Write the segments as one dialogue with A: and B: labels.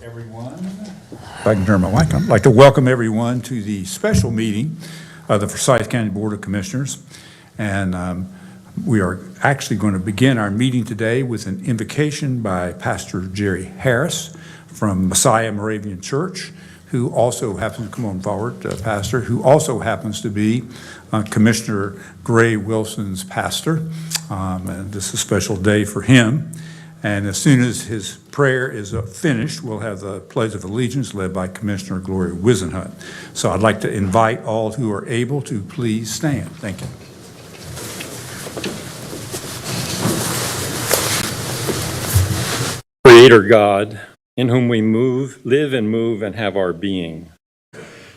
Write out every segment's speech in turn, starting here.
A: Everyone. If I can turn my mic on. I'd like to welcome everyone to the special meeting of the Forsyth County Board of Commissioners. And we are actually going to begin our meeting today with an invocation by Pastor Jerry Harris from Messiah Moravian Church, who also happens to come on forward, Pastor, who also happens to be Commissioner Gray Wilson's pastor. And this is a special day for him. And as soon as his prayer is finished, we'll have the Pledge of Allegiance led by Commissioner Gloria Wisenhunt. So I'd like to invite all who are able to please stand. Thank you.
B: Creator God, in whom we move, live and move and have our being,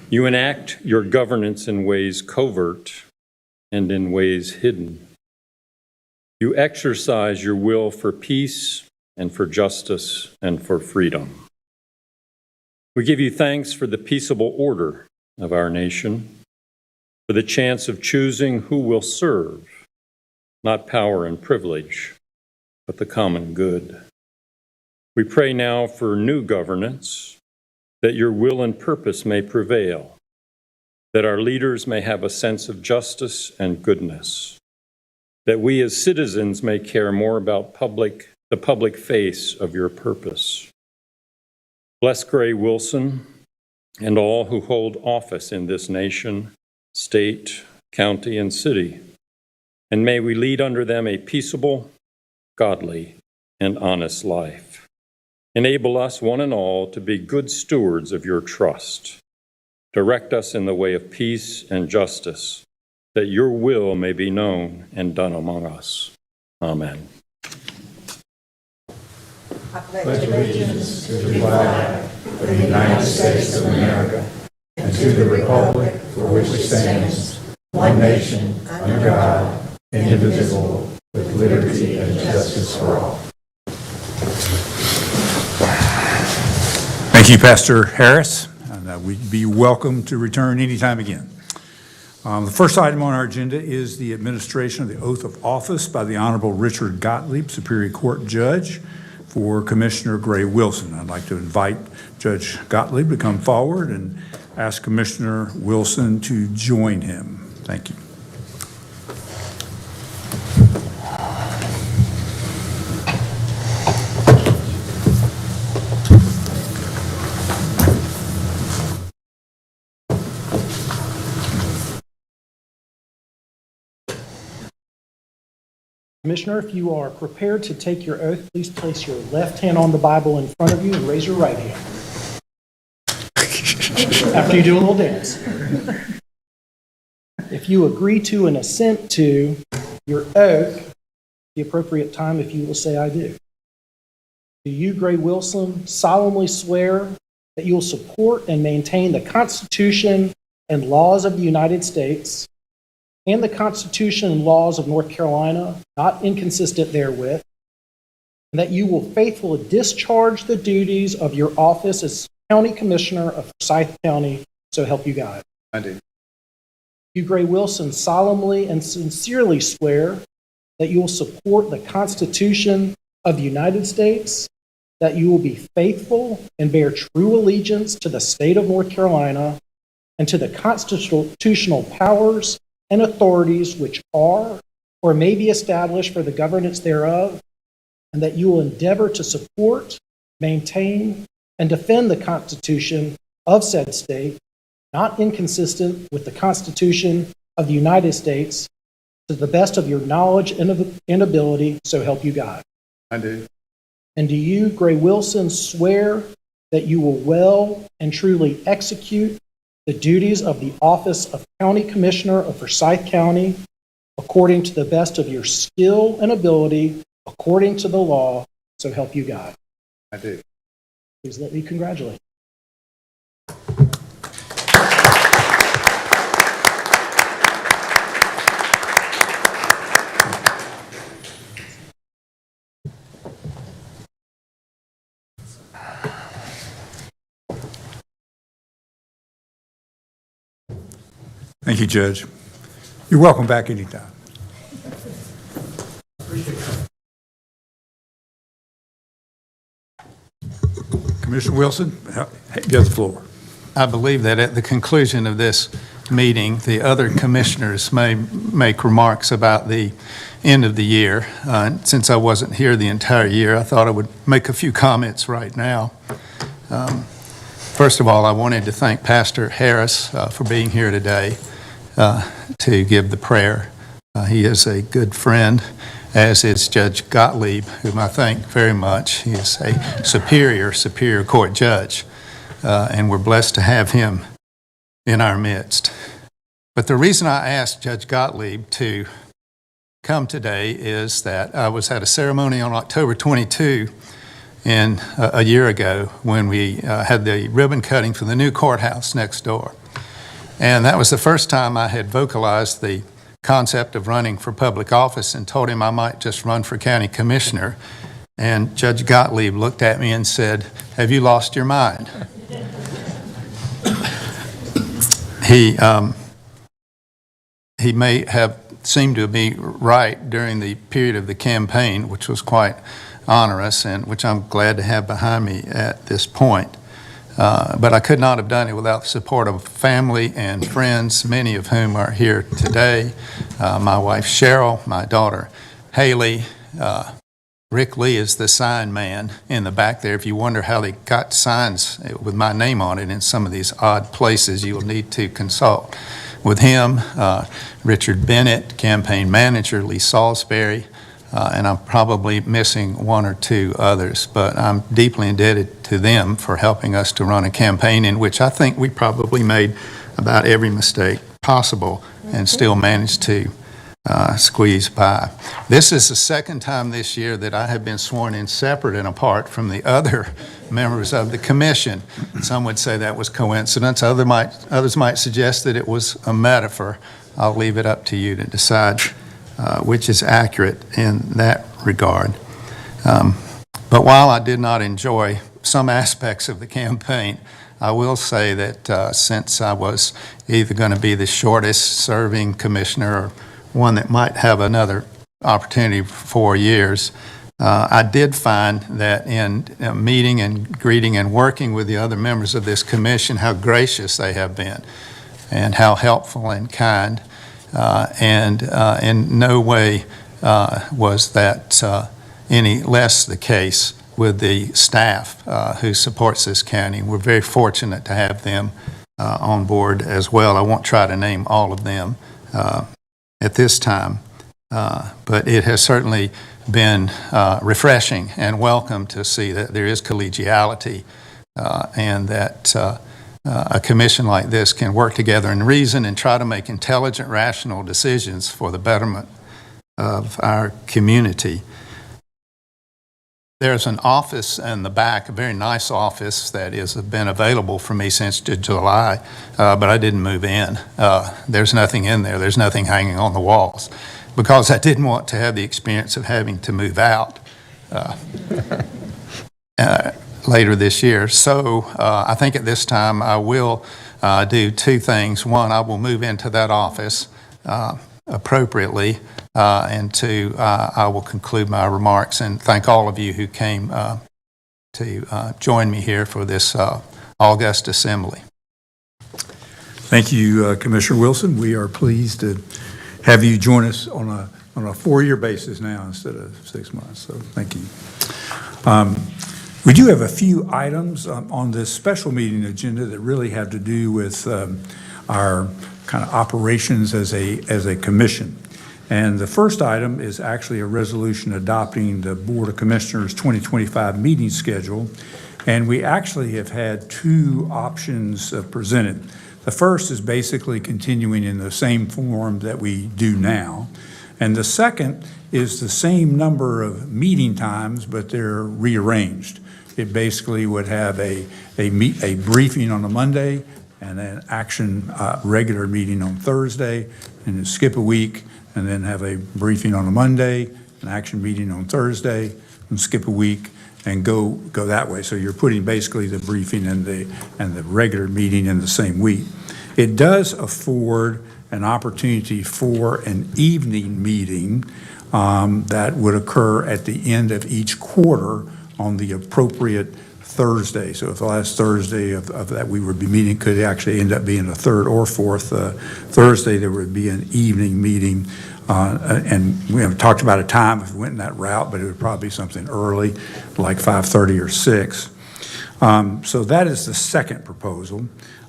B: you enact your governance in ways covert and in ways hidden. You exercise your will for peace and for justice and for freedom. We give you thanks for the peaceable order of our nation, for the chance of choosing who will serve, not power and privilege, but the common good. We pray now for new governance, that your will and purpose may prevail, that our leaders may have a sense of justice and goodness, that we as citizens may care more about the public face of your purpose. Bless Gray Wilson and all who hold office in this nation, state, county, and city, and may we lead under them a peaceable, godly, and honest life. Enable us, one and all, to be good stewards of your trust. Direct us in the way of peace and justice, that your will may be known and done among us. Amen.
C: I pledge allegiance to the flag of the United States of America and to the republic for which it stands, one nation, under God, indivisible, with liberty and justice for all.
A: Thank you, Pastor Harris. And we'd be welcome to return anytime again. The first item on our agenda is the administration of the oath of office by the Honorable Richard Gottlieb, Superior Court Judge, for Commissioner Gray Wilson. I'd like to invite Judge Gottlieb to come forward and ask Commissioner Wilson to join him. Thank you.
D: Commissioner, if you are prepared to take your oath, please place your left hand on the Bible in front of you and raise your right hand. After you do a little dance. If you agree to and assent to your oath, the appropriate time, if you will say, I do. Do you, Gray Wilson, solemnly swear that you will support and maintain the Constitution and laws of the United States and the Constitution and laws of North Carolina, not inconsistent therewith, and that you will faithfully discharge the duties of your office as County Commissioner of Forsyth County, so help you God?
A: I do.
D: You, Gray Wilson, solemnly and sincerely swear that you will support the Constitution of the United States, that you will be faithful and bear true allegiance to the state of North Carolina and to the constitutional powers and authorities which are or may be established for the governance thereof, and that you will endeavor to support, maintain, and defend the Constitution of said state, not inconsistent with the Constitution of the United States, to the best of your knowledge and ability, so help you God.
A: I do.
D: And do you, Gray Wilson, swear that you will well and truly execute the duties of the office of County Commissioner of Forsyth County according to the best of your skill and ability, according to the law, so help you God?
A: I do.
D: Please let me congratulate you.
A: Thank you, Judge. You're welcome back anytime. Commissioner Wilson, you have the floor.
C: I believe that at the conclusion of this meeting, the other commissioners may make remarks about the end of the year. Since I wasn't here the entire year, I thought I would make a few comments right now. First of all, I wanted to thank Pastor Harris for being here today to give the prayer. He is a good friend, as is Judge Gottlieb, whom I thank very much. He is a superior court judge, and we're blessed to have him in our midst. But the reason I asked Judge Gottlieb to come today is that I was at a ceremony on October 22 a year ago when we had the ribbon cutting for the new courthouse next door. And that was the first time I had vocalized the concept of running for public office and told him I might just run for county commissioner. And Judge Gottlieb looked at me and said, "Have you lost your mind?" He may have seemed to be right during the period of the campaign, which was quite onerous and which I'm glad to have behind me at this point. But I could not have done it without the support of family and friends, many of whom are here today. My wife Cheryl, my daughter Haley, Rick Lee is the sign man in the back there. If you wonder how they got signs with my name on it in some of these odd places, you'll need to consult with him. Richard Bennett, campaign manager, Lee Salisbury, and I'm probably missing one or two others, but I'm deeply indebted to them for helping us to run a campaign in which I think we probably made about every mistake possible and still managed to squeeze by. This is the second time this year that I have been sworn in separate and apart from the other members of the commission. Some would say that was coincidence. Others might suggest that it was a metaphor. I'll leave it up to you to decide which is accurate in that regard. But while I did not enjoy some aspects of the campaign, I will say that since I was either going to be the shortest serving commissioner or one that might have another opportunity for 4 years, I did find that in meeting and greeting and working with the other members of this commission, how gracious they have been and how helpful and kind. And in no way was that any less the case with the staff who supports this county. We're very fortunate to have them on board as well. I won't try to name all of them at this time, but it has certainly been refreshing and welcome to see that there is collegiality and that a commission like this can work together and reason and try to make intelligent, rational decisions for the betterment of our community. There's an office in the back, a very nice office that has been available for me since July, but I didn't move in. There's nothing in there. There's nothing hanging on the walls because I didn't want to have the experience of having to move out later this year. So I think at this time I will do two things. One, I will move into that office appropriately, and two, I will conclude my remarks and thank all of you who came to join me here for this August assembly.
A: Thank you, Commissioner Wilson. We are pleased to have you join us on a 4-year basis now instead of 6 months, so thank you. We do have a few items on this special meeting agenda that really have to do with our kind of operations as a commission. And the first item is actually a resolution adopting the Board of Commissioners 2025 meeting schedule. And we actually have had two options presented. The first is basically continuing in the same form that we do now. And the second is the same number of meeting times, but they're rearranged. It basically would have a briefing on a Monday and an action regular meeting on Thursday, and then skip a week and then have a briefing on a Monday, an action meeting on Thursday, and skip a week and go that way. So you're putting basically the briefing and the regular meeting in the same week. It does afford an opportunity for an evening meeting that would occur at the end of each quarter on the appropriate Thursday. So if the last Thursday of that we would be meeting could actually end up being the third or fourth Thursday, there would be an evening meeting. And we haven't talked about a time if we went in that route, but it would probably be something early, like 5:30 or 6. So that is the second proposal.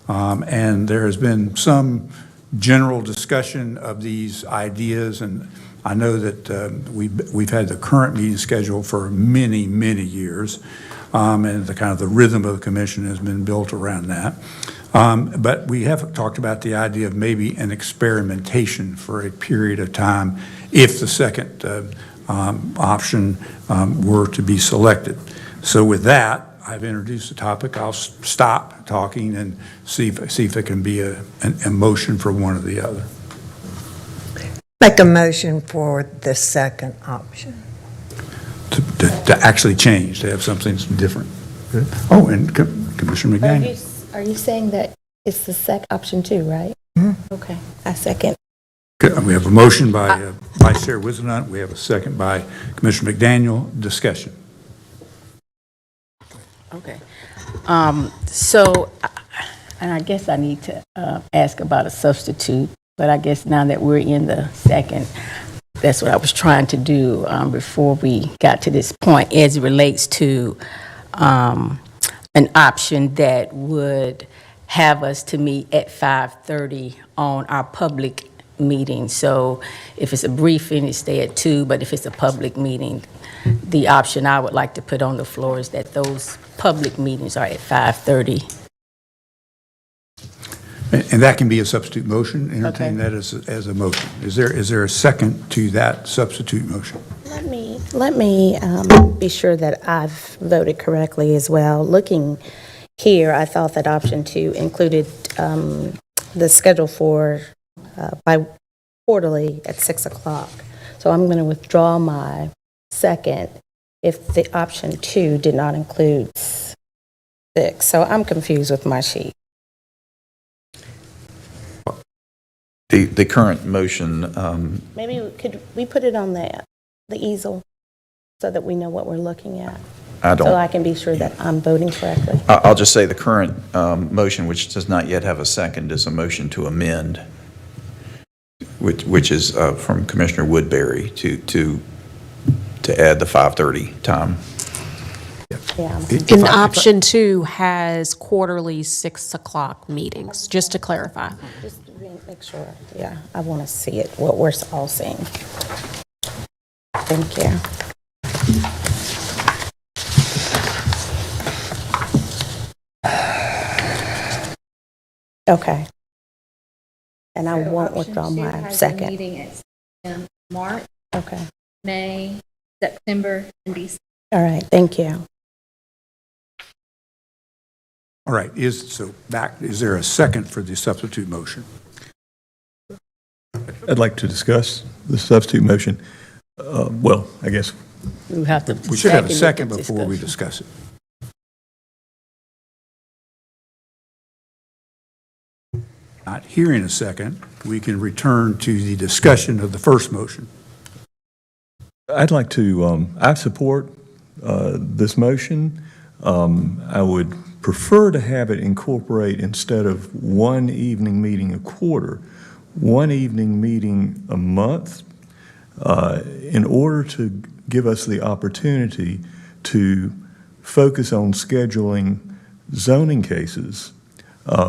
A: And there has been some general discussion of these ideas, and I know that we've had the current meeting schedule for many, many years, and the kind of the rhythm of the commission has been built around that. But we have talked about the idea of maybe an experimentation for a period of time if the second option were to be selected. So with that, I've introduced the topic. I'll stop talking and see if there can be a motion for one or the other.
C: Make a motion for the second option.
A: To actually change, to have something different. Oh, and Commissioner McDaniel.
E: Are you saying that it's the option 2, right? Okay, I second.
A: Okay, we have a motion by Vice Chair Wizenhut. We have a second by Commissioner McDaniel. Discussion.
F: Okay. So, and I guess I need to ask about a substitute, but I guess now that we're in the second, that's what I was trying to do before we got to this point as it relates to an option that would have us to meet at 5:30 on our public meeting. So if it's a briefing, it stay at 2, but if it's a public meeting, the option I would like to put on the floor is that those public meetings are at 5:30.
A: And that can be a substitute motion. Entertain that as a motion. Is there a second to that substitute motion?
E: Let me be sure that I've voted correctly as well. Looking here, I thought that option 2 included the schedule for by quarterly at 6 o'clock. So I'm going to withdraw my second if the option 2 did not include 6. So I'm confused with my sheet.
G: The current motion,
E: Maybe could we put it on the easel so that we know what we're looking at? So I can be sure that I'm voting correctly.
G: I'll just say the current motion, which does not yet have a second, is a motion to amend, which is from Commissioner Woodbury to add the 5:30 time.
E: Yeah.
H: And option 2 has quarterly 6 o'clock meetings, just to clarify.
E: Just to make sure, yeah, I want to see it, what we're all seeing. Thank you. Okay. And I won't withdraw my second.
I: Meeting at March,
E: Okay.
I: May, September, and December.
E: All right, thank you.
A: All right, is there a second for the substitute motion?
J: I'd like to discuss the substitute motion. Well, I guess
F: We have to.
A: We should have a second
F: the
A: before we
F: discussion.
A: discuss it. Not hearing a second, we can return to the discussion of the first motion.
J: I'd like to, I support this motion. I would prefer to have it incorporate, instead of one evening meeting a quarter, one evening meeting a month, in order to give us the opportunity to focus on scheduling zoning cases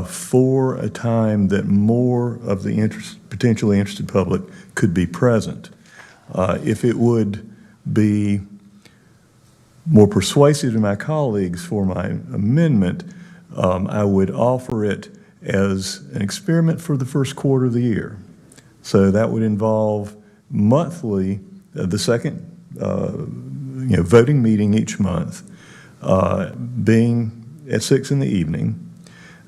J: for a time that more of the potentially interested public could be present. If it would be more persuasive to my colleagues for my amendment, I would offer it as an experiment for the first quarter of the year. So that would involve monthly, the second voting meeting each month, being at 6 in the evening,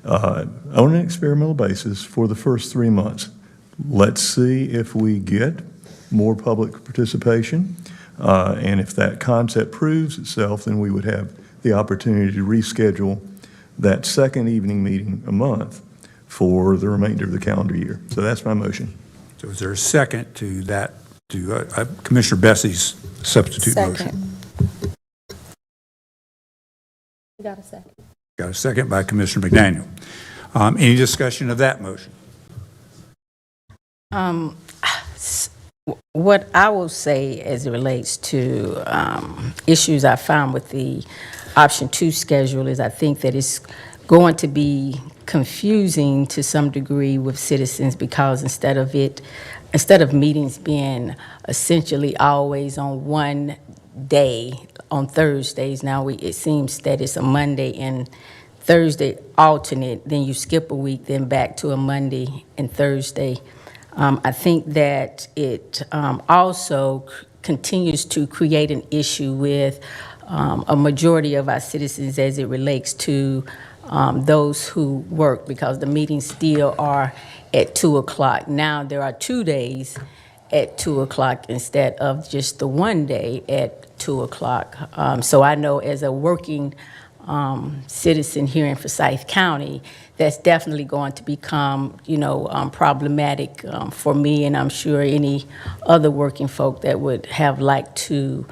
J: on an experimental basis for the first 3 months. Let's see if we get more public participation. And if that concept proves itself, then we would have the opportunity to reschedule that second evening meeting a month for the remainder of the calendar year. So that's my motion.
A: So is there a second to that, to Commissioner Bessie's substitute motion?
E: Second. You got a second?
A: Got a second by Commissioner McDaniel. Any discussion of that motion?
F: What I will say as it relates to issues I found with the option 2 schedule is I think that it's going to be confusing to some degree with citizens because instead of meetings being essentially always on one day on Thursdays, now it seems that it's a Monday and Thursday alternate, then you skip a week, then back to a Monday and Thursday. I think that it also continues to create an issue with a majority of our citizens as it relates to those who work, because the meetings still are at 2 o'clock. Now there are 2 days at 2 o'clock instead of just the one day at 2 o'clock. So I know as a working citizen here in Forsyth County, that's definitely going to become, problematic for me, and I'm sure any other working folk that would have liked to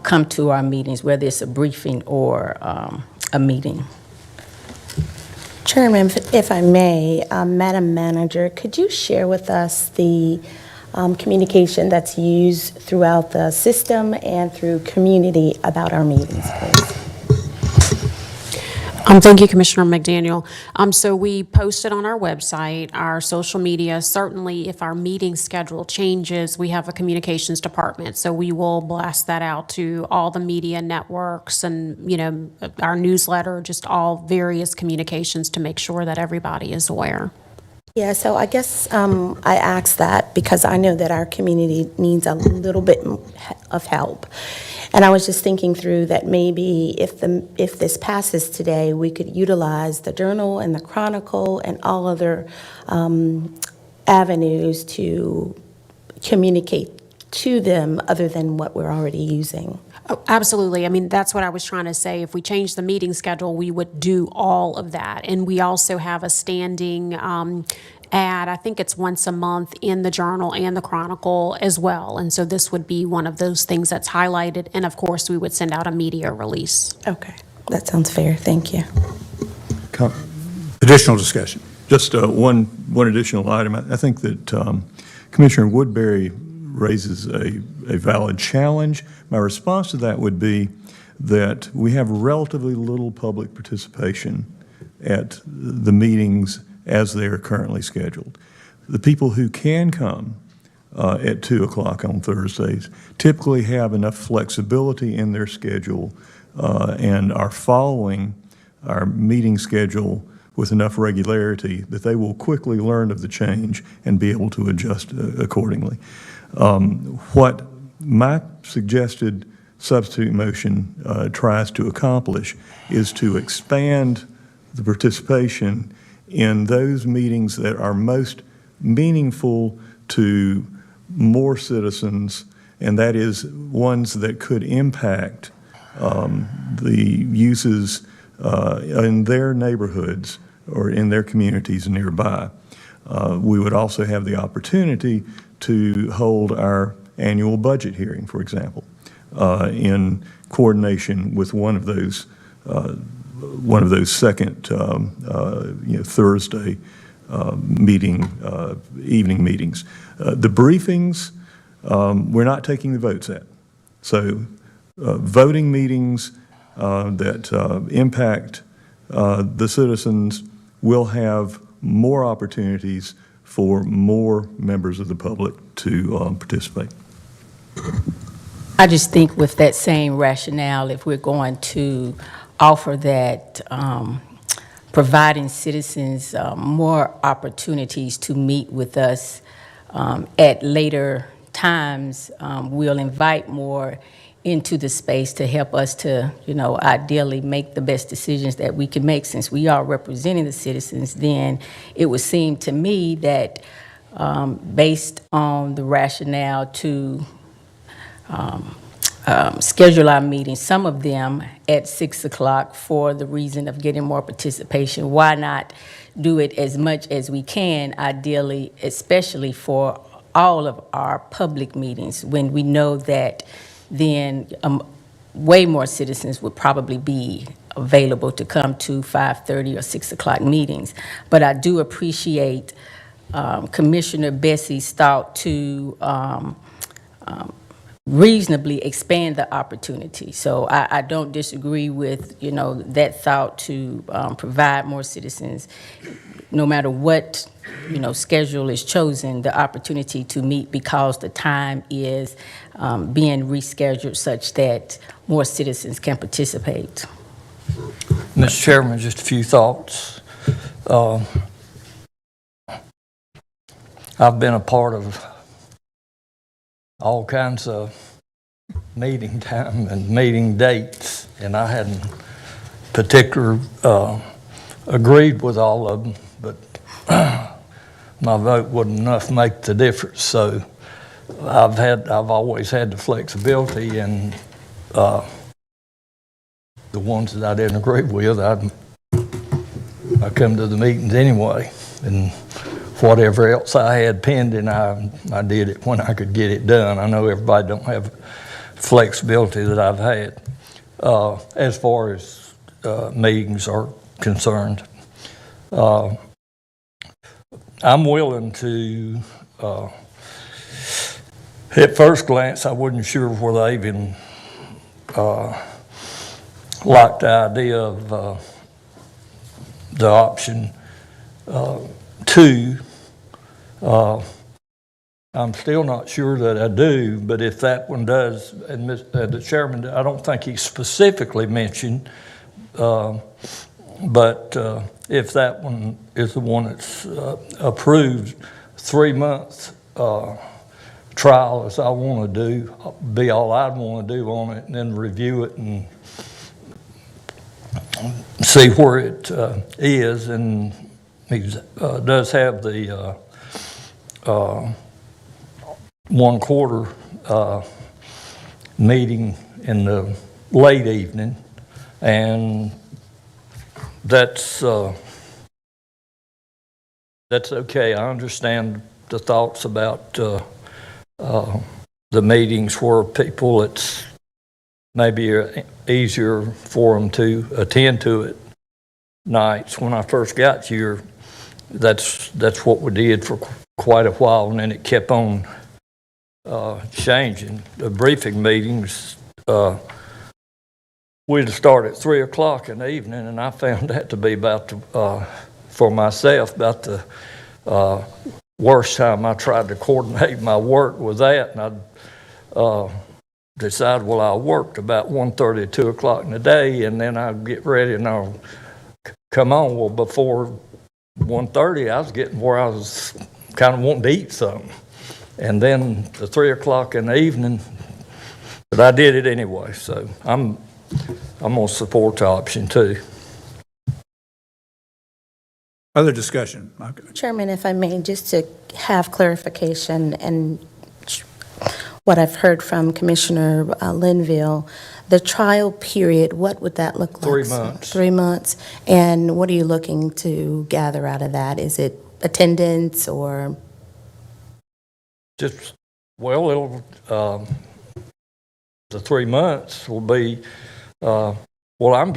F: come to our meetings, whether it's a briefing or a meeting.
E: Chairman, if I may, Madam Manager, could you share with us the communication that's used throughout the system and through community about our meetings, please?
H: Thank you, Commissioner McDaniel. So we posted on our website, our social media. Certainly, if our meeting schedule changes, we have a communications department. So we will blast that out to all the media networks and, our newsletter, just all various communications to make sure that everybody is aware.
E: Yeah, so I guess I asked that because I know that our community needs a little bit of help. And I was just thinking through that maybe if this passes today, we could utilize the Journal and the Chronicle and all other avenues to communicate to them other than what we're already using.
H: Oh, absolutely. I mean, that's what I was trying to say. If we change the meeting schedule, we would do all of that. And we also have a standing ad, I think it's once a month in the Journal and the Chronicle as well. And so this would be one of those things that's highlighted. And of course, we would send out a media release.
E: Okay, that sounds fair. Thank you.
A: Additional discussion.
J: Just one additional item. I think that Commissioner Woodbury raises a valid challenge. My response to that would be that we have relatively little public participation at the meetings as they are currently scheduled. The people who can come at 2 o'clock on Thursdays typically have enough flexibility in their schedule and are following our meeting schedule with enough regularity that they will quickly learn of the change and be able to adjust accordingly. What my suggested substitute motion tries to accomplish is to expand the participation in those meetings that are most meaningful to more citizens, and that is ones that could impact the uses in their neighborhoods or in their communities nearby. We would also have the opportunity to hold our annual budget hearing, for example, in coordination with one of those second Thursday evening meetings. The briefings, we're not taking the votes at. So voting meetings that impact the citizens will have more opportunities for more members of the public to participate.
F: I just think with that same rationale, if we're going to offer that, providing citizens more opportunities to meet with us at later times, we'll invite more into the space to help us to, ideally make the best decisions that we can make. Since we are representing the citizens, then it would seem to me that based on the rationale to schedule our meetings, some of them at 6 o'clock for the reason of getting more participation, why not do it as much as we can, ideally, especially for all of our public meetings, when we know that then way more citizens would probably be available to come to 5:30 or 6 o'clock meetings. But I do appreciate Commissioner Bessie's thought to reasonably expand the opportunity. So I don't disagree with, that thought to provide more citizens, no matter what, schedule is chosen, the opportunity to meet because the time is being rescheduled such that more citizens can participate.
C: Mr. Chairman, just a few thoughts. I've been a part of all kinds of meeting time and meeting dates, and I hadn't particularly agreed with all of them, but my vote wouldn't enough make the difference. So I've always had the flexibility, and the ones that I didn't agree with, I come to the meetings anyway, and whatever else I had pending, I did it when I could get it done. I know everybody don't have flexibility that I've had as far as meetings are concerned. I'm willing to, at first glance, I wasn't sure whether I even liked the idea of the option 2. I'm still not sure that I do, but if that one does, and the chairman, I don't think he specifically mentioned, but if that one is the one that's approved, 3-month trial, as I want to do, be all I'd want to do on it, and then review it and see where it is. And he does have the 1/4 meeting in the late evening, and that's okay. I understand the thoughts about the meetings where people, it's maybe easier for them to attend to it nights. When I first got here, that's what we did for quite a while, and then it kept on changing. The briefing meetings, we'd start at 3 o'clock in the evening, and I found that to be for myself, about the worst time. I tried to coordinate my work with that, and I'd decide, well, I'll work about 1:30 to 2 o'clock in the day, and then I'll get ready and I'll come on. Well, before 1:30, I was getting where I was kind of wanting to eat something. And then the 3 o'clock in the evening, but I did it anyway. So I'm going to support the option 2.
A: Other discussion?
E: Chairman, if I may, just to have clarification and what I've heard from Commissioner Linville, the trial period, what would that look like?
C: 3 months.
E: 3 months. And what are you looking to gather out of that? Is it attendance or?
C: Just, well, it'll, the 3 months will be, well, I'm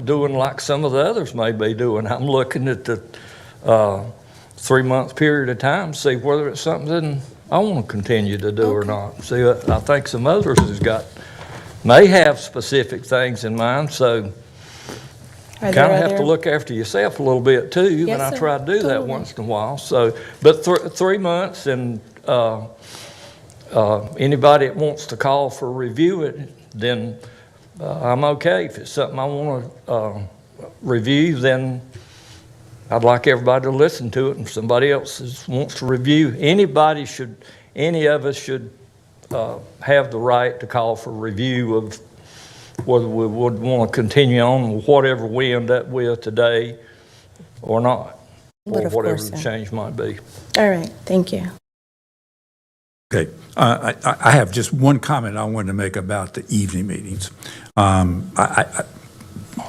C: doing like some of the others may be doing. I'm looking at the 3-month period of time, see whether it's something that I want to continue to do or not. See, I think some others may have specific things in mind, so kind of have to look after yourself a little bit too,
E: Yes,
C: and I
E: sir.
C: try to do that
E: Totally.
C: once in a while. So, but 3 months, and anybody that wants to call for review it, then I'm okay. If it's something I want to review, then I'd like everybody to listen to it. And if somebody else wants to review, any of us should have the right to call for review of whether we would want to continue on with whatever we end up with today or not,
E: But
C: or
E: of
C: whatever
E: course,
C: the
E: sir.
C: change might be.
E: All right, thank you.
A: Okay. I have just one comment I wanted to make about the evening meetings.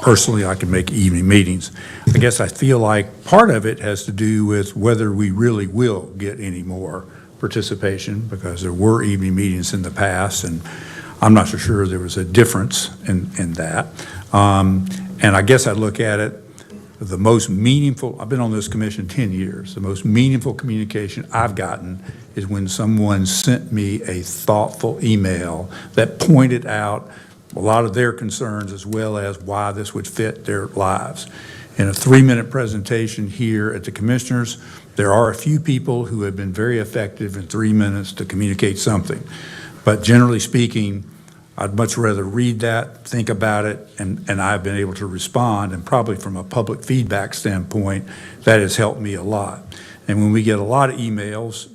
A: Personally, I can make evening meetings. I guess I feel like part of it has to do with whether we really will get any more participation, because there were evening meetings in the past, and I'm not so sure there was a difference in that. And I guess I look at it, the most meaningful, I've been on this commission 10 years, the most meaningful communication I've gotten is when someone sent me a thoughtful email that pointed out a lot of their concerns as well as why this would fit their lives. In a 3-minute presentation here at the Commissioners, there are a few people who have been very effective in 3 minutes to communicate something. But generally speaking, I'd much rather read that, think about it, and I've been able to respond, and probably from a public feedback standpoint, that has helped me a lot. And when we get a lot of emails,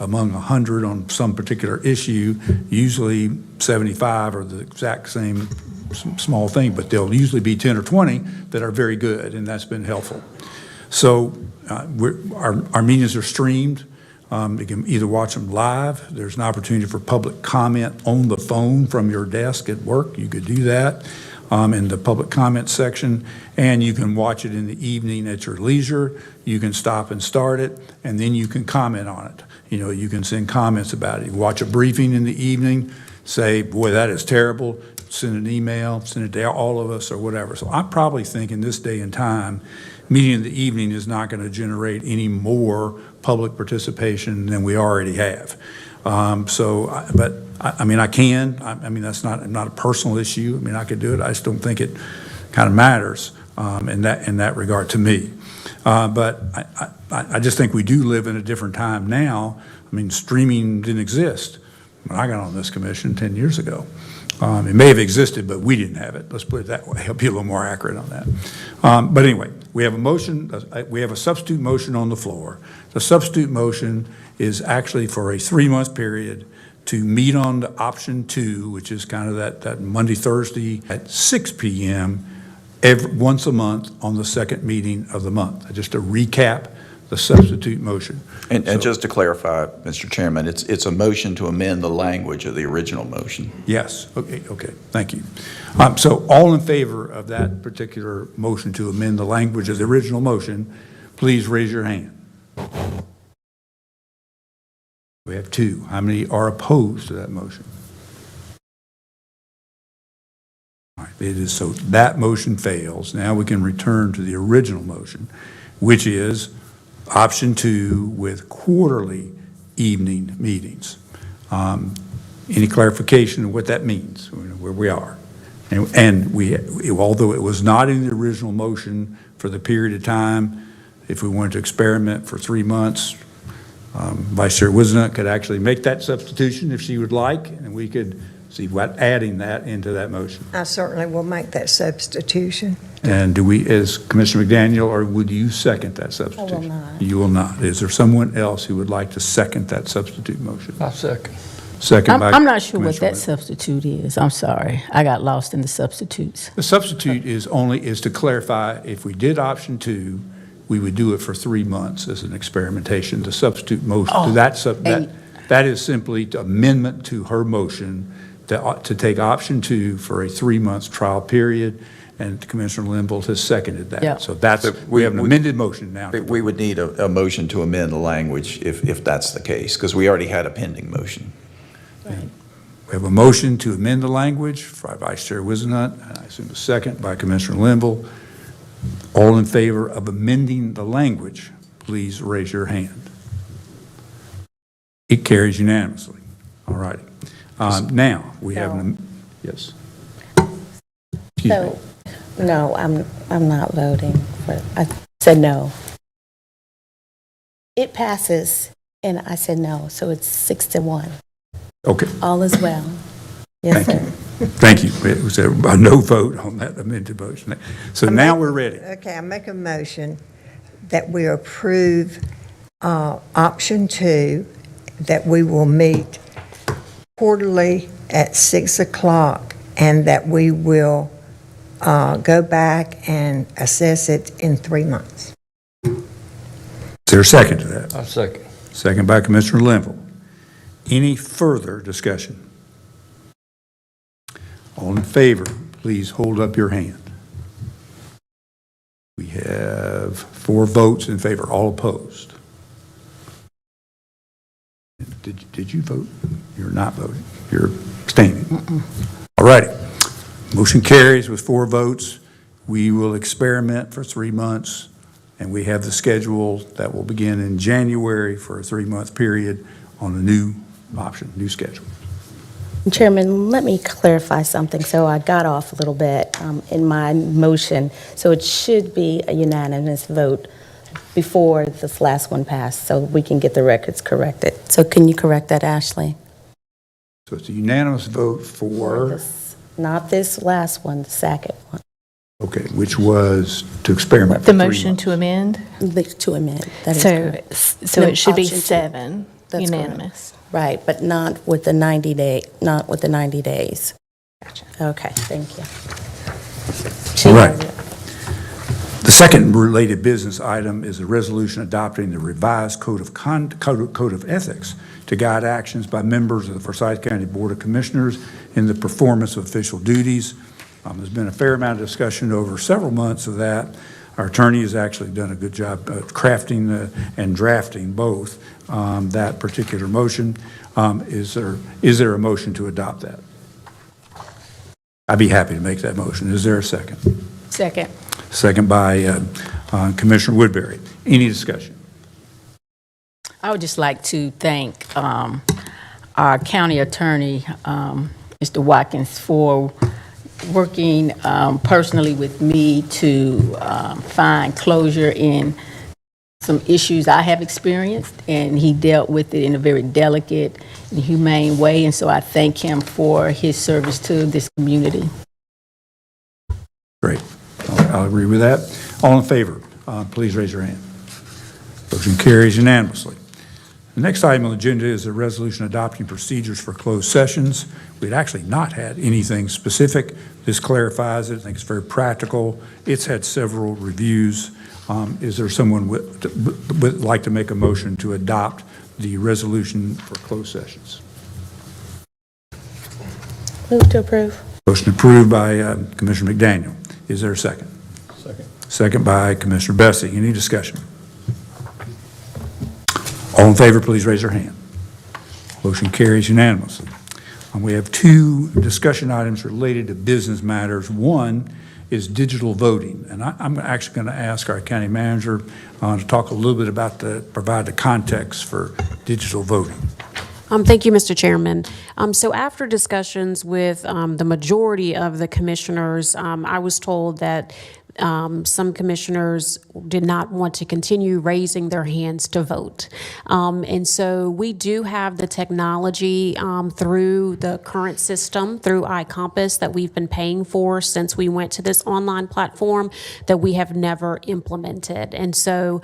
A: among 100 on some particular issue, usually 75 are the exact same small thing, but there'll usually be 10 or 20 that are very good, and that's been helpful. So our meetings are streamed. You can either watch them live. There's an opportunity for public comment on the phone from your desk at work. You could do that in the public comment section, and you can watch it in the evening at your leisure. You can stop and start it, and then you can comment on it. You know, you can send comments about it. You watch a briefing in the evening, say, boy, that is terrible. Send an email, send it to all of us or whatever. So I probably think in this day and time, meeting in the evening is not going to generate any more public participation than we already have. But I mean, I can. I mean, that's not a personal issue. I mean, I could do it. I just don't think it kind of matters in that regard to me. But I just think we do live in a different time now. I mean, streaming didn't exist when I got on this commission 10 years ago. It may have existed, but we didn't have it. Let's put it that way. I'll be a little more accurate on that. But anyway, we have a motion. We have a substitute motion on the floor. The substitute motion is actually for a 3-month period to meet on the option 2, which is kind of that Monday, Thursday at 6 p.m. Once a month on the second meeting of the month. Just to recap the substitute motion.
G: And just to clarify, Mr. Chairman, it's a motion to amend the language of the original motion.
A: Yes, okay, thank you. So all in favor of that particular motion to amend the language of the original motion, please raise your hand. We have 2. How many are opposed to that motion? All right, it is so that motion fails. Now we can return to the original motion, which is option 2 with quarterly evening meetings. Any clarification of what that means, where we are? And although it was not in the original motion for the period of time, if we wanted to experiment for 3 months, Vice Chair Wisenut could actually make that substitution if she would like, and we could see what adding that into that motion.
C: I certainly will make that substitution.
A: And do we, as Commissioner McDaniel, or would you second that substitution?
E: I will not.
A: You will not. Is there someone else who would like to second that substitute motion?
F: I'll second.
A: Second by
F: I'm not sure what
A: Commissioner
F: that substitute is. I'm sorry. I got lost in the substitutes.
A: The substitute is to clarify, if we did option 2, we would do it for 3 months as an experimentation. The substitute motion, that is simply an amendment to her motion to take option 2 for a 3-month trial period, and Commissioner Linville has seconded that.
F: Yeah.
A: So we have an amended motion now.
G: We would need a motion to amend the language if that's the case, because we already had a pending motion.
A: We have a motion to amend the language by Vice Chair Wisenut, and I assume a second by Commissioner Linville. All in favor of amending the language, please raise your hand. It carries unanimously. All righty. Now, we have, yes. Excuse me.
E: So, no, I'm not voting for, I said no. It passes, and I said no, so it's 6-1.
A: Okay,
E: All is well. Yes,
A: thank
E: sir.
A: you. Thank you. It was a no vote on that amended motion. So now we're ready.
C: Okay, I make a motion that we approve option 2, that we will meet quarterly at 6 o'clock, and that we will go back and assess it in 3 months.
A: Is there a second to that?
F: I'll second.
A: Second by Commissioner Linville. Any further discussion? All in favor, please hold up your hand. We have 4 votes in favor, all opposed. Did you vote? You're not voting. You're abstaining. All righty. Motion carries with 4 votes. We will experiment for 3 months, and we have the schedule that will begin in January for a 3-month period on a new option, new schedule.
E: Chairman, let me clarify something. So I got off a little bit in my motion. So it should be a unanimous vote before this last one passed, so we can get the records corrected. So can you correct that, Ashley?
A: So it's a unanimous vote for,
E: Not this last one, the second one,
A: okay, which was to experiment for
K: The
A: 3
K: motion
A: months.
K: to amend?
E: to amend. That is
K: So,
E: correct.
K: so
E: No,
K: it should be
E: option two.
K: 7,
E: That's correct.
K: unanimous.
E: Right, but not with the 90 days.
K: Gotcha.
E: Okay, thank you.
A: All right. The second related business item is a resolution adopting the revised code of ethics to guide actions by members of the Forsyth County Board of Commissioners in the performance of official duties. There's been a fair amount of discussion over several months of that. Our attorney has actually done a good job of crafting and drafting both that particular motion. Is there a motion to adopt that? I'd be happy to make that motion. Is there a second?
F: Second.
A: Second by Commissioner Woodbury. Any discussion?
F: I would just like to thank our county attorney, Mr. Watkins, for working personally with me to find closure in some issues I have experienced, and he dealt with it in a very delicate and humane way, and so I thank him for his service to this community.
A: Great. I'll agree with that. All in favor, please raise your hand. Motion carries unanimously. The next item on the agenda is a resolution adopting procedures for closed sessions. We'd actually not had anything specific. This clarifies it. I think it's very practical. It's had several reviews. Is there someone would like to make a motion to adopt the resolution for closed sessions?
E: Move to approve.
A: Motion approved by Commissioner McDaniel. Is there a second?
J: Second.
A: Second by Commissioner Bessie. Any discussion? All in favor, please raise your hand. Motion carries unanimously. We have 2 discussion items related to business matters. One is digital voting, and I'm actually going to ask our county manager to talk a little bit about provide the context for digital voting.
H: Thank you, Mr. Chairman. So after discussions with the majority of the commissioners, I was told that some commissioners did not want to continue raising their hands to vote. And so we do have the technology through the current system, through iCompass, that we've been paying for since we went to this online platform that we have never implemented. And so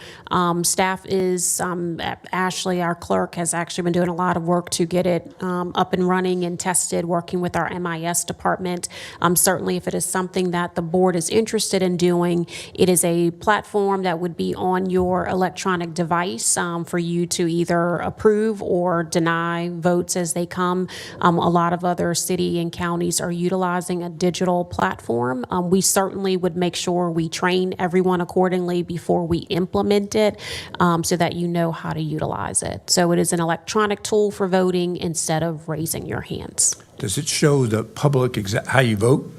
H: staff is, Ashley, our clerk, has actually been doing a lot of work to get it up and running and tested, working with our MIS department. Certainly, if it is something that the board is interested in doing, it is a platform that would be on your electronic device for you to either approve or deny votes as they come. A lot of other city and counties are utilizing a digital platform. We certainly would make sure we train everyone accordingly before we implement it so that you know how to utilize it. So it is an electronic tool for voting instead of raising your hands.
A: Does it show the public how you vote?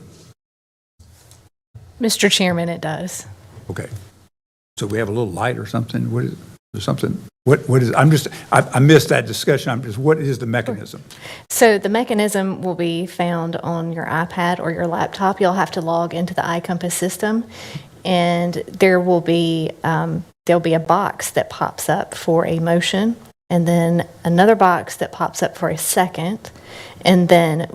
K: Mr. Chairman, it does.
A: Okay. So we have a little light or something? What is it? Or something? What is it? I missed that discussion. What is the mechanism?
K: So the mechanism will be found on your iPad or your laptop. You'll have to log into the iCompass system, and there will be there'll be a box that pops up for a motion, and then another box that pops up for a second, and then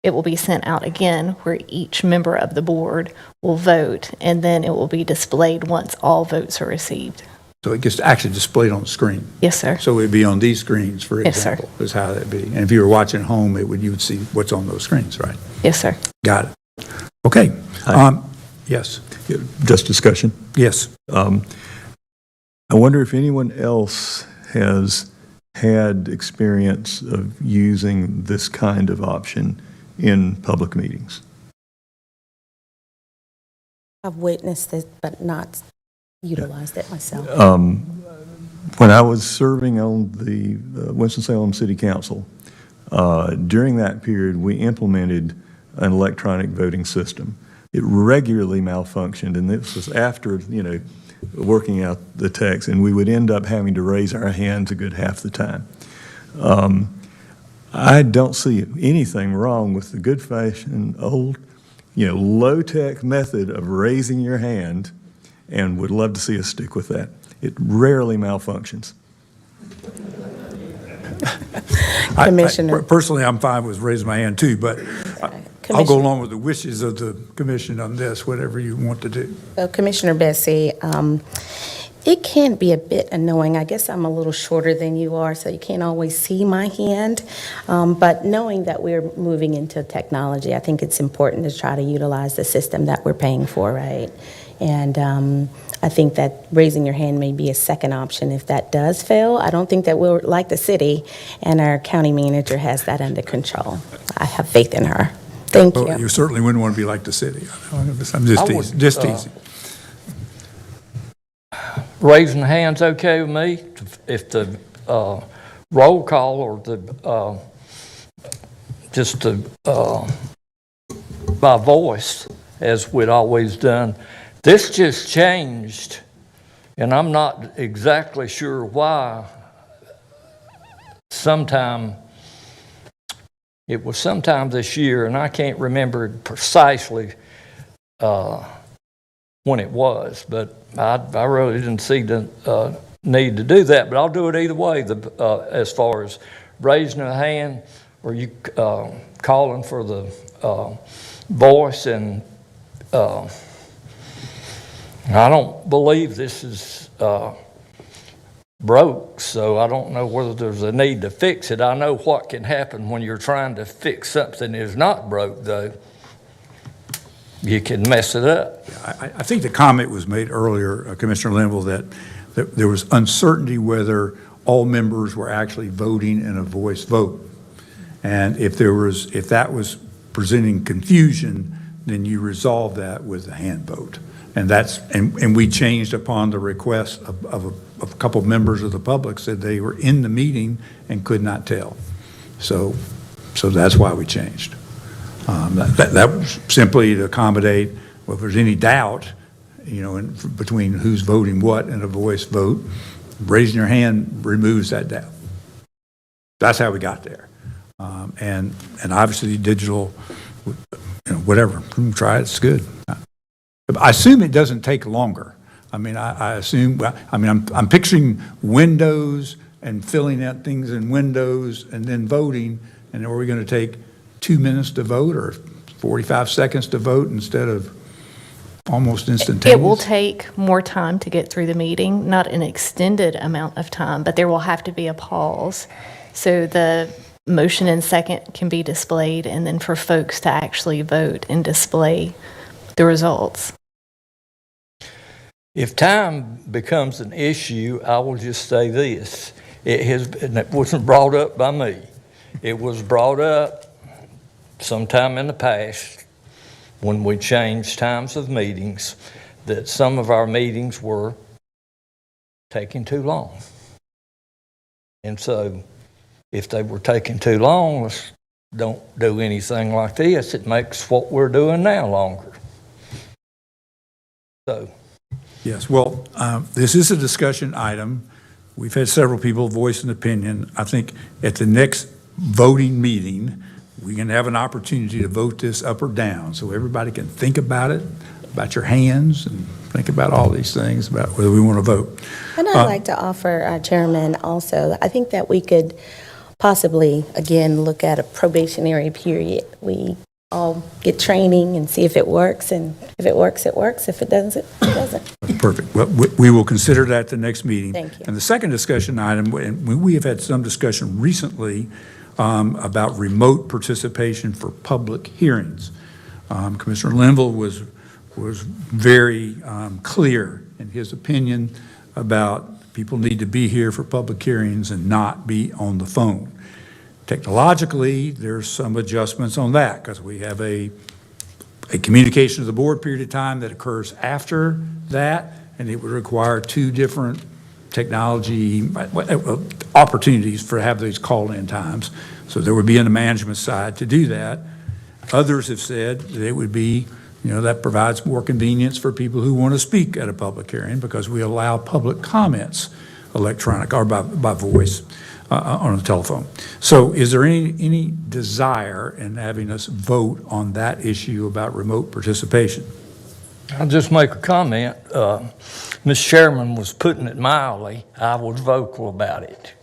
K: it will be sent out again where each member of the board will vote, and then it will be displayed once all votes are received.
A: So it gets actually displayed on the screen.
K: Yes, sir.
A: So it would be on these screens, for
K: Yes, sir.
A: example, is how that'd be. And if you were watching at home, you would see what's on those screens, right?
K: Yes, sir.
A: Got it. Okay. Yes.
J: Just discussion.
A: Yes.
J: I wonder if anyone else has had experience of using this kind of option in public meetings.
E: I've witnessed it, but not utilized it myself.
J: When I was serving on the Winston-Salem City Council, during that period, we implemented an electronic voting system. it regularly malfunctioned, and this was after, working out the text, and we would end up having to raise our hands a good half the time. I don't see anything wrong with the good-fashioned old, low-tech method of raising your hand, and would love to see us stick with that. It rarely malfunctions.
E: Commissioner.
A: Personally, I'm fine with raising my hand too, but I'll go along with the wishes of the commission on this, whatever you want to do.
E: Commissioner Bessie, it can be a bit annoying. I guess I'm a little shorter than you are, so you can't always see my hand. But knowing that we're moving into technology, I think it's important to try to utilize the system that we're paying for, right? And I think that raising your hand may be a second option if that does fail. I don't think that we're like the city, and our county manager has that under control. I have faith in her. Thank you.
A: Well, you certainly wouldn't want to be like the city. I'm just teasing.
L: Raising the hand's okay with me. If the roll call or the just the by voice, as we'd always done. This just changed, and I'm not exactly sure why. It was sometime this year, and I can't remember precisely when it was, but I really didn't see the need to do that, but I'll do it either way, as far as raising a hand or you calling for the voice. And I don't believe this is broke, so I don't know whether there's a need to fix it. I know what can happen when you're trying to fix something that is not broke, though. You can mess it up.
A: I think the comment was made earlier, Commissioner Linville, that there was uncertainty whether all members were actually voting in a voice vote. And if that was presenting confusion, then you resolve that with a hand vote. And we changed upon the request of a couple of members of the public, said they were in the meeting and could not tell. So that's why we changed. That was simply to accommodate, well, if there's any doubt, between who's voting what in a voice vote, raising your hand removes that doubt. That's how we got there. And obviously digital, whatever, try it, it's good. I assume it doesn't take longer. I assume, I'm picturing Windows and filling out things in Windows and then voting, and are we going to take 2 minutes to vote or 45 seconds to vote instead of almost instantaneous?
K: It will take more time to get through the meeting, not an extended amount of time, but there will have to be a pause. So the motion and second can be displayed, and then for folks to actually vote and display the results.
L: If time becomes an issue, I will just say this. And it wasn't brought up by me. It was brought up sometime in the past when we changed times of meetings, that some of our meetings were taking too long. And so if they were taking too long, let's don't do anything like this. It makes what we're doing now longer. So.
A: Yes, well, this is a discussion item. We've had several people voice an opinion. I think at the next voting meeting, we can have an opportunity to vote this up or down, so everybody can think about it, about your hands, and think about all these things, about whether we want to vote.
E: And I'd like to offer, Chairman, also, I think that we could possibly, again, look at a probationary period. We all get training and see if it works, and if it works, it works. If it doesn't, it doesn't.
A: Perfect. Well, we will consider that at the next meeting.
E: Thank you.
A: And the second discussion item, and we have had some discussion recently about remote participation for public hearings. Commissioner Linville was very clear in his opinion about people need to be here for public hearings and not be on the phone. Technologically, there's some adjustments on that because we have a communication to the board period of time that occurs after that, and it would require two different technology opportunities for have these call-in times. So there would be on the management side to do that. Others have said that it would be That provides more convenience for people who want to speak at a public hearing because we allow public comments electronic or by voice on the telephone. So is there any desire in having us vote on that issue about remote participation?
L: I'll just make a comment. Ms. Chairman was putting it mildly. I was vocal about it.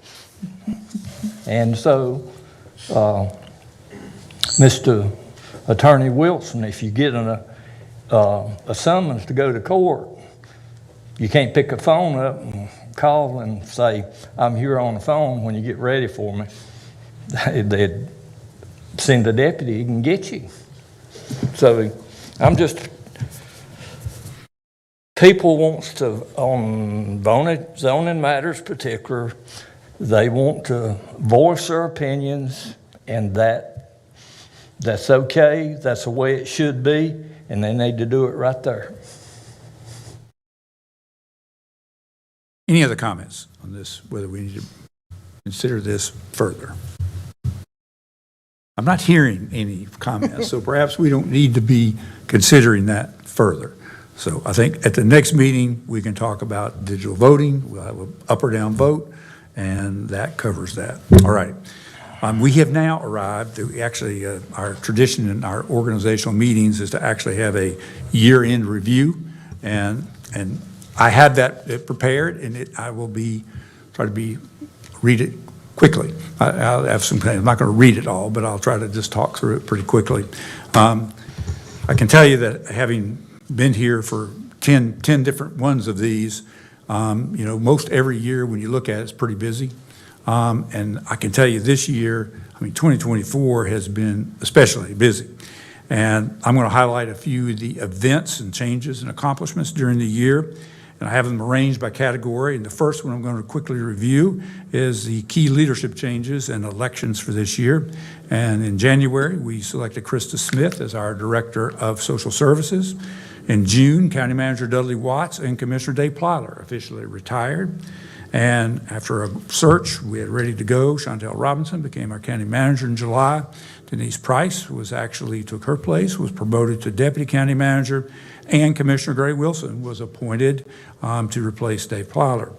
L: And so, Mr. Attorney Wilson, if you get a summons to go to court, you can't pick a phone up and call and say, I'm here on the phone when you get ready for me. They'd send a deputy, he can get you. So I'm just, people wants to, on zoning matters particular, they want to voice their opinions, and that's okay, that's the way it should be, and they need to do it right there.
A: Any other comments on this, whether we need to consider this further? I'm not hearing any comments, so perhaps we don't need to be considering that further. So I think at the next meeting, we can talk about digital voting. We'll have an up or down vote, and that covers that. All right. We have now arrived to actually, our tradition in our organizational meetings is to actually have a year-end review, and I had that prepared, and I will try to read it quickly. I'll have some, I'm not going to read it all, but I'll try to just talk through it pretty quickly. I can tell you that having been here for 10 different ones of these, most every year when you look at it, it's pretty busy. And I can tell you this year, 2024 has been especially busy. And I'm going to highlight a few of the events and changes and accomplishments during the year. And I have them arranged by category. And the first one I'm going to quickly review is the key leadership changes and elections for this year. And in January, we selected Krista Smith as our Director of Social Services. In June, County Manager Dudley Watts and Commissioner Dave Plyler officially retired. And after a search, we had ready to go. Chantel Robinson became our county manager in July. Denise Price took her place, was promoted to deputy county manager, and Commissioner Gray Wilson was appointed to replace Dave Plyler.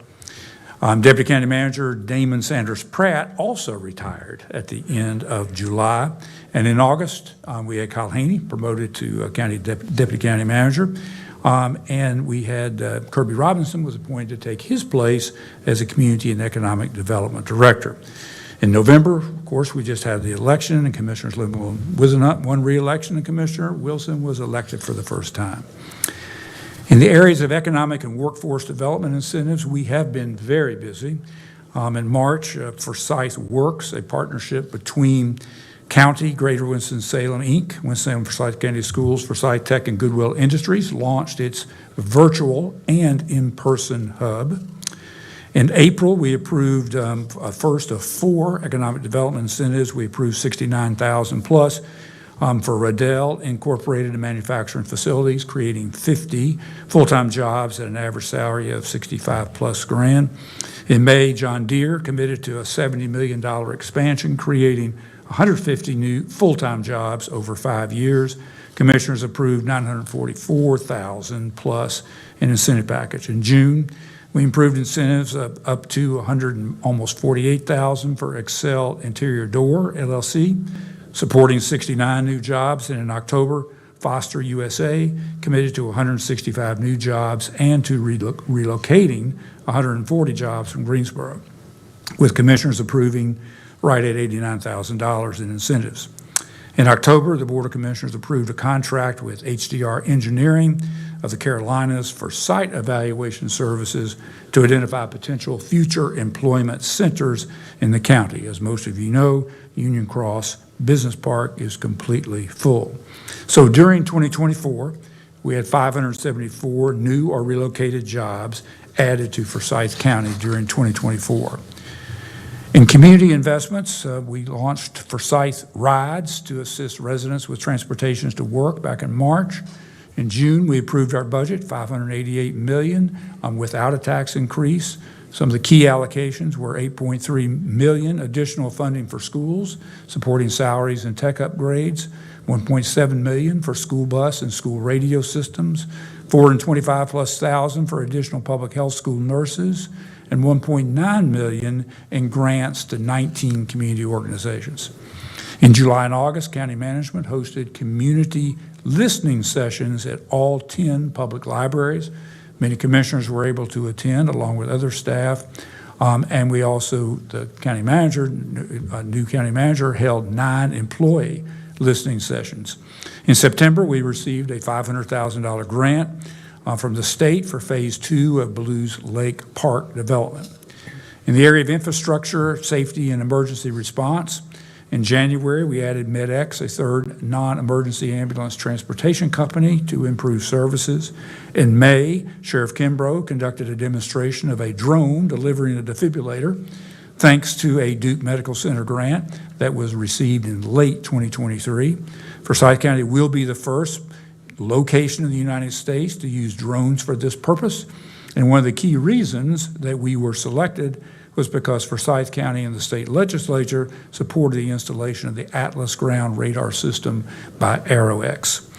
A: Deputy County Manager Damon Sanders Pratt also retired at the end of July. And in August, we had Kyle Haney promoted to Deputy County Manager. And we had Kirby Robinson was appointed to take his place as a Community and Economic Development Director. In November, of course, we just had the election, and Commissioner Wizenut won re-election, and Commissioner Wilson was elected for the first time. In the areas of economic and workforce development incentives, we have been very busy. In March, Forsyth Works, a partnership between County, Greater Winston-Salem, Inc., Winston-Salem Forsyth County Schools, Forsyth Tech, and Goodwill Industries, launched its virtual and in-person hub. In April, we approved a first of 4 economic development incentives. We approved $69,000 plus for Riddell Incorporated and Manufacturing Facilities, creating 50 full-time jobs at an average salary of $65+ grand. In May, John Deere committed to a $70 million expansion, creating 150 new full-time jobs over 5 years. Commissioners approved $944,000 plus in incentive package. In June, we improved incentives up to almost $48,000 for Excel Interior Door LLC, supporting 69 new jobs. And in October, Foster USA committed to 165 new jobs and to relocating 140 jobs from Greensboro, with commissioners approving right at $89,000 in incentives. In October, the Board of Commissioners approved a contract with HDR Engineering of the Carolinas for site evaluation services to identify potential future employment centers in the county. As most of you know, Union Cross Business Park is completely full. So during 2024, we had 574 new or relocated jobs added to Forsyth County during 2024. In community investments, we launched Forsyth Rides to assist residents with transportations to work back in March. In June, we approved our budget, $588 million, without a tax increase, Some of the key allocations were $8.3 million additional funding for schools, supporting salaries and tech upgrades, $1.7 million for school bus and school radio systems, $425,000+ for additional public health school nurses, and $1.9 million in grants to 19 community organizations. In July and August, county management hosted community listening sessions at all 10 public libraries. Many commissioners were able to attend along with other staff. And we also, the county manager, new county manager, held 9 employee listening sessions. In September, we received a $500,000 grant from the state for Phase 2 of Blues Lake Park development. In the area of infrastructure, safety, and emergency response, in January, we added MedX, a third non-emergency ambulance transportation company, to improve services. In May, Sheriff Kimbrough conducted a demonstration of a drone delivering a defibrillator, thanks to a Duke Medical Center grant that was received in late 2023. Forsyth County will be the first location in the United States to use drones for this purpose. And one of the key reasons that we were selected was because Forsyth County and the state legislature supported the installation of the Atlas ground radar system by AeroX.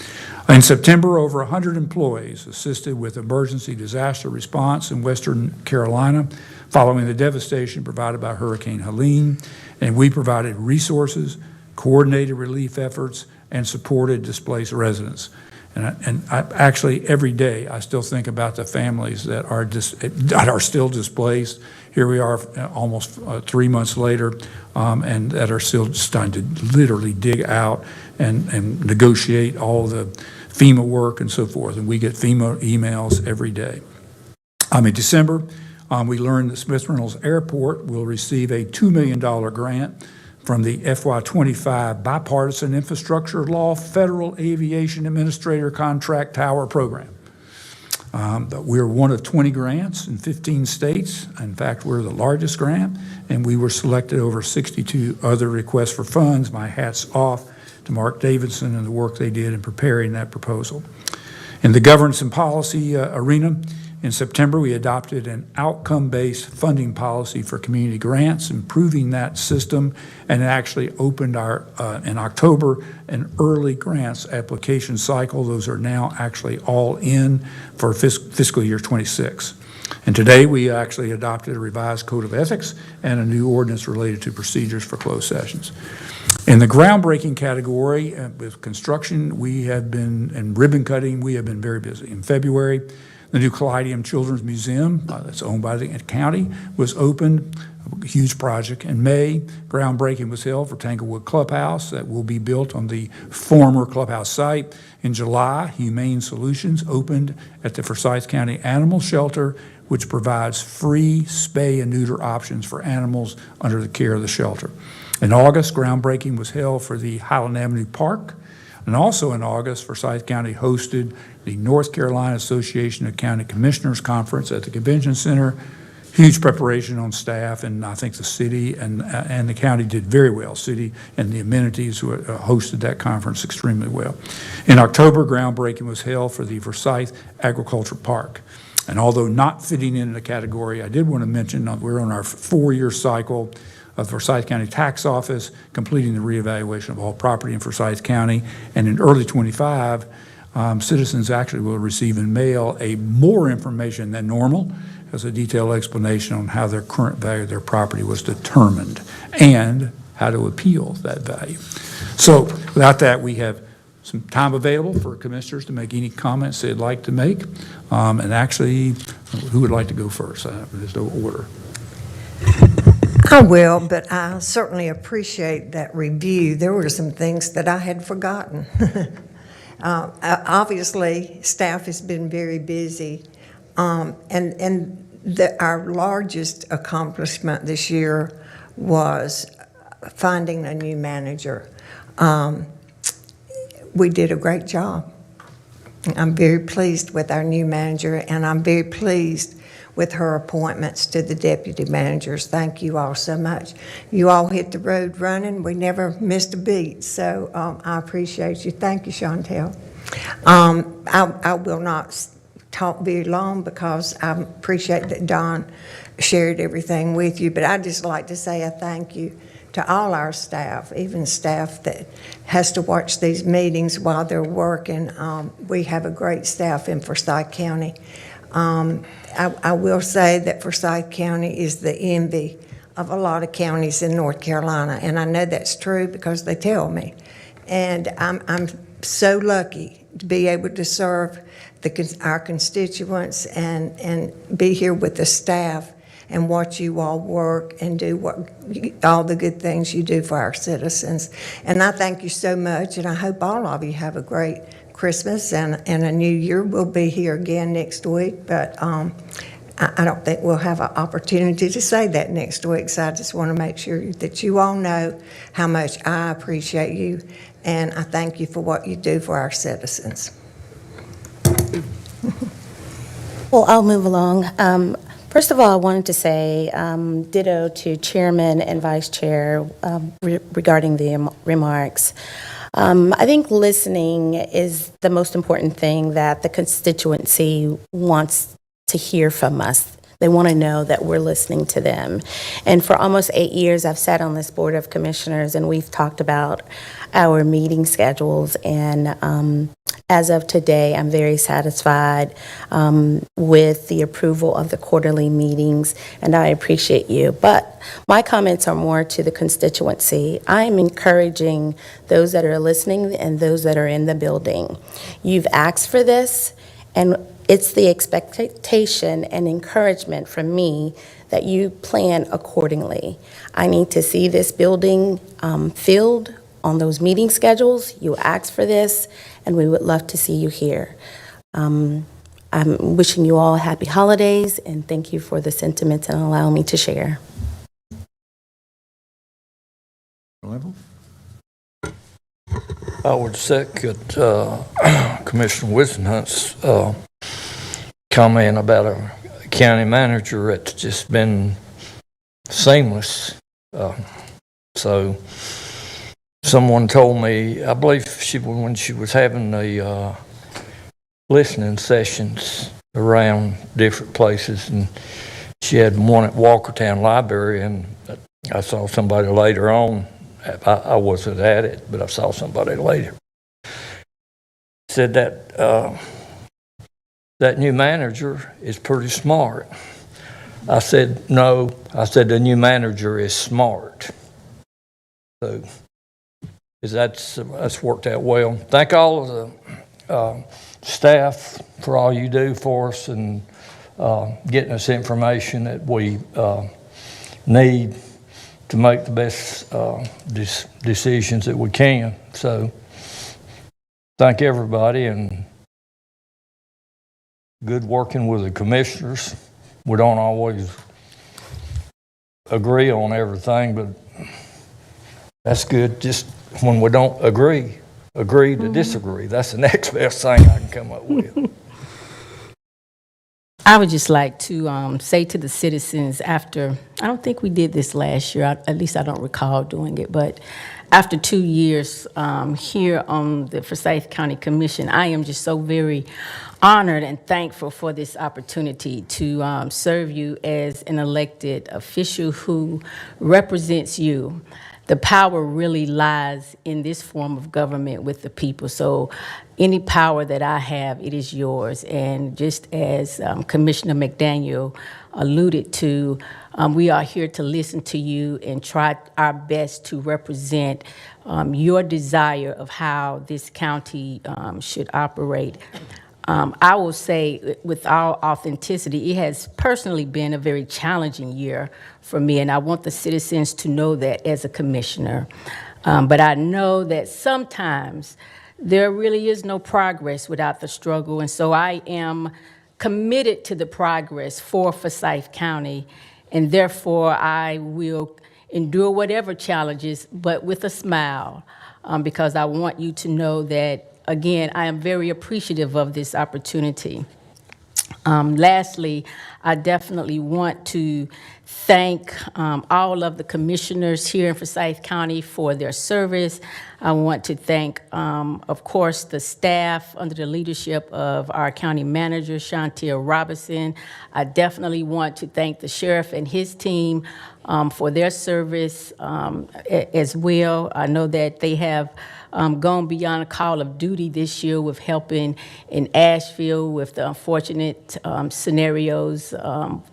A: In September, over 100 employees assisted with emergency disaster response in Western Carolina following the devastation provided by Hurricane Helene, and we provided resources, coordinated relief efforts, and supported displaced residents. And I actually, every day, I still think about the families that are still displaced. Here we are almost 3 months later, and that are still starting to literally dig out and negotiate all the FEMA work and so forth. And we get FEMA emails every day. In December, we learned that Smith Reynolds Airport will receive a $2 million grant from the FY25 Bipartisan Infrastructure Law Federal Aviation Administrator Contract Tower Program. We're one of 20 grants in 15 states. In fact, we're the largest grant, and we were selected over 62 other requests for funds. My hat's off to Mark Davidson and the work they did in preparing that proposal. In the governance and policy arena, in September, we adopted an outcome-based funding policy for community grants, improving that system, and it actually opened our, in October, an early grants application cycle. Those are now actually all in for fiscal year 26. And today, we actually adopted a revised code of ethics and a new ordinance related to procedures for closed sessions. In the groundbreaking category, with construction, we have been, and ribbon cutting, we have been very busy. In February, the new Callidium Children's Museum, that's owned by the county, was opened, a huge project. In May, groundbreaking was held for Tanglewood Clubhouse that will be built on the former clubhouse site. In July, Humane Solutions opened at the Forsyth County Animal Shelter, which provides free spay and neuter options for animals under the care of the shelter. In August, groundbreaking was held for the Highland Avenue Park. And also in August, Forsyth County hosted the North Carolina Association of County Commissioners Conference at the Convention Center. Huge preparation on staff, and I think the city and the county did very well. City and the amenities hosted that conference extremely well. In October, groundbreaking was held for the Forsyth Agriculture Park. And although not fitting in the category, I did want to mention we're on our 4-year cycle of the Forsyth County Tax Office, completing the reevaluation of all property in Forsyth County. And in early 25, citizens actually will receive in mail more information than normal as a detailed explanation on how their current value of their property was determined and how to appeal that value. So without that, we have some time available for commissioners to make any comments they'd like to make. And actually, who would like to go first? There's no order.
C: I will, but I certainly appreciate that review. There were some things that I had forgotten. Obviously, staff has been very busy, and our largest accomplishment this year was finding a new manager. We did a great job. I'm very pleased with our new manager, and I'm very pleased with her appointments to the deputy managers. Thank you all so much. You all hit the road running. We never missed a beat, so I appreciate you. Thank you, Chantel. I will not talk very long because I appreciate that Don shared everything with you, but I'd just like to say a thank you to all our staff, even staff that has to watch these meetings while they're working. We have a great staff in Forsyth County. I will say that Forsyth County is the envy of a lot of counties in North Carolina, and I know that's true because they tell me. And I'm so lucky to be able to serve our constituents and be here with the staff and watch you all work and do all the good things you do for our citizens. And I thank you so much, and I hope all of you have a great Christmas and a new year. We'll be here again next week, but I don't think we'll have an opportunity to say that next week, so I just want to make sure that you all know how much I appreciate you, and I thank you for what you do for our citizens.
E: Well, I'll move along. First of all, I wanted to say ditto to Chairman and Vice Chair regarding the remarks. I think listening is the most important thing that the constituency wants to hear from us. They want to know that we're listening to them. And for almost 8 years, I've sat on this Board of Commissioners, and we've talked about our meeting schedules. And as of today, I'm very satisfied with the approval of the quarterly meetings, and I appreciate you. But my comments are more to the constituency. I'm encouraging those that are listening and those that are in the building. You've asked for this, and it's the expectation and encouragement from me that you plan accordingly. I need to see this building filled on those meeting schedules. You asked for this, and we would love to see you here. I'm wishing you all happy holidays, and thank you for the sentiments and allowing me to share.
L: I would second Commissioner Whisenhunt's comment about a county manager that's just been seamless. So someone told me, I believe when she was having the listening sessions around different places, and she had one at Walkertown Library, and I saw somebody later on. I wasn't at it, but I saw somebody later. Said that that new manager is pretty smart. I said, no. I said, the new manager is smart. So that's worked out well. Thank all of the staff for all you do for us and getting us information that we need to make the best decisions that we can. So thank everybody, and good working with the commissioners. We don't always agree on everything, but that's good. Just when we don't agree to disagree. That's the next best thing I can come up with.
F: I would just like to say to the citizens after, I don't think we did this last year, at least I don't recall doing it, but after 2 years here on the Forsyth County Commission, I am just so very honored and thankful for this opportunity to serve you as an elected official who represents you. The power really lies in this form of government with the people. So any power that I have, it is yours. And just as Commissioner McDaniel alluded to, we are here to listen to you and try our best to represent your desire of how this county should operate. I will say with all authenticity, it has personally been a very challenging year for me, and I want the citizens to know that as a commissioner. But I know that sometimes there really is no progress without the struggle, and so I am committed to the progress for Forsyth County, and therefore I will endure whatever challenges, but with a smile, because I want you to know that, again, I am very appreciative of this opportunity. Lastly, I definitely want to thank all of the commissioners here in Forsyth County for their service. I want to thank, of course, the staff under the leadership of our county manager, Chantel Robinson. I definitely want to thank the sheriff and his team for their service as well. I know that they have gone beyond a call of duty this year with helping in Asheville with the unfortunate scenarios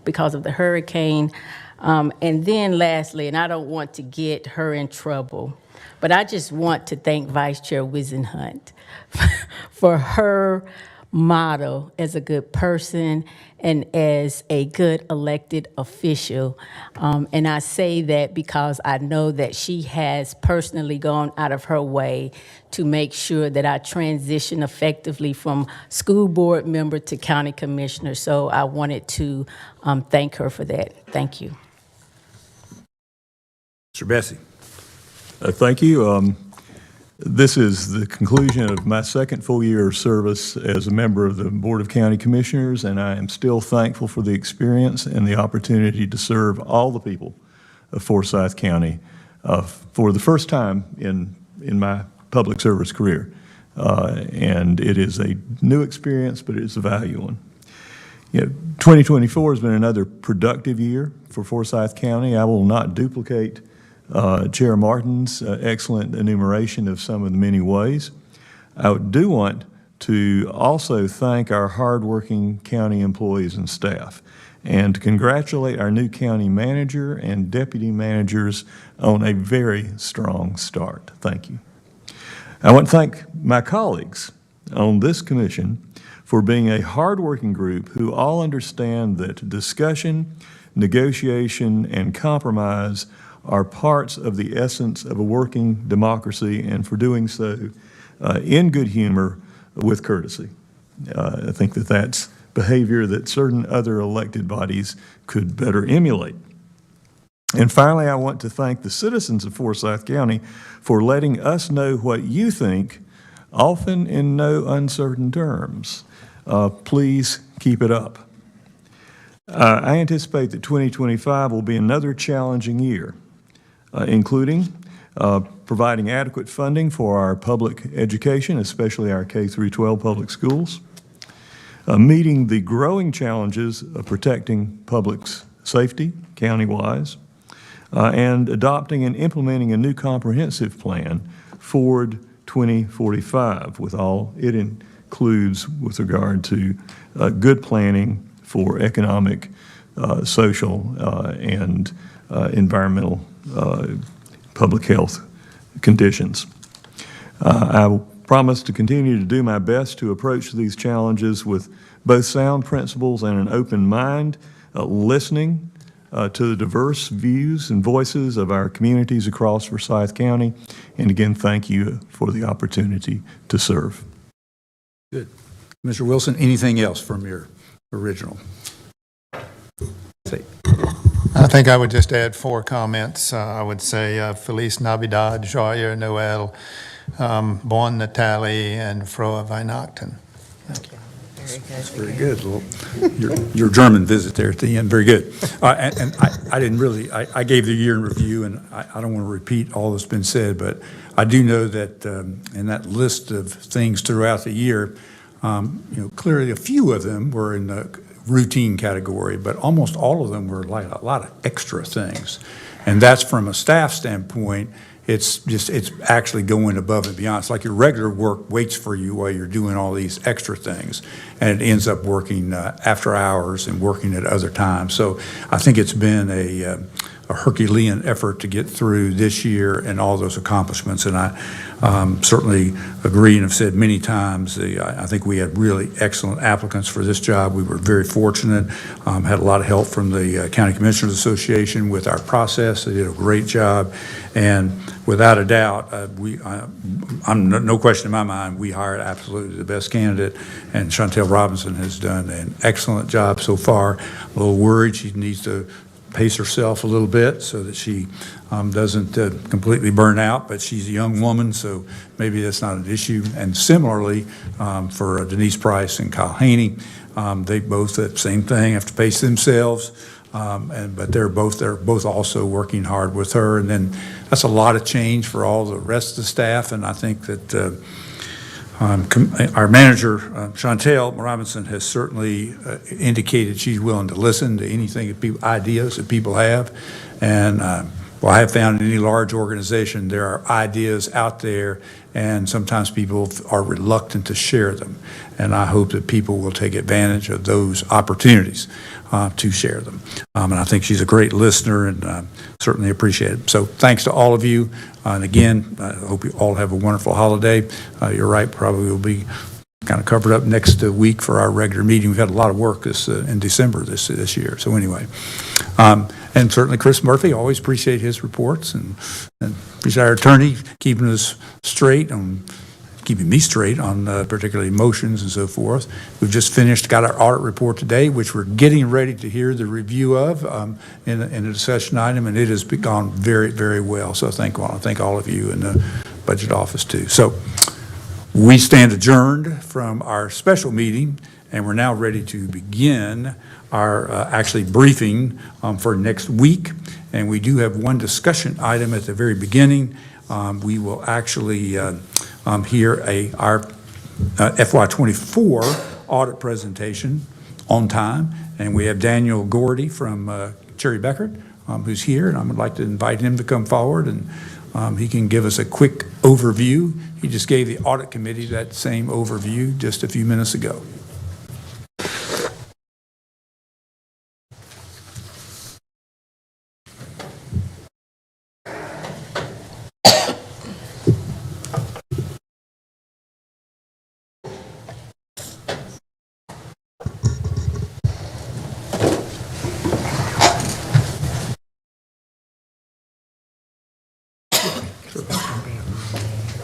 F: because of the hurricane. And then lastly, and I don't want to get her in trouble, but I just want to thank Vice Chair Wisenhunt for her motto as a good person and as a good elected official. And I say that because I know that she has personally gone out of her way to make sure that I transition effectively from school board member to county commissioner. So I wanted to thank her for that. Thank you.
A: Mr. Bessie.
J: Thank you. This is the conclusion of my second full year of service as a member of the Board of County Commissioners, and I am still thankful for the experience and the opportunity to serve all the people of Forsyth County for the first time in my public service career. And it is a new experience, but it's a value one. 2024 has been another productive year for Forsyth County. I will not duplicate Chair Martin's excellent enumeration of some of the many ways. I do want to also thank our hardworking county employees and staff and to congratulate our new county manager and deputy managers on a very strong start. Thank you. I want to thank my colleagues on this commission for being a hardworking group who all understand that discussion, negotiation, and compromise are parts of the essence of a working democracy, and for doing so in good humor with courtesy. I think that that's behavior that certain other elected bodies could better emulate. And finally, I want to thank the citizens of Forsyth County for letting us know what you think, often in no uncertain terms. Please keep it up. I anticipate that 2025 will be another challenging year, including providing adequate funding for our public education, especially our K-12 public schools, meeting the growing challenges of protecting public safety county-wise, and adopting and implementing a new comprehensive plan, Forward 2045, with all it includes with regard to good planning for economic, social, and environmental public health conditions. I promise to continue to do my best to approach these challenges with both sound principles and an open mind, listening to the diverse views and voices of our communities across Forsyth County. And again, thank you for the opportunity to serve.
A: Good. Mr. Wilson, anything else from your original? Say.
C: I think I would just add 4 comments. I would say Feliz Navidad, Joyeux Noel, Bon Natale, and Frohe Weihnachten. Thank you.
A: That's very good. Well, your German visit there at the end, very good. And I didn't really, I gave the year in review, and I don't want to repeat all that's been said, but I do know that in that list of things throughout the year, clearly a few of them were in the routine category, but almost all of them were like a lot of extra things. And that's from a staff standpoint, it's actually going above and beyond. It's like your regular work waits for you while you're doing all these extra things, and it ends up working after hours and working at other times. So I think it's been a Herculean effort to get through this year and all those accomplishments. And I certainly agree and have said many times, I think we had really excellent applicants for this job. We were very fortunate, had a lot of help from the County Commissioners Association with our process. They did a great job. And without a doubt, no question in my mind, we hired absolutely the best candidate. And Chantel Robinson has done an excellent job so far. A little worried she needs to pace herself a little bit so that she doesn't completely burn out, but she's a young woman, so maybe that's not an issue. And similarly, for Denise Price and Kyle Haney, They both, the same thing, have to pace themselves. But they're both also working hard with her. And then that's a lot of change for all the rest of the staff. And I think that our manager, Chantel Robinson, has certainly indicated she's willing to listen to anything, ideas that people have. And well, I have found in any large organization, there are ideas out there, and sometimes people are reluctant to share them. And I hope that people will take advantage of those opportunities to share them. And I think she's a great listener, and certainly appreciate it. So thanks to all of you. And again, I hope you all have a wonderful holiday. You're right, probably will be kind of covered up next week for our regular meeting. We've had a lot of work in December this year. So anyway, and certainly Chris Murphy, always appreciate his reports, and appreciate our attorney keeping us straight on, keeping me straight on particularly motions and so forth. We've just got our audit report today, which we're getting ready to hear the review of in a discussion item, and it has gone very, very well. So I thank all of you in the budget office too. So we stand adjourned from our special meeting, and we're now ready to begin our actually briefing for next week. And we do have one discussion item at the very beginning. We will actually hear our FY24 audit presentation on time. And we have Daniel Gordy from Cherry Beckert, who's here, and I would like to invite him to come forward, and he can give us a quick overview. He just gave the audit committee that same overview just a few minutes ago.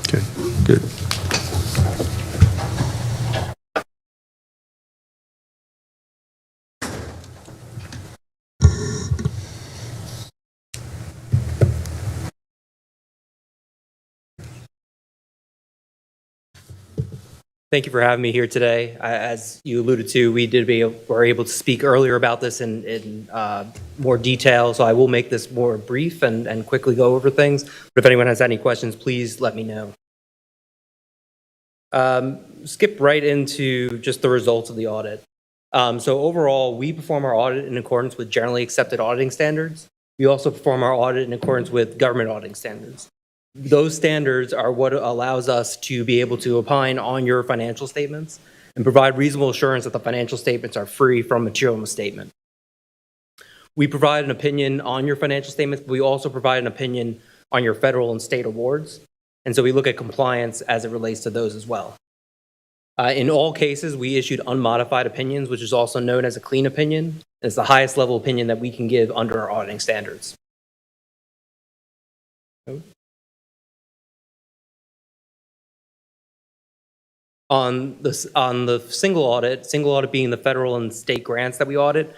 A: Okay, good.
M: Thank you for having me here today. As you alluded to, were able to speak earlier about this in more detail, so I will make this more brief and quickly go over things. But if anyone has any questions, please let me know. Skip right into just the results of the audit. So overall, we perform our audit in accordance with generally accepted auditing standards. We also perform our audit in accordance with government auditing standards. Those standards are what allows us to be able to opine on your financial statements and provide reasonable assurance that the financial statements are free from material misstatement. We provide an opinion on your financial statements, but we also provide an opinion on your federal and state awards. And so we look at compliance as it relates to those as well. In all cases, we issued unmodified opinions, which is also known as a clean opinion. It's the highest level opinion that we can give under our auditing standards. On the single audit being the federal and state grants that we audit,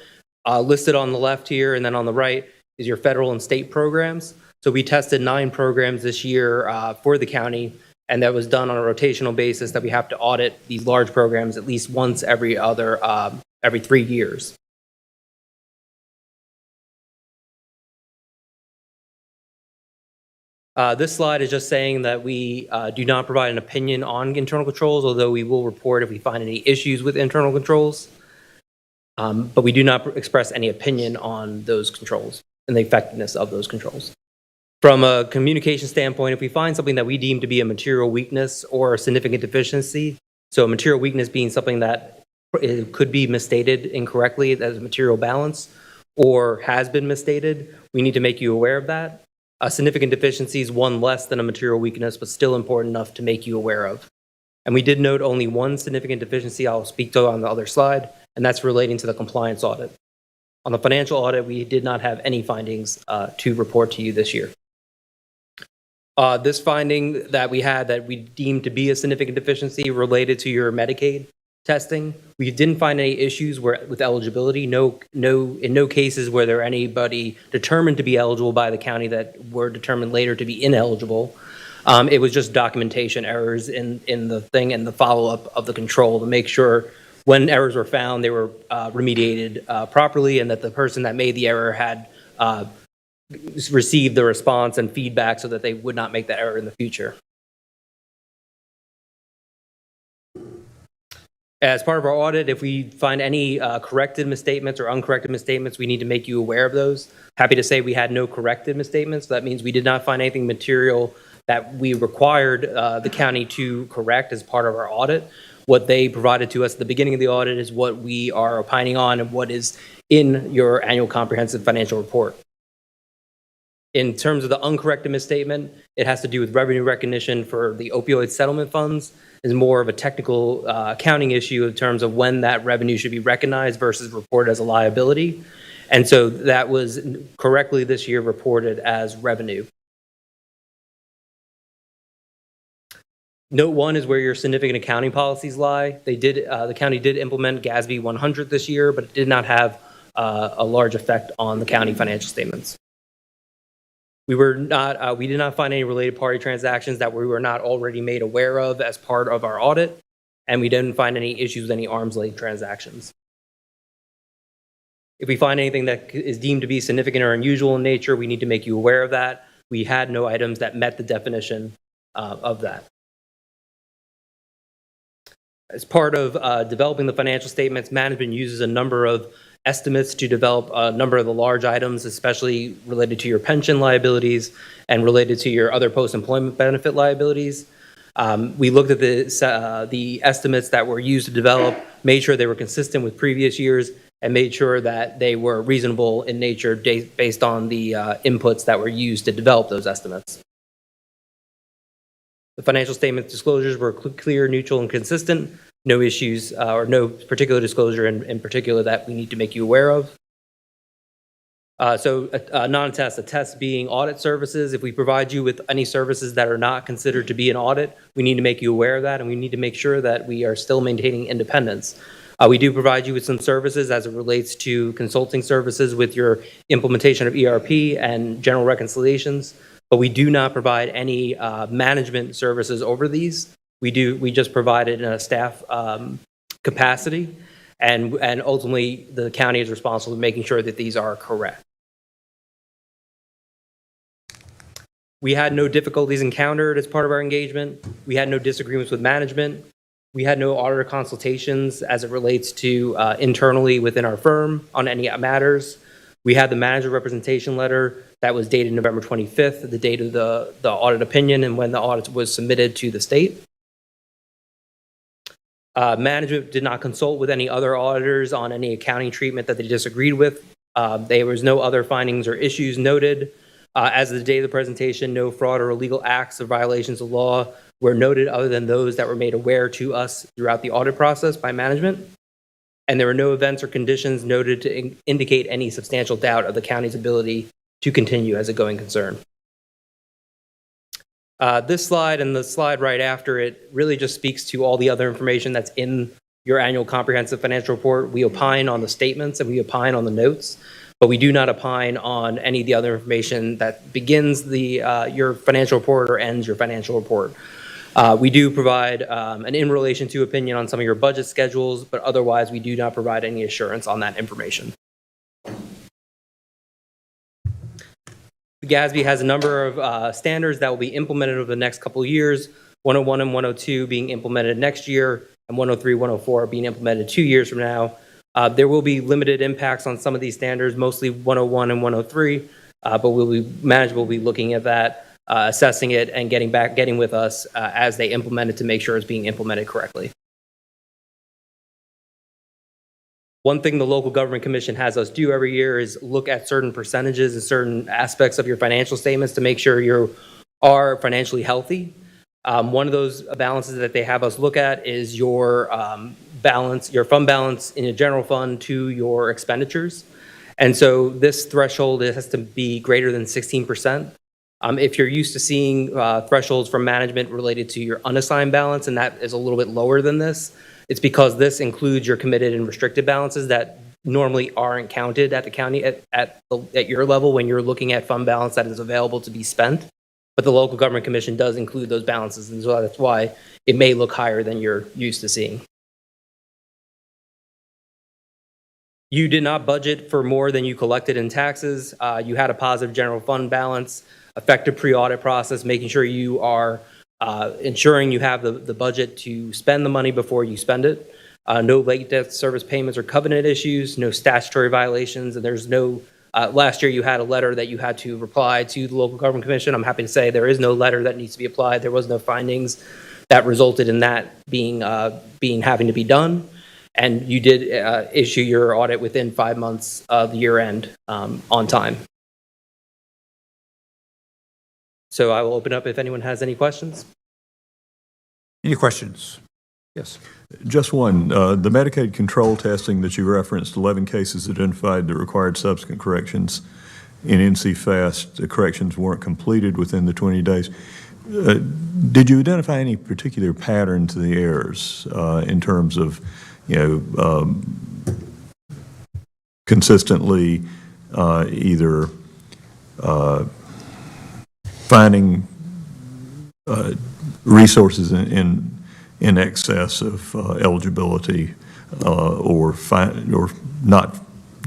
M: listed on the left here and then on the right is your federal and state programs. So we tested 9 programs this year for the county, and that was done on a rotational basis that we have to audit these large programs at least once every 3 years. This slide is just saying that we do not provide an opinion on internal controls, although we will report if we find any issues with internal controls. But we do not express any opinion on those controls and the effectiveness of those controls. From a communication standpoint, if we find something that we deem to be a material weakness or a significant deficiency, so a material weakness being something that could be misstated incorrectly as a material balance or has been misstated, we need to make you aware of that. A significant deficiency is one less than a material weakness, but still important enough to make you aware of. And we did note only one significant deficiency I'll speak to on the other slide, and that's relating to the compliance audit. On the financial audit, we did not have any findings to report to you this year. This finding that we had that we deemed to be a significant deficiency related to your Medicaid testing. We didn't find any issues with eligibility. In no cases were there anybody determined to be eligible by the county that were determined later to be ineligible. It was just documentation errors in the thing and the follow-up of the control to make sure when errors were found, they were remediated properly, and that the person that made the error had received the response and feedback so that they would not make that error in the future. As part of our audit, if we find any corrected misstatements or uncorrected misstatements, we need to make you aware of those. Happy to say we had no corrected misstatements. That means we did not find anything material that we required the county to correct as part of our audit. What they provided to us at the beginning of the audit is what we are opining on and what is in your annual comprehensive financial report. In terms of the uncorrected misstatement, it has to do with revenue recognition for the opioid settlement funds. Is more of a technical accounting issue in terms of when that revenue should be recognized versus reported as a liability. And so that was correctly this year reported as revenue. Note 1 is where your significant accounting policies lie. The county did implement GASB 100 this year, but it did not have a large effect on the county financial statements. We did not find any related party transactions that we were not already made aware of as part of our audit, and we didn't find any issues with any arm's length transactions. If we find anything that is deemed to be significant or unusual in nature, we need to make you aware of that. We had no items that met the definition of that. As part of developing the financial statements, management uses a number of estimates to develop a number of the large items, especially related to your pension liabilities and related to your other post-employment benefit liabilities. We looked at the estimates that were used to develop, made sure they were consistent with previous years, and made sure that they were reasonable in nature based on the inputs that were used to develop those estimates. The financial statement disclosures were clear, neutral, and consistent. No issues or no particular disclosure in particular that we need to make you aware of. Non-attest, attest being audit services. If we provide you with any services that are not considered to be an audit, we need to make you aware of that, and we need to make sure that we are still maintaining independence. We do provide you with some services as it relates to consulting services with your implementation of ERP and general reconciliations, but we do not provide any management services over these. We just provide it in a staff capacity, and ultimately the county is responsible for making sure that these are correct. We had no difficulties encountered as part of our engagement. We had no disagreements with management. We had no auditor consultations as it relates to internally within our firm on any matters. We had the manager representation letter that was dated November 25th, the date of the audit opinion and when the audit was submitted to the state. Management did not consult with any other auditors on any accounting treatment that they disagreed with. There was no other findings or issues noted. As of the day of the presentation, no fraud or illegal acts or violations of law were noted other than those that were made aware to us throughout the audit process by management. And there were no events or conditions noted to indicate any substantial doubt of the county's ability to continue as a going concern. This slide and the slide right after it really just speaks to all the other information that's in your annual comprehensive financial report. We opine on the statements and we opine on the notes, but we do not opine on any of the other information that begins your financial report or ends your financial report. We do provide an in relation to opinion on some of your budget schedules, but otherwise we do not provide any assurance on that information. The GASB has a number of standards that will be implemented over the next couple of years, 101 and 102 being implemented next year, and 103, 104 being implemented 2 years from now. There will be limited impacts on some of these standards, mostly 101 and 103, but management will be looking at that, assessing it, and getting with us as they implement it to make sure it's being implemented correctly. One thing the Local Government Commission has us do every year is look at certain percentages and certain aspects of your financial statements to make sure you are financially healthy. One of those balances that they have us look at is your balance, your fund balance in a general fund to your expenditures. And so this threshold has to be greater than 16%. If you're used to seeing thresholds from management related to your unassigned balance, and that is a little bit lower than this, it's because this includes your committed and restricted balances that normally aren't counted at the county at your level when you're looking at fund balance that is available to be spent. But the Local Government Commission does include those balances, and so that's why it may look higher than you're used to seeing. You did not budget for more than you collected in taxes. You had a positive general fund balance, effective pre-audit process, making sure you are ensuring you have the budget to spend the money before you spend it. No late debt service payments or covenant issues, no statutory violations, and there's no, last year you had a letter that you had to reply to the local government commission. I'm happy to say there is no letter that needs to be applied. There was no findings that resulted in that being having to be done. And you did issue your audit within 5 months of year end on time. So I will open up if anyone has any questions.
A: Any questions? Yes.
J: Just one. The Medicaid control testing that you referenced, 11 cases identified that required subsequent corrections in NC Fast. The corrections weren't completed within the 20 days. Did you identify any particular pattern to the errors in terms of, consistently either finding resources in excess of eligibility or not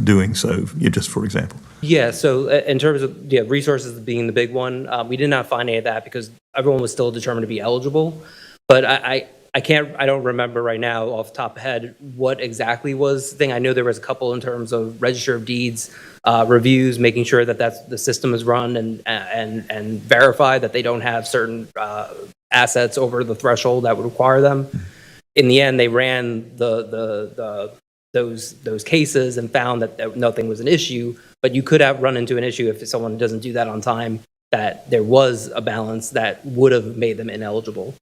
J: doing so, just for example?
M: Yeah, so in terms of resources being the big one, we did not find any of that because everyone was still determined to be eligible. But I don't remember right now off the top of the head what exactly was the thing. I know there was a couple in terms of Register of Deeds reviews, making sure that the system is run and verify that they don't have certain assets over the threshold that would require them. In the end, they ran those cases and found that nothing was an issue, but you could have run into an issue if someone doesn't do that on time, that there was a balance that would have made them ineligible.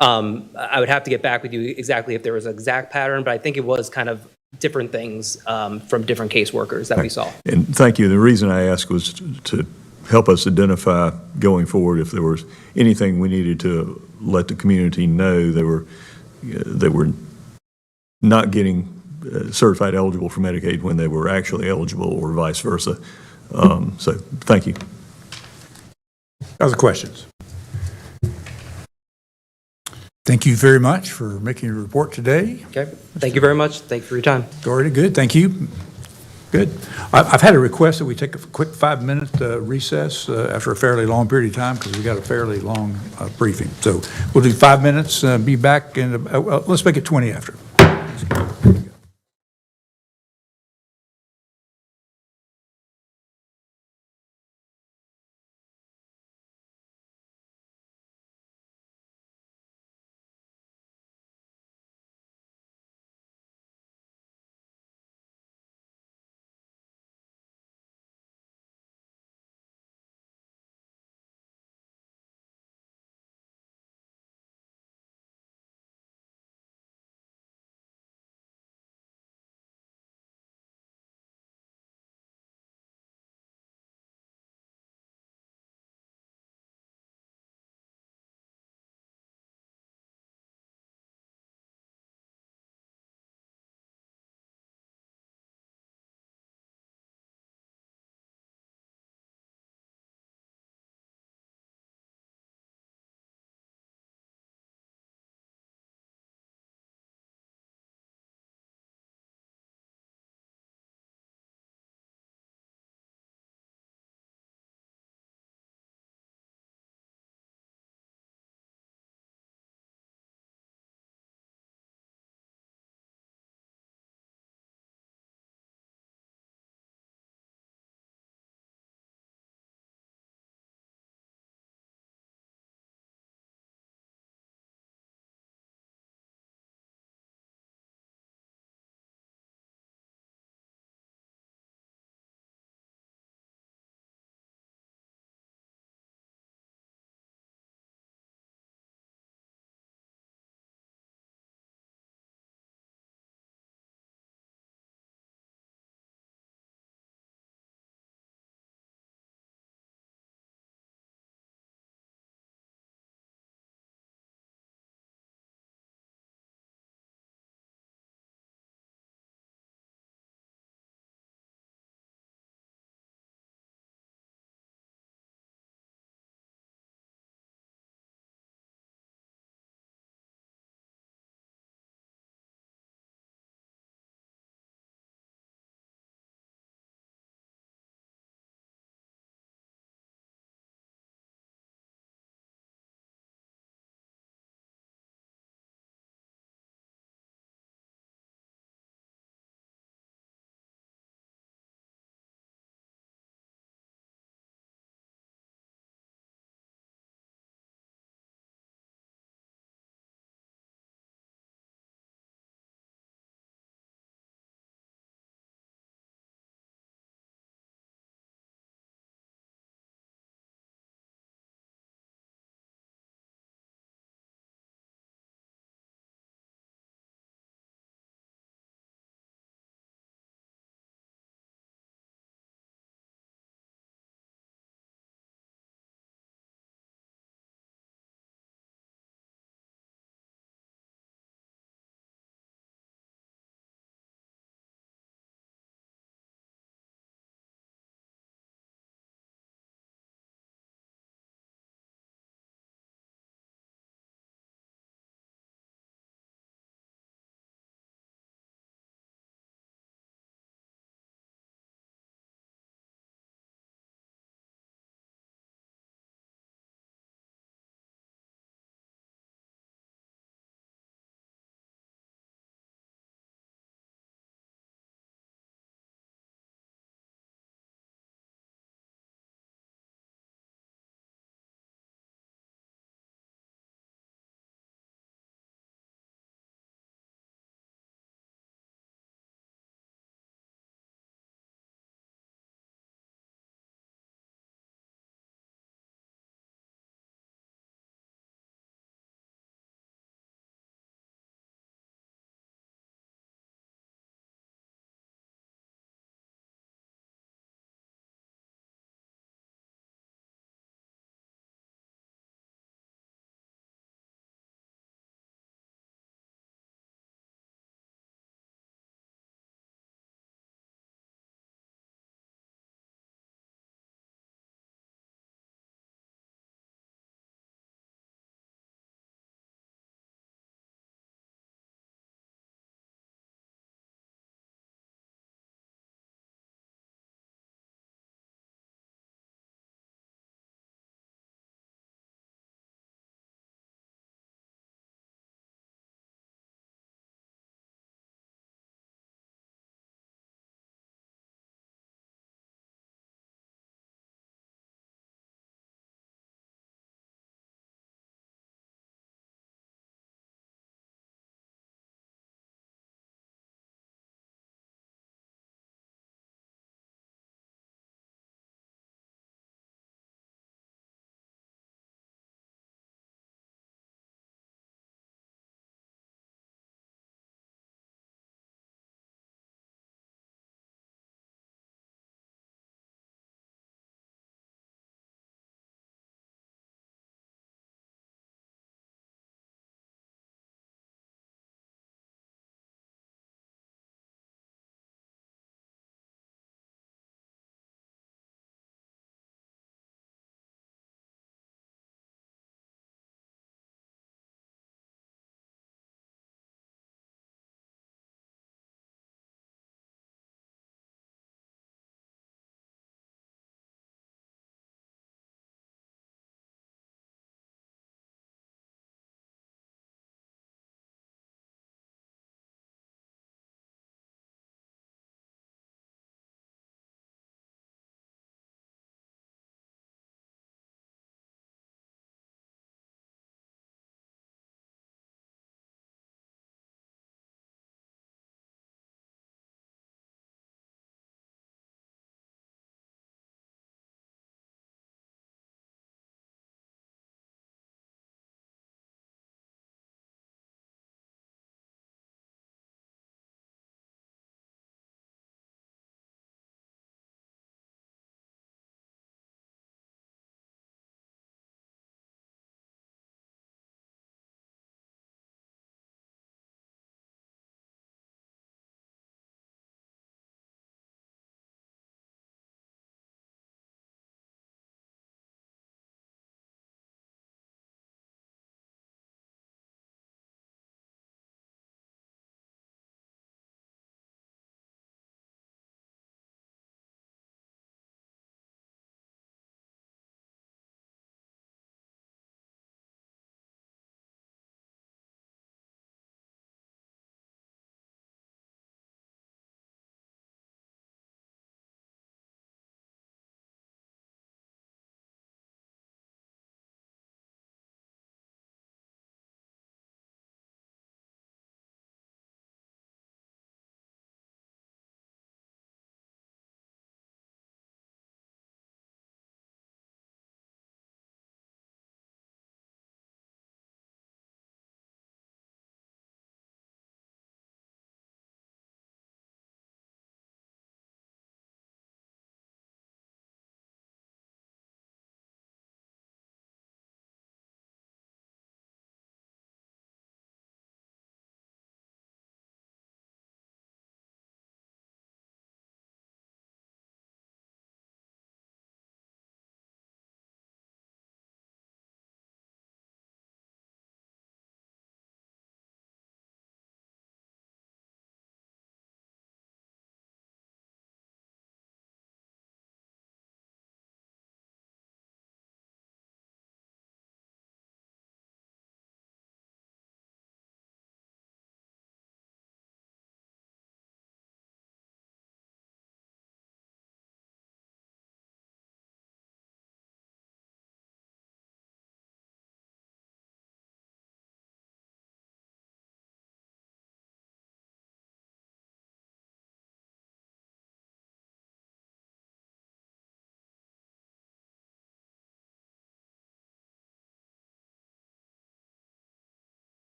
M: I would have to get back with you exactly if there was an exact pattern, but I think it was kind of different things from different caseworkers that we saw.
J: And thank you. The reason I asked was to help us identify going forward if there was anything we needed to let the community know they were not getting certified eligible for Medicaid when they were actually eligible, or vice versa. So thank you.
A: Other questions? Thank you very much for making your report today.
M: Okay, thank you very much. Thank you for your time.
A: Doherty, good, thank you. Good. I've had a request that we take a quick 5-minute recess after a fairly long period of time because we got a fairly long briefing. So we'll do 5 minutes, be back in, let's make it 20 after.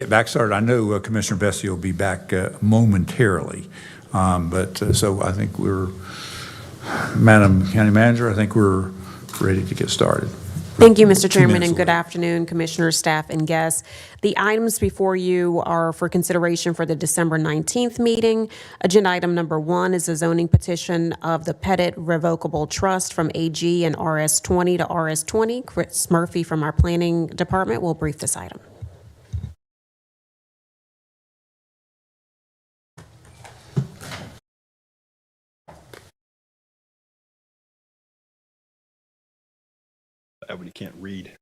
A: get back started. I know Commissioner Bessie will be back momentarily, so I think Madam County Manager, I think we're ready to get started.
H: Thank you, Mr. Chairman,
A: minutes
H: and good
A: away.
H: afternoon, Commissioners, staff, and guests. The items before you are for consideration for the December 19th meeting. Agenda item number 1 is a zoning petition of the Pettit Revocable Trust from AG and RS20 to RS20. Chris Murphy from our Planning Department will brief this item.
N: When you can't read.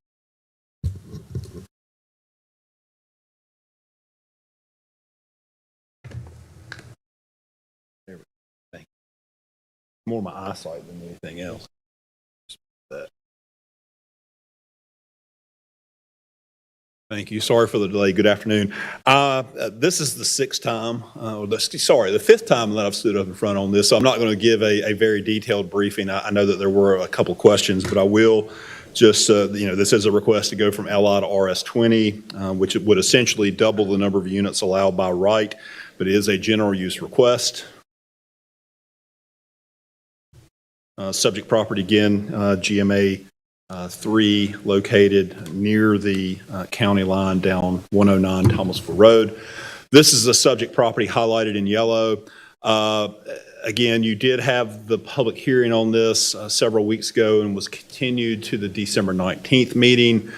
N: There we go. Thank you. More my eyesight than anything else. Thank you. Sorry for the delay. Good afternoon. This is the fifth time that I've stood up in front on this, so I'm not going to give a very detailed briefing. I know that there were a couple of questions, but I will just, this is a request to go from LI to RS20, which would essentially double the number of units allowed by right, but it is a general use request. Subject property again, GMA 3, located near the county line down 109 Thomasville Road. This is the subject property highlighted in yellow. Again, you did have the public hearing on this several weeks ago and was continued to the December 19th meeting.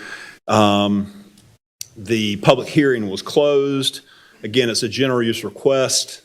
N: The public hearing was closed. Again, it's a general use request.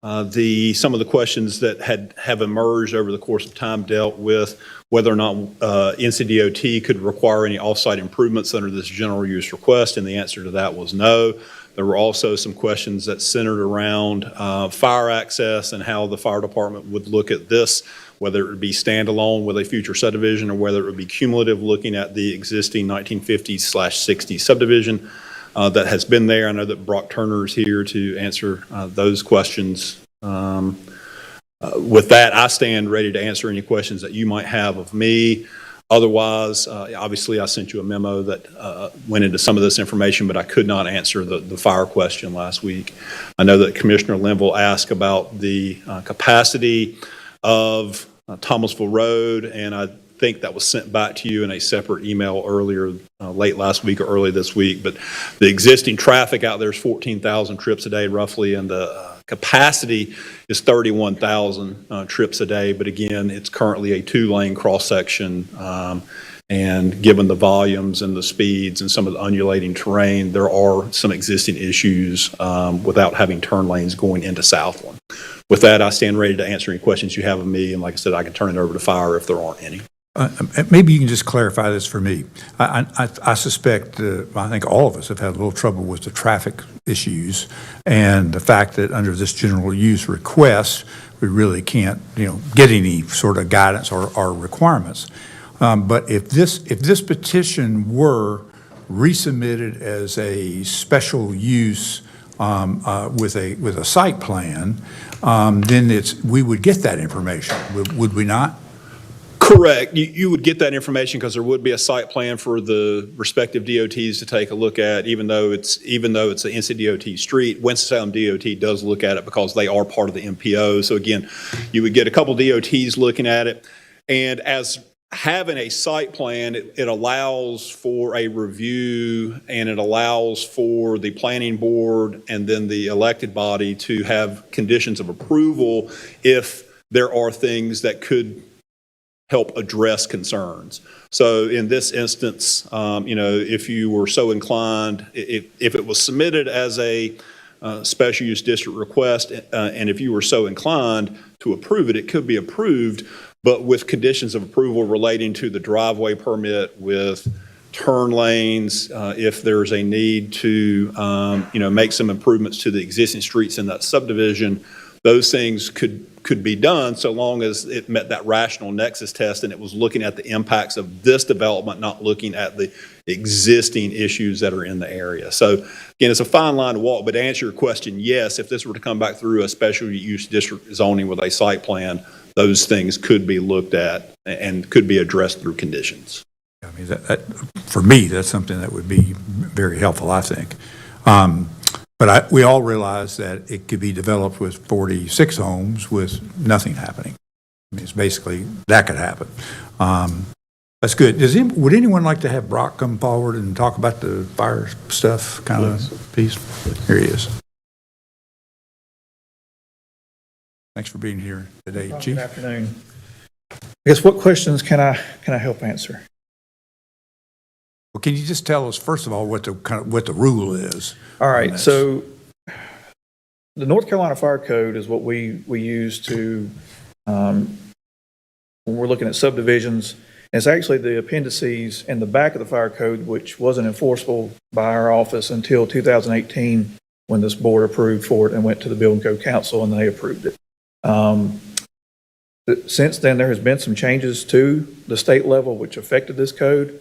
N: Some of the questions that have emerged over the course of time dealt with whether or not NCDOT could require any off-site improvements under this general use request, and the answer to that was no. There were also some questions that centered around fire access and how the fire department would look at this, whether it would be standalone with a future subdivision or whether it would be cumulative looking at the existing 1950s/60s subdivision that has been there. I know that Brock Turner is here to answer those questions. With that, I stand ready to answer any questions that you might have of me. Otherwise, obviously, I sent you a memo that went into some of this information, but I could not answer the fire question last week. I know that Commissioner Linville asked about the capacity of Thomasville Road, and I think that was sent back to you in a separate email earlier, late last week or early this week. But the existing traffic out there is 14,000 trips a day roughly, and the capacity is 31,000 trips a day. But again, it's currently a 2-lane cross-section, and given the volumes and the speeds and some of the undulating terrain, there are some existing issues without having turn lanes going into Southland. With that, I stand ready to answer any questions you have of me, and like I said, I can turn it over to fire if there aren't any.
A: Maybe you can just clarify this for me. I suspect, I think all of us have had a little trouble with the traffic issues and the fact that under this general use request, we really can't, get any sort of guidance or requirements. But if this petition were resubmitted as a special use with a site plan, then we would get that information, would we not?
N: Correct. You would get that information because there would be a site plan for the respective DOTs to take a look at, even though it's an NCDOT street. Winston-Salem DOT does look at it because they are part of the MPO. So again, you would get a couple DOTs looking at it. And as having a site plan, it allows for a review, and it allows for the planning board and then the elected body to have conditions of approval if there are things that could help address concerns. So in this instance, if you were so inclined, if it was submitted as a special use district request, and if you were so inclined to approve it, it could be approved, but with conditions of approval relating to the driveway permit, with turn lanes, if there's a need to, make some improvements to the existing streets in that subdivision, those things could be done so long as it met that rational nexus test and it was looking at the impacts of this development, not looking at the existing issues that are in the area. So again, it's a fine line to walk, but to answer your question, yes, if this were to come back through a special use district zoning with a site plan, those things could be looked at and could be addressed through conditions.
A: I mean, for me, that's something that would be very helpful, I think. But we all realize that it could be developed with 46 homes with nothing happening. I mean, it's basically, that could happen. That's good. Would anyone like to have Brock come forward and talk about the fire stuff kind of piece? Here he is. Thanks for being here today, Chief.
O: Good afternoon. I guess what questions can I help answer?
A: Well, can you just tell us, first of all, what the rule is?
O: All right, so the North Carolina Fire Code is what we use to, when we're looking at subdivisions. It's actually the appendices in the back of the fire code, which wasn't enforceable by our office until 2018, when this board approved for it and went to the Building Code Council and they approved it. Since then, there has been some changes to the state level which affected this code.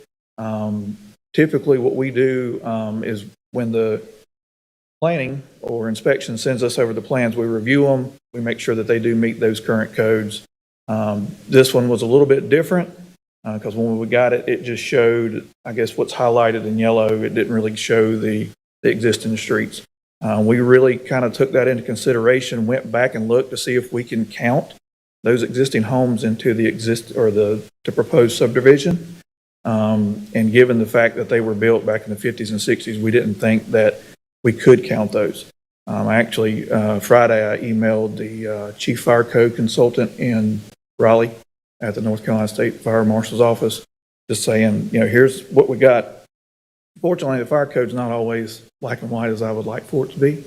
O: Typically, what we do is when the planning or inspection sends us over the plans, we review them, we make sure that they do meet those current codes. This one was a little bit different because when we got it, it just showed, I guess, what's highlighted in yellow. It didn't really show the existing streets. We really kind of took that into consideration, went back and looked to see if we can count those existing homes into the proposed subdivision. And given the fact that they were built back in the 50s and 60s, we didn't think that we could count those. Actually, Friday I emailed the Chief Fire Code Consultant in Raleigh at the North Carolina State Fire Marshal's office, just saying, here's what we got. Fortunately, the fire code's not always black and white as I would like for it to be.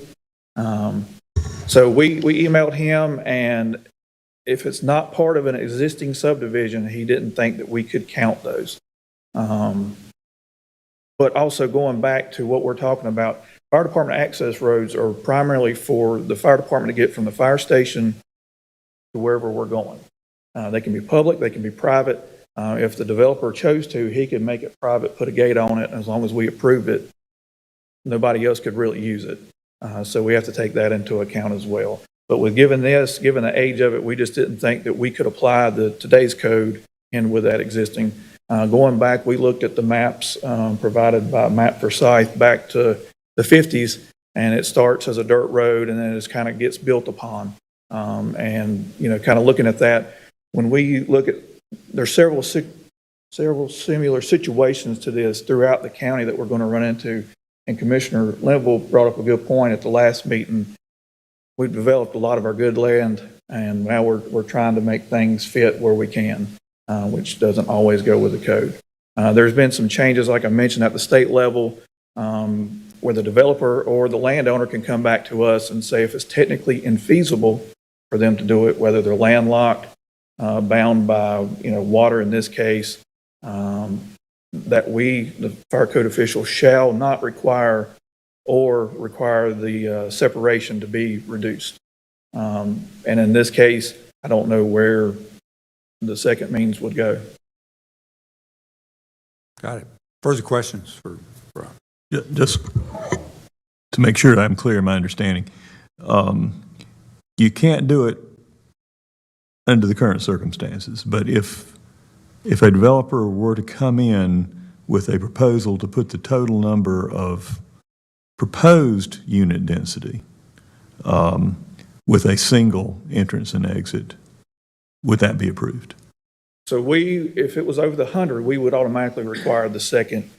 O: So we emailed him, and if it's not part of an existing subdivision, he didn't think that we could count those. But also going back to what we're talking about, fire department access roads are primarily for the fire department to get from the fire station to wherever we're going. They can be public, they can be private. If the developer chose to, he could make it private, put a gate on it, as long as we approved it, nobody else could really use it. So we have to take that into account as well. But given the age of it, we just didn't think that we could apply today's code in with that existing. Going back, we looked at the maps provided by Map Forsyth back to the 50s, and it starts as a dirt road and then it kind of gets built upon. And, kind of looking at that, when we look at, there's several similar situations to this throughout the county that we're going to run into. And Commissioner Linville brought up a good point at the last meeting. We've developed a lot of our good land, and now we're trying to make things fit where we can, which doesn't always go with the code. There's been some changes, like I mentioned, at the state level, where the developer or the landowner can come back to us and say if it's technically infeasible for them to do it, whether they're landlocked, bound by water in this case, that we, the fire code official, shall not require the separation to be reduced. And in this case, I don't know where the second means would go.
A: Got it. Further questions for Rob?
J: Just to make sure I'm clear in my understanding, you can't do it under the current circumstances, but if a developer were to come in with a proposal to put the total number of proposed unit density with a single entrance and exit, would that be approved?
O: So if it was over the 100, we would automatically require the second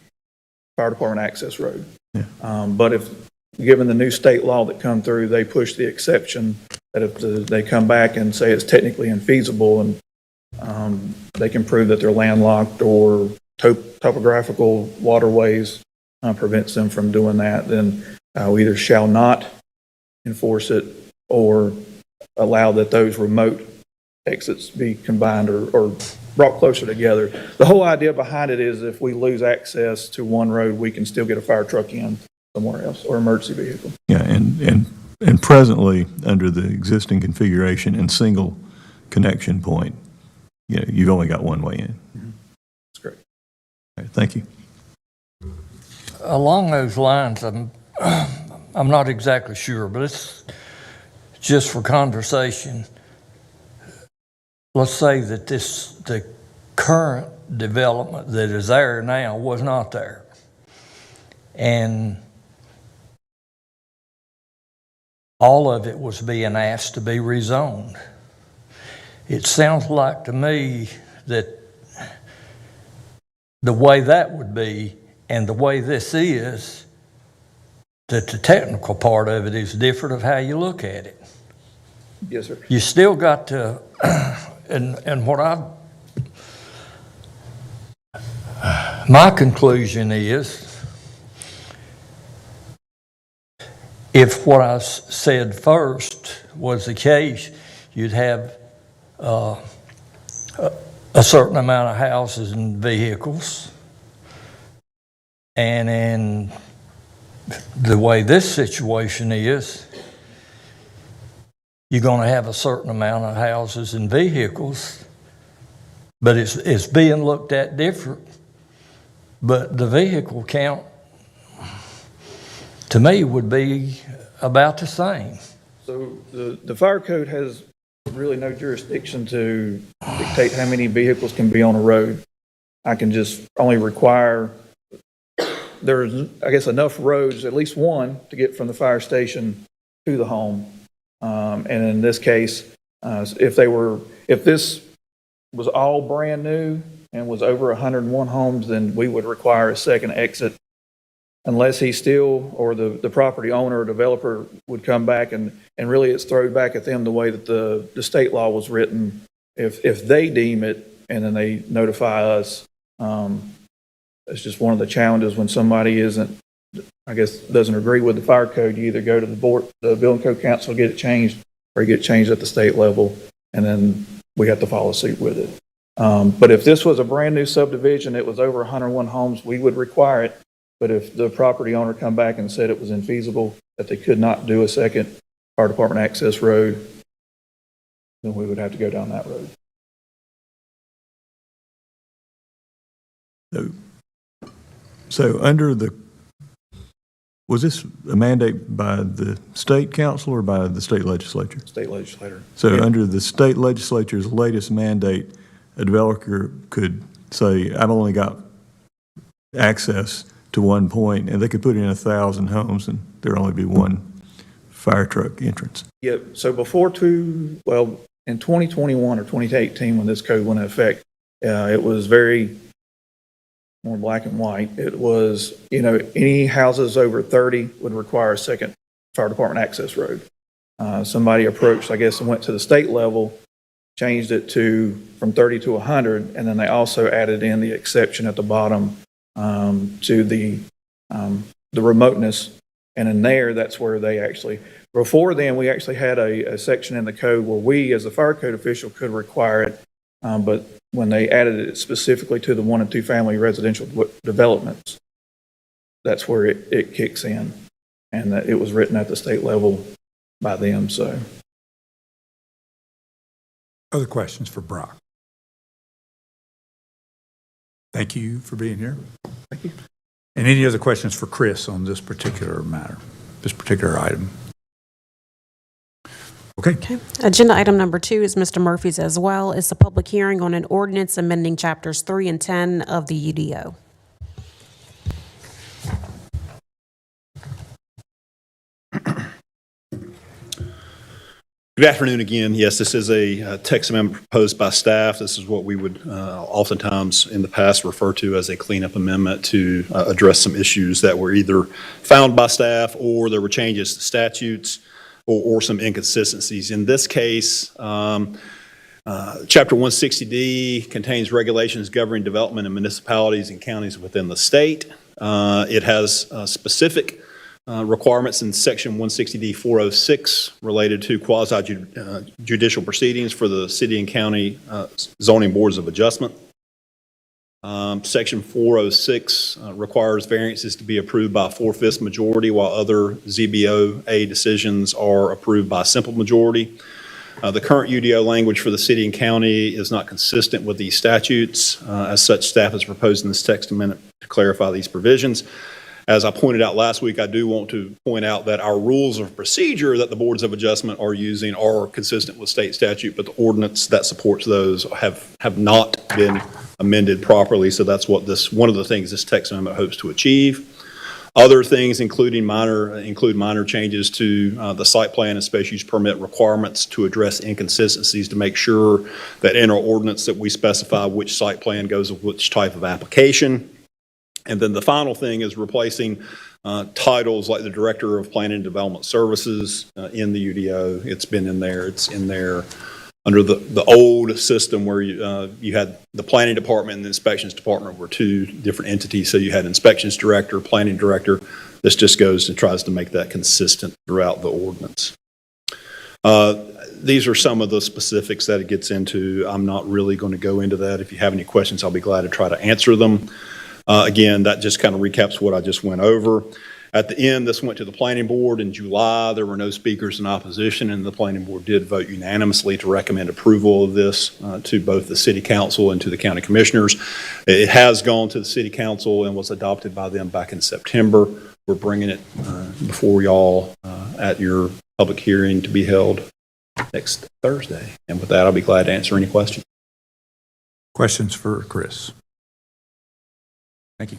O: fire department access road.
J: Yeah.
O: But if, given the new state law that come through, they push the exception that if they come back and say it's technically infeasible and they can prove that they're landlocked or topographical waterways prevents them from doing that, then we either shall not enforce it or allow that those remote exits be combined or brought closer together. The whole idea behind it is if we lose access to one road, we can still get a fire truck in somewhere else or emergency vehicle.
J: Yeah, and presently, under the existing configuration and single connection point, you've only got one way in.
O: That's great.
J: All right, thank you.
L: Along those lines, I'm not exactly sure, but it's just for conversation. Let's say that the current development that is there now was not there. And all of it was being asked to be rezoned. It sounds like to me that the way that would be and the way this is, that the technical part of it is different of how you look at it.
O: Yes, sir.
L: You still got to, and what my conclusion is, if what I said first was the case, you'd have a certain amount of houses and vehicles. And in the way this situation is, you're going to have a certain amount of houses and vehicles, but it's being looked at different. But the vehicle count, to me, would be about the same.
O: So the fire code has really no jurisdiction to dictate how many vehicles can be on a road. I can just only require, there's, I guess, enough roads, at least one, to get from the fire station to the home. And in this case, if this was all brand new and was over 101 homes, then we would require a second exit unless he still, or the property owner or developer would come back and really it's thrown back at them the way that the state law was written. If they deem it and then they notify us, it's just one of the challenges when somebody doesn't agree with the fire code. You either go to the building code council, get it changed, or you get it changed at the state level, and then we have to follow suit with it. But if this was a brand new subdivision, it was over 101 homes, we would require it. But if the property owner come back and said it was infeasible, that they could not do a second fire department access road, then we would have to go down that road.
J: So was this a mandate by the state council or by the state legislature?
O: State legislator.
J: So under the state legislature's latest mandate, a developer could say, I've only got access to one point, and they could put in 1,000 homes and there'd only be one fire truck entrance.
O: Yeah, so in 2021 or 2018, when this code went into effect, it was very more black and white. It was, any houses over 30 would require a second fire department access road. Somebody approached, I guess, and went to the state level, changed it from 30 to 100, and then they also added in the exception at the bottom to the remoteness. And in there, that's where they actually, before then, we actually had a section in the code where we, as a fire code official, could require it. But when they added it specifically to the 1 and 2 family residential developments, that's where it kicks in. And that it was written at the state level by them, so.
A: Other questions for Brock? Thank you for being here.
O: Thank you.
A: And any other questions for Chris on this particular matter, this particular item? Okay.
H: Agenda item number 2 is Mr. Murphy's as well. It's a public hearing on an ordinance amending chapters 3 and 10 of the UDO.
N: Good afternoon again. Yes, this is a text amendment proposed by staff. This is what we would oftentimes in the past refer to as a cleanup amendment to address some issues that were either found by staff or there were changes to statutes or some inconsistencies. In this case, Chapter 160D contains regulations governing development in municipalities and counties within the state. It has specific requirements in Section 160D 406 related to quasi-judicial proceedings for the city and county zoning boards of adjustment. Section 406 requires variances to be approved by a 4/5 majority, while other ZBOA decisions are approved by a simple majority. The current UDO language for the city and county is not consistent with these statutes. As such, staff has proposed in this text amendment to clarify these provisions. As I pointed out last week, I do want to point out that our rules of procedure that the boards of adjustment are using are consistent with state statute, but the ordinance that supports those have not been amended properly. So that's what one of the things this text amendment hopes to achieve. Other things include minor changes to the site plan and special use permit requirements to address inconsistencies to make sure that in our ordinance that we specify which site plan goes with which type of application. And then the final thing is replacing titles like the Director of Planning and Development Services in the UDO. It's been in there. It's in there under the old system where you had the Planning Department and the Inspections Department were two different entities. So you had Inspections Director, Planning Director. This just goes and tries to make that consistent throughout the ordinance. These are some of the specifics that it gets into. I'm not really going to go into that. If you have any questions, I'll be glad to try to answer them. Again, that just kind of recaps what I just went over. At the end, this went to the Planning Board in July. There were no speakers in opposition, and the Planning Board did vote unanimously to recommend approval of this to both the City Council and to the County Commissioners. It has gone to the City Council and was adopted by them back in September. We're bringing it before y'all at your public hearing to be held next Thursday. And with that, I'll be glad to answer any questions.
A: Questions for Chris? Thank you.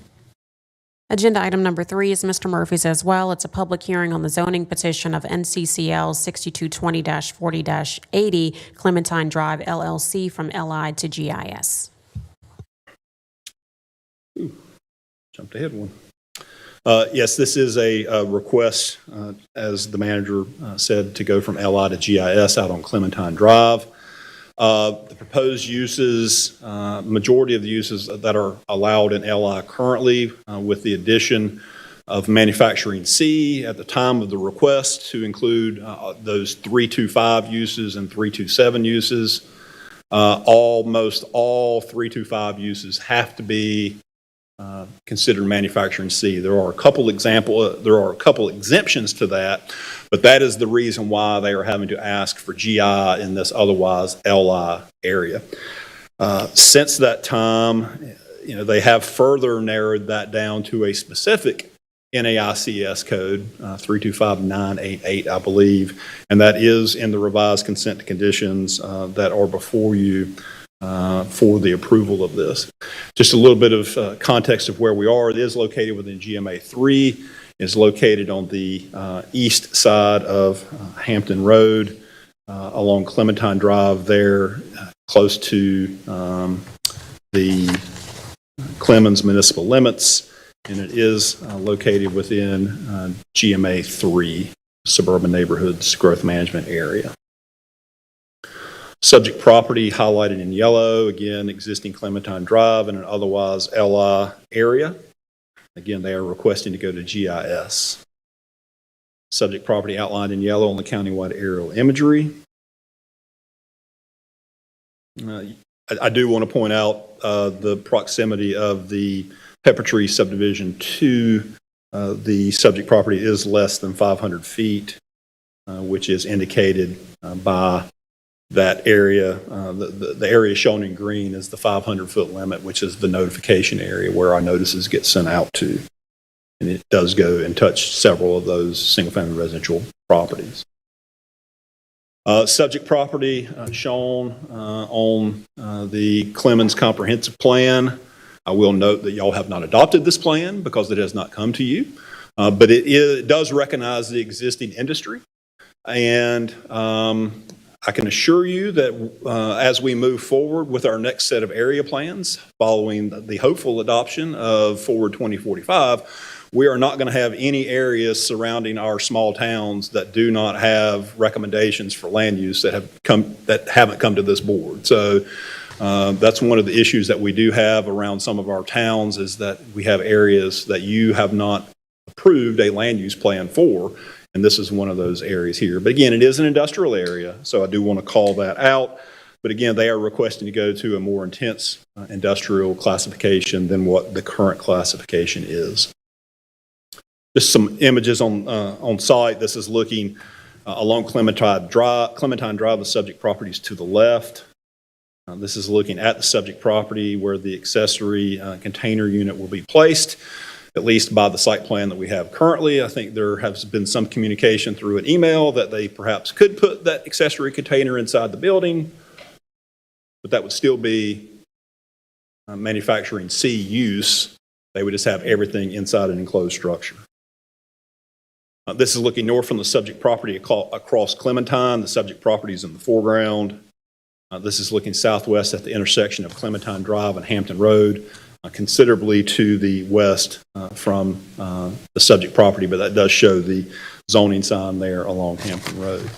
H: Agenda item number 3 is Mr. Murphy's as well. It's a public hearing on the zoning petition of NCCL 6220-40-80 Clementine Drive LLC from LI to GIS.
N: Jumped ahead one. Yes, this is a request, as the manager said, to go from LI to GIS out on Clementine Drive. The proposed uses, majority of the uses that are allowed in LI currently, with the addition of manufacturing C at the time of the request to include those 325 uses and 327 uses. Almost all 325 uses have to be considered manufacturing C. There are a couple exemptions to that, but that is the reason why they are having to ask for GI in this otherwise LI area. Since that time, they have further narrowed that down to a specific NAICS code, 325988, I believe, and that is in the revised consent to conditions that are before you for the approval of this. Just a little bit of context of where we are. It is located within GMA 3. It's located on the east side of Hampton Road along Clementine Drive there, close to the Clemens municipal limits, and it is located within GMA 3, Suburban Neighborhoods Growth Management Area. Subject property highlighted in yellow, again, existing Clementine Drive in an otherwise LI area. Again, they are requesting to go to GIS. Subject property outlined in yellow on the countywide aerial imagery. I do want to point out the proximity of the Pepper Tree subdivision to the subject property is less than 500 feet, which is indicated by that area. The area shown in green is the 500-foot limit, which is the notification area where our notices get sent out to. And it does go and touch several of those single-family residential properties. Subject property shown on the Clemens Comprehensive Plan. I will note that y'all have not adopted this plan because it has not come to you, but it does recognize the existing industry. And I can assure you that as we move forward with our next set of area plans, following the hopeful adoption of Forward 2045, we are not going to have any areas surrounding our small towns that do not have recommendations for land use that haven't come to this board. So that's one of the issues that we do have around some of our towns, is that we have areas that you have not approved a land use plan for. And this is one of those areas here. But again, it is an industrial area, so I do want to call that out. But again, they are requesting to go to a more intense industrial classification than what the current classification is. Just some images on site. This is looking along Clementine Drive. The subject property is to the left. This is looking at the subject property where the accessory container unit will be placed, at least by the site plan that we have currently. I think there has been some communication through an email that they perhaps could put that accessory container inside the building, but that would still be manufacturing C use. They would just have everything inside an enclosed structure. This is looking north from the subject property across Clementine. The subject property is in the foreground. This is looking southwest at the intersection of Clementine Drive and Hampton Road, considerably to the west from the subject property, but that does show the zoning sign there along Hampton Road.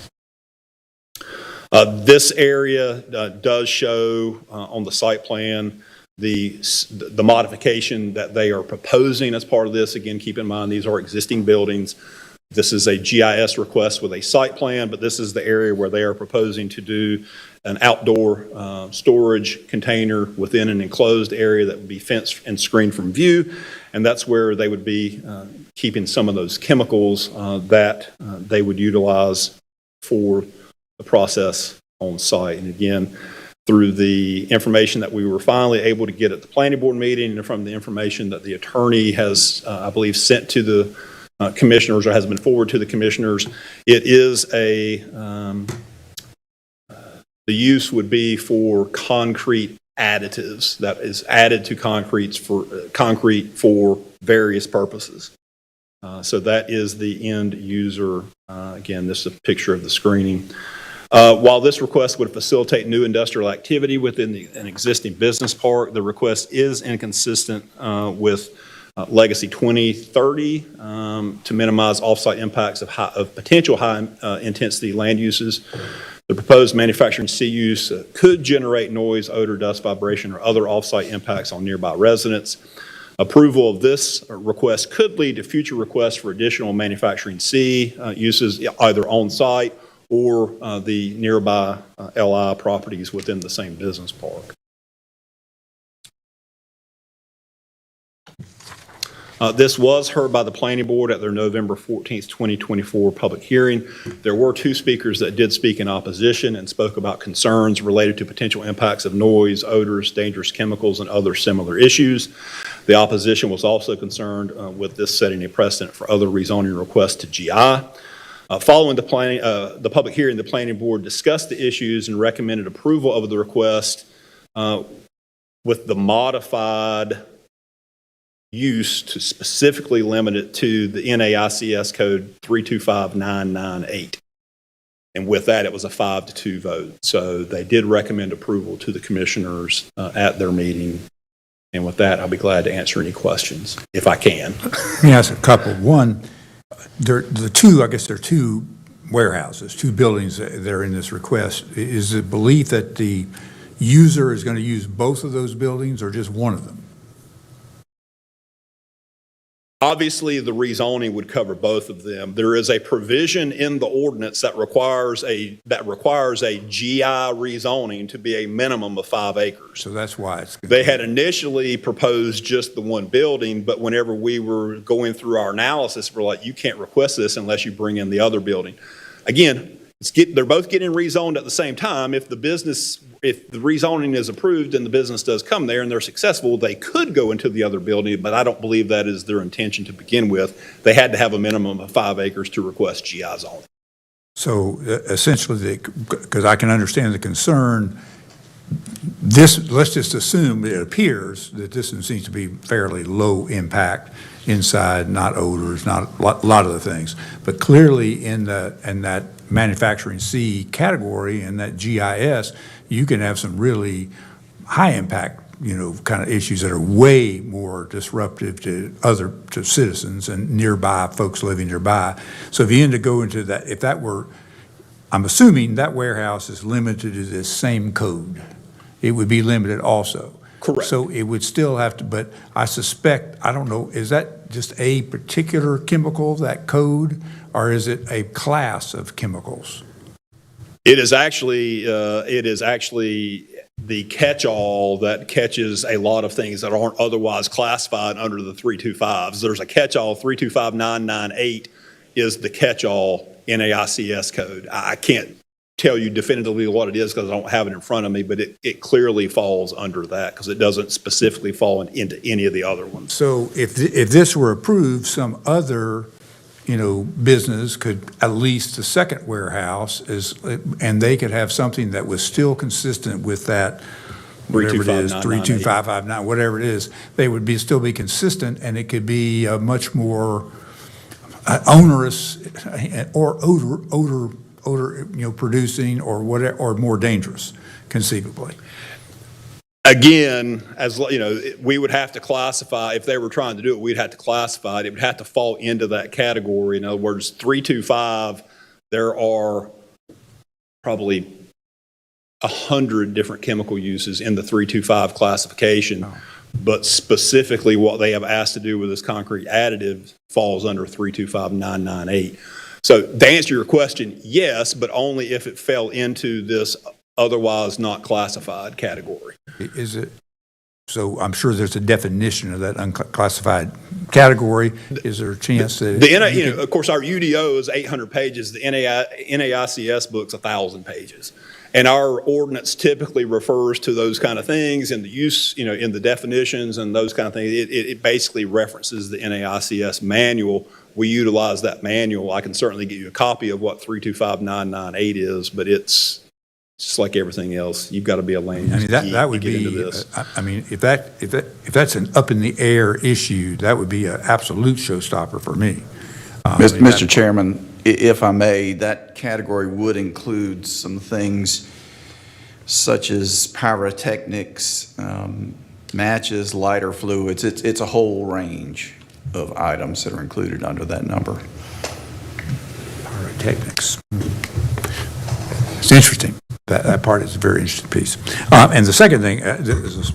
N: This area does show on the site plan the modification that they are proposing as part of this. Again, keep in mind, these are existing buildings. This is a GIS request with a site plan, but this is the area where they are proposing to do an outdoor storage container within an enclosed area that would be fenced and screened from view. And that's where they would be keeping some of those chemicals that they would utilize for the process on site. And again, through the information that we were finally able to get at the planning board meeting and from the information that the attorney has, I believe, sent to the commissioners or has been forwarded to the commissioners, it is the use would be for concrete additives that is added to concrete for various purposes. So that is the end user. Again, this is a picture of the screening. While this request would facilitate new industrial activity within an existing business park, the request is inconsistent with Legacy 2030 to minimize offsite impacts of potential high-intensity land uses. The proposed manufacturing C use could generate noise, odor, dust, vibration, or other offsite impacts on nearby residents. Approval of this request could lead to future requests for additional manufacturing C uses either on site or the nearby LI properties within the same business park. This was heard by the planning board at their November 14th, 2024 public hearing. There were two speakers that did speak in opposition and spoke about concerns related to potential impacts of noise, odors, dangerous chemicals, and other similar issues. The opposition was also concerned with this setting a precedent for other rezoning requests to GI. Following the public hearing, the planning board discussed the issues and recommended approval of the request with the modified use to specifically limit it to the NAICS code 325998. And with that, it was a 5-2 vote. So they did recommend approval to the commissioners at their meeting. And with that, I'll be glad to answer any questions, if I can.
A: Let me ask a couple. One, there are two warehouses, two buildings that are in this request. Is the belief that the user is going to use both of those buildings or just one of them?
N: Obviously, the rezoning would cover both of them. There is a provision in the ordinance that requires a GI rezoning to be a minimum of 5 acres.
A: So that's why
N: They had initially proposed just the one building, but whenever we were going through our analysis, we're like, you can't request this unless you bring in the other building. Again, they're both getting rezoned at the same time. If the rezoning is approved and the business does come there and they're successful, they could go into the other building, but I don't believe that is their intention to begin with. They had to have a minimum of 5 acres to request GI zoning.
A: So essentially, because I can understand the concern, let's just assume it appears that this one seems to be fairly low impact inside, not odors, not a lot of the things. But clearly in that manufacturing C category and that GIS, you can have some really high impact, kind of issues that are way more disruptive to citizens and nearby folks living nearby. So if you end up going to that, I'm assuming that warehouse is limited to this same code. It would be limited also.
N: Correct.
A: So it would still have to, but I suspect, I don't know, is that just a particular chemical, that code, or is it a class of chemicals?
N: It is actually the catch-all that catches a lot of things that aren't otherwise classified under the 325s. There's a catch-all, 325998 is the catch-all NAICS code. I can't tell you definitively what it is because I don't have it in front of me, but it clearly falls under that because it doesn't specifically fall into any of the other ones.
A: So if this were approved, some other business could, at least the second warehouse and they could have something that was still consistent with that, whatever it is, 32559, whatever it is, they would still be consistent, and it could be a much more onerous or odor, producing or whatever, or more dangerous conceivably.
N: Again, as you know, we would have to classify, if they were trying to do it, we'd have to classify it. It would have to fall into that category. In other words, 325, there are probably 100 different chemical uses in the 325 classification. But specifically what they have asked to do with this concrete additive falls under 325998. So to answer your question, yes, but only if it fell into this otherwise not classified category.
A: Is it? So I'm sure there's a definition of that unclassified category. Is there a chance that
N: Of course, our UDO is 800 pages. The NAICS book's 1,000 pages. And our ordinance typically refers to those kind of things in the use, in the definitions and those kind of things. It basically references the NAICS manual. We utilize that manual. I can certainly get you a copy of what 325998 is, but it's just like everything else. You've got to be a land use geek
A: that would
N: to get
A: be,
N: into this.
A: if that's an up in the air issue, that would be an absolute showstopper for me.
G: Mr. Chairman, if I may, that category would include some things such as pyrotechnics, matches, lighter fluids. It's a whole range of items that are included under that number.
A: Pyrotechnics. It's interesting. That part is a very interesting piece. And the second thing, this is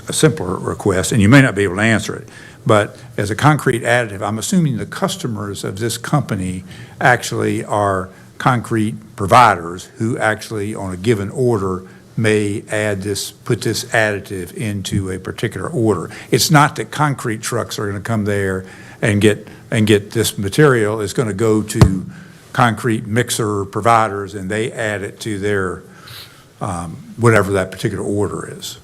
A: a simpler request, and you may not be able to answer it, but as a concrete additive, I'm assuming the customers of this company actually are concrete providers who actually, on a given order, may put this additive into a particular order. It's not that concrete trucks are going to come there and get this material. It's going to go to concrete mixer providers, and they add it to their whatever that particular order is.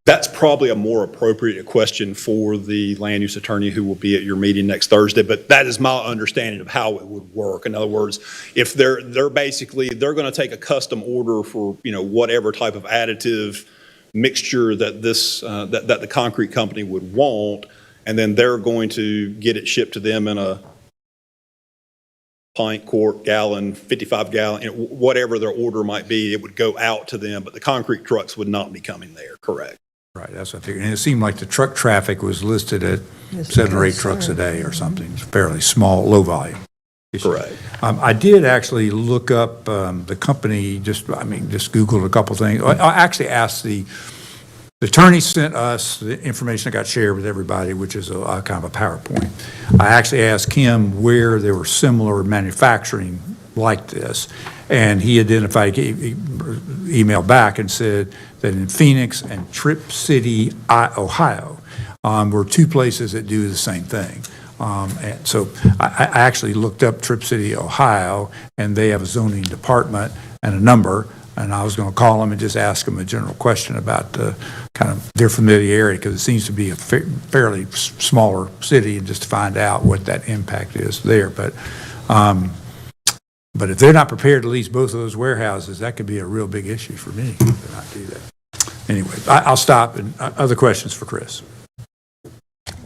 N: That's probably a more appropriate question for the land use attorney who will be at your meeting next Thursday, but that is my understanding of how it would work. In other words, if they're going to take a custom order for, whatever type of additive mixture that that the concrete company would want, and then they're going to get it shipped to them in a pint, quart, gallon, 55 gallon, whatever their order might be, it would go out to them, but the concrete trucks would not be coming there, correct?
A: Right, that's what I figured. And it seemed like the truck traffic was listed at 7 or 8 trucks a day or something. It's fairly small, low volume.
N: Correct.
A: I did actually look up the company, just Googled a couple things. I actually asked the attorney sent us the information that got shared with everybody, which is a kind of a PowerPoint. I actually asked him where there were similar manufacturing like this, and he identified, he emailed back and said that in Phoenix and Trip City, Ohio, were 2 places that do the same thing. And so I actually looked up Trip City, Ohio, and they have a zoning department and a number, and I was going to call them and just ask them a general question about kind of their familiarity, because it seems to be a fairly smaller city, and just to find out what that impact is there. But if they're not prepared to lease both of those warehouses, that could be a real big issue for me if they not do that. Anyway, I'll stop. And other questions for Chris?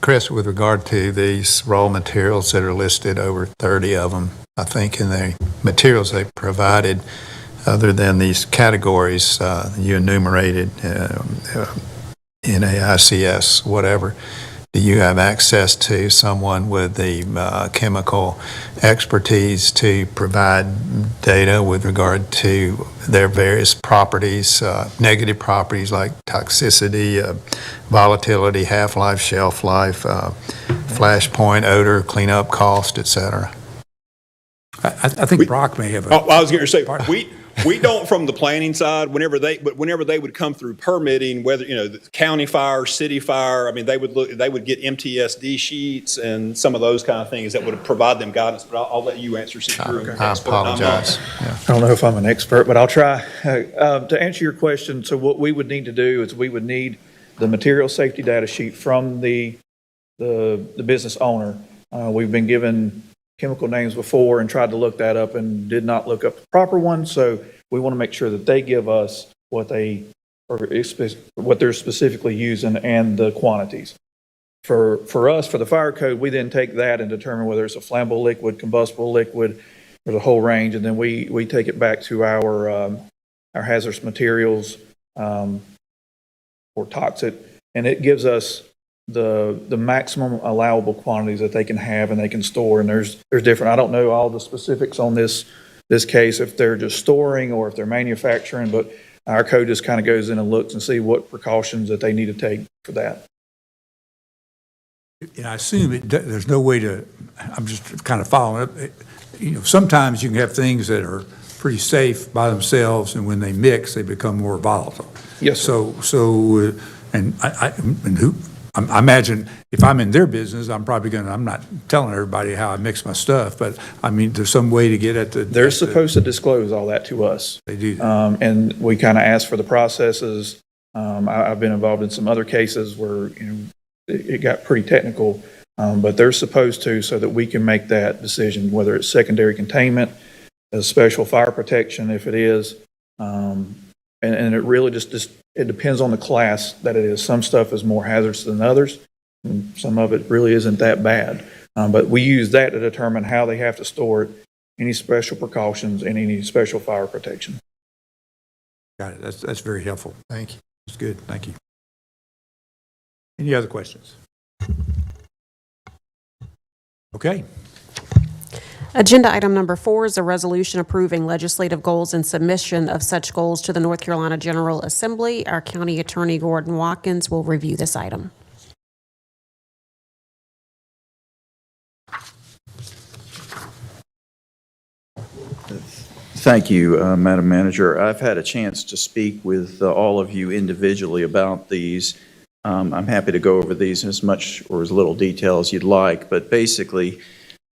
C: Chris, with regard to these raw materials that are listed, over 30 of them, I think, in the materials they provided, other than these categories you enumerated, NAICS, whatever, do you have access to someone with the chemical expertise to provide data with regard to their various properties, negative properties like toxicity, volatility, half-life, shelf life, flash point, odor, cleanup cost, et cetera?
A: I think Brock may have a...
N: I was going to say, we don't from the planning side, whenever they would come through permitting, whether, the county fire, city fire, they would get MTSD sheets and some of those kind of things that would provide them guidance, but I'll let you answer.
C: I apologize.
O: I don't know if I'm an expert, but I'll try. To answer your question, so what we would need to do is we would need the material safety data sheet from the business owner. We've been given chemical names before and tried to look that up and did not look up the proper one. So we want to make sure that they give us what they're specifically using and the quantities. For us, for the fire code, we then take that and determine whether it's a flammable liquid, combustible liquid, there's a whole range, and then we take it back to our hazardous materials or toxic, and it gives us the maximum allowable quantities that they can have and they can store. And there's different, I don't know all the specifics on this case, if they're just storing or if they're manufacturing, but our code just kind of goes in and looks and see what precautions that they need to take for that.
A: And I assume there's no way to, I'm just kind of following up. Sometimes you can have things that are pretty safe by themselves, and when they mix, they become more volatile.
O: Yes, sir.
A: I imagine if I'm in their business, I'm not telling everybody how I mix my stuff, but I mean, there's some way to get at the.
O: They're supposed to disclose all that to us.
A: They do.
O: And we kind of ask for the processes. I've been involved in some other cases where, it got pretty technical, but they're supposed to, so that we can make that decision, whether it's secondary containment, a special fire protection if it is. And it really just it depends on the class that it is. Some stuff is more hazardous than others, and some of it really isn't that bad. But we use that to determine how they have to store it, any special precautions, and any special fire protection.
A: Got it. That's very helpful. Thank you. That's good. Thank you. Any other questions? Okay.
H: Agenda item number 4 is a resolution approving legislative goals and submission of such goals to the North Carolina General Assembly. Our County Attorney Gordon Watkins will review this item.
G: Thank you, Madam Manager. I've had a chance to speak with all of you individually about these. I'm happy to go over these in as much or as little detail as you'd like, but basically,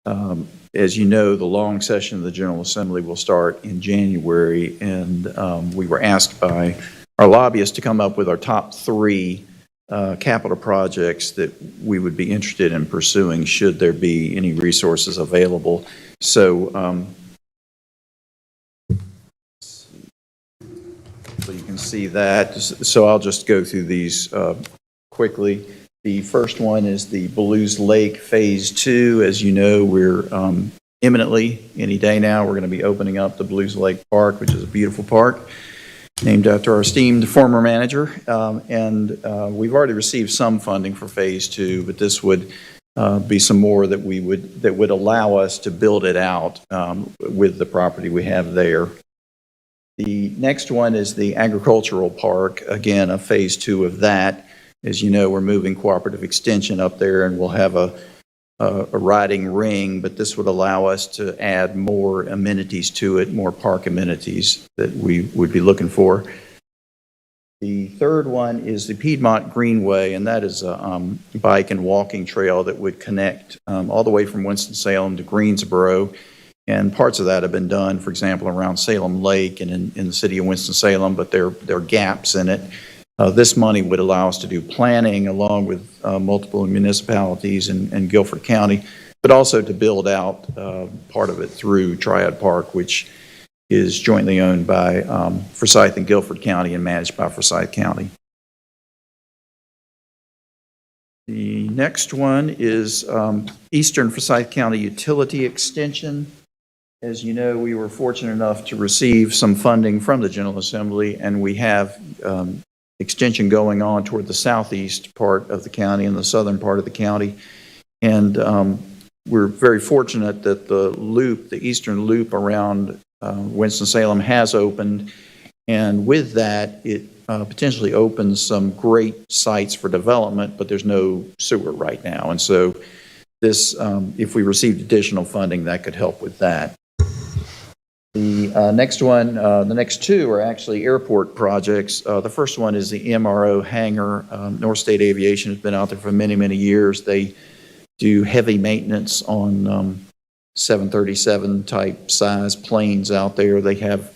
G: as you know, the long session of the General Assembly will start in January, and we were asked by our lobbyists to come up with our top 3 capital projects that we would be interested in pursuing should there be any resources available. So you can see that. So I'll just go through these quickly. The first one is the Blues Lake Phase 2. As you know, we're imminently, any day now, we're going to be opening up the Blues Lake Park, which is a beautiful park, named after our esteemed former manager. And we've already received some funding for Phase 2, but this would be some more that would allow us to build it out with the property we have there. The next one is the Agricultural Park, again, a Phase 2 of that. As you know, we're moving Cooperative Extension up there, and we'll have a riding ring, but this would allow us to add more amenities to it, more park amenities that we would be looking for. The third one is the Piedmont Greenway, and that is a bike and walking trail that would connect all the way from Winston-Salem to Greensboro. And parts of that have been done, for example, around Salem Lake and in the city of Winston-Salem, but there are gaps in it. This money would allow us to do planning along with multiple municipalities and Guilford County, but also to build out part of it through Triad Park, which is jointly owned by Forsyth and Guilford County and managed by Forsyth County. The next one is Eastern Forsyth County Utility Extension. As you know, we were fortunate enough to receive some funding from the General Assembly, and we have extension going on toward the southeast part of the county and the southern part of the county. And we're very fortunate that the eastern loop around Winston-Salem has opened. And with that, it potentially opens some great sites for development, but there's no sewer right now. And so this, if we received additional funding, that could help with that. The next one, the next 2 are actually airport projects. The first one is the MRO hangar. North State Aviation has been out there for many, many years. They do heavy maintenance on 737 type size planes out there. They have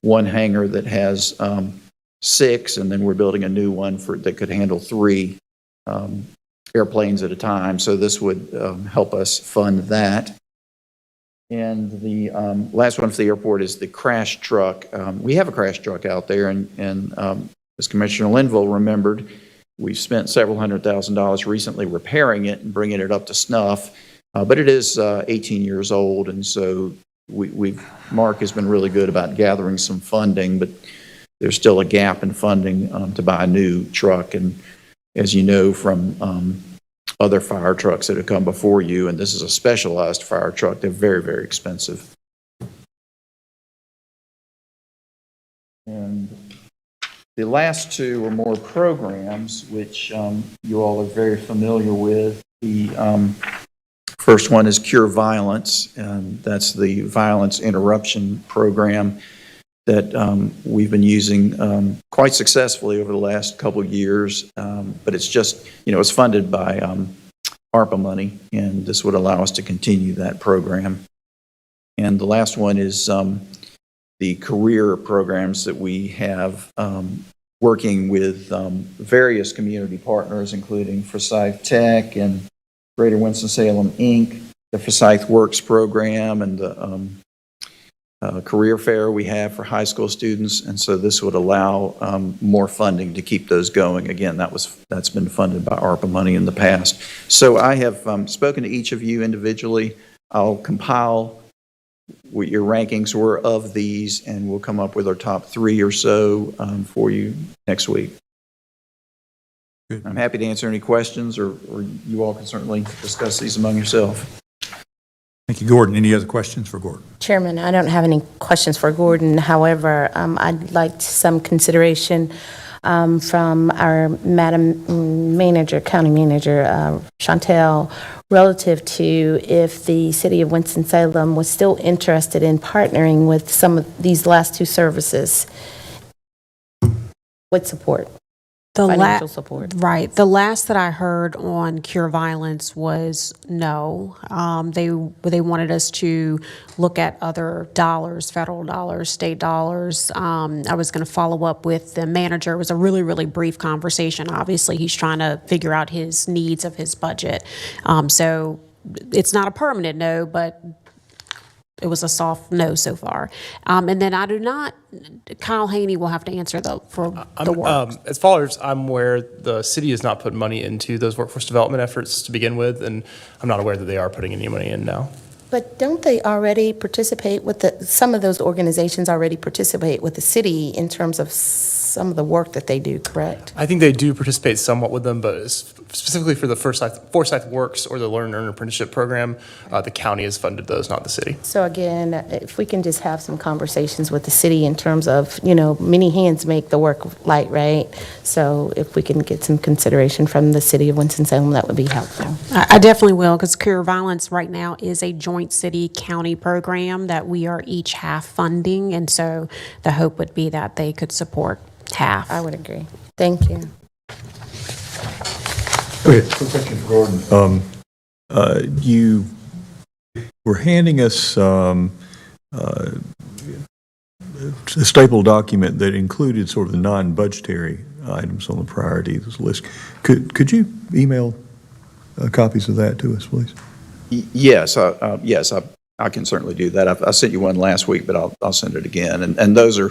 G: one hangar that has 6, and then we're building a new one that could handle 3 airplanes at a time. So this would help us fund that. And the last one for the airport is the crash truck. We have a crash truck out there, and as Commissioner Linville remembered, We've spent several $100,000 recently repairing it and bringing it up to snuff, but it is 18 years old, and so Mark has been really good about gathering some funding, but there's still a gap in funding to buy a new truck. And as you know from other fire trucks that have come before you, and this is a specialized fire truck, they're very, very expensive. And the last two are more programs, which you all are very familiar with. The first one is Cure Violence, and that's the violence interruption program that we've been using quite successfully over the last couple of years. But it's just, it's funded by ARPA money, and this would allow us to continue that program. And the last one is the career programs that we have working with various community partners, including Forsyth Tech and Greater Winston-Salem, Inc., the Forsyth Works program, and the career fair we have for high school students. And so this would allow more funding to keep those going. Again, that's been funded by ARPA money in the past. So I have spoken to each of you individually. I'll compile what your rankings were of these, and we'll come up with our top 3 or so for you next week.
A: Good.
G: I'm happy to answer any questions, or you all can certainly discuss these among yourself.
A: Thank you, Gordon. Any other questions for Gordon?
E: Chairman, I don't have any questions for Gordon. However, I'd like some consideration from our Madam Manager, County Manager, Chantel, relative to if the City of Winston-Salem was still interested in partnering with some of these last two services with support. Financial support.
H: Right. The last that I heard on Cure Violence was no. They wanted us to look at other dollars, federal dollars, state dollars. I was going to follow up with the manager. It was a really, really brief conversation. Obviously, he's trying to figure out his needs of his budget. So it's not a permanent no, but it was a soft no so far. And then I do not, Kyle Haney will have to answer the work.
P: As far as I'm aware, the city has not put money into those workforce development efforts to begin with, and I'm not aware that they are putting any money in now.
E: But don't they already participate with some of those organizations already participate with the city in terms of some of the work that they do, correct?
P: I think they do participate somewhat with them, but specifically for the Forsyth Works or the Learn and Earn Apprenticeship Program, the county has funded those, not the city.
E: So again, if we can just have some conversations with the city in terms of, many hands make the work light, right? So if we can get some consideration from the City of Winston-Salem, that would be helpful.
H: I definitely will, because Cure Violence right now is a joint city-county program that we are each half funding, and so the hope would be that they could support half.
E: I would agree. Thank you.
A: Go ahead.
J: Quick question for Gordon. You were handing us a staple document that included sort of the non-budgetary items on the priorities list. Could you email copies of that to us, please?
G: Yes, I can certainly do that. I sent you one last week, but I'll send it again. And those are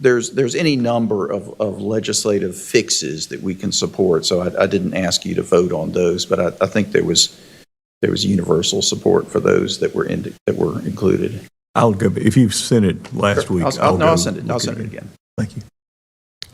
G: there's any number of legislative fixes that we can support. So I didn't ask you to vote on those, but I think there was universal support for those that were included.
J: I'll go, if you sent it last week.
G: I'll send it again.
J: Thank you.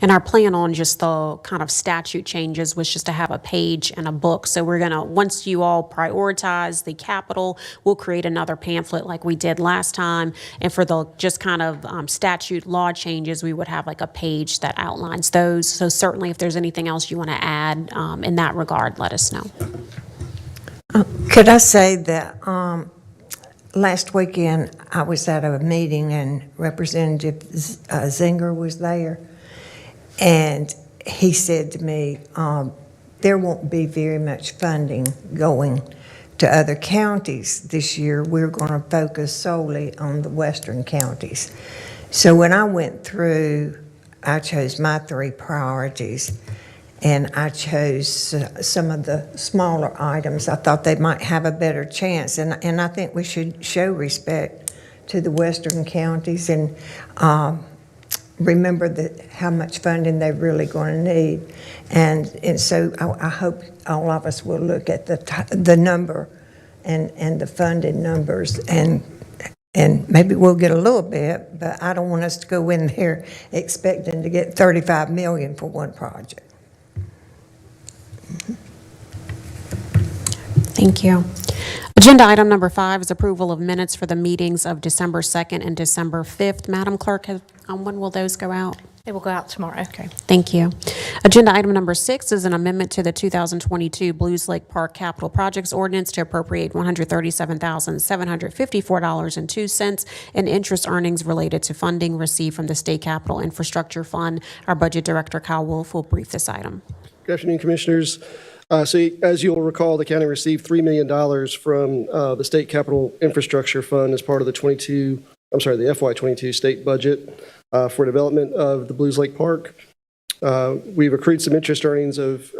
H: And our plan on just the kind of statute changes was just to have a page and a book. So we're going to, once you all prioritize the capital, we'll create another pamphlet like we did last time. And for the just kind of statute law changes, we would have like a page that outlines those. So certainly if there's anything else you want to add in that regard, let us know.
Q: Could I say that last weekend I was at a meeting and Representative Zinger was there. And he said to me, there won't be very much funding going to other counties this year. We're going to focus solely on the western counties. So when I went through, I chose my 3 priorities, and I chose some of the smaller items. I thought they might have a better chance, and I think we should show respect to the western counties. And remember how much funding they're really going to need. And so I hope all of us will look at the number and the funding numbers, and maybe we'll get a little bit, but I don't want us to go in there expecting to get $35 million for one project.
H: Thank you. Agenda item number 5 is approval of minutes for the meetings of December 2nd and December 5th. Madam Clerk, when will those go out?
K: They will go out tomorrow.
H: Okay, thank you. Agenda item number 6 is an amendment to the 2022 Blues Lake Park Capital Projects Ordinance to appropriate $137,754.02 in interest earnings related to funding received from the State Capital Infrastructure Fund. Our Budget Director, Kyle Wolf, will brief this item.
R: Good afternoon, Commissioners. So as you'll recall, the county received $3 million from the State Capital Infrastructure Fund as part of the FY22 state budget for development of the Blues Lake Park. We've accrued some interest earnings of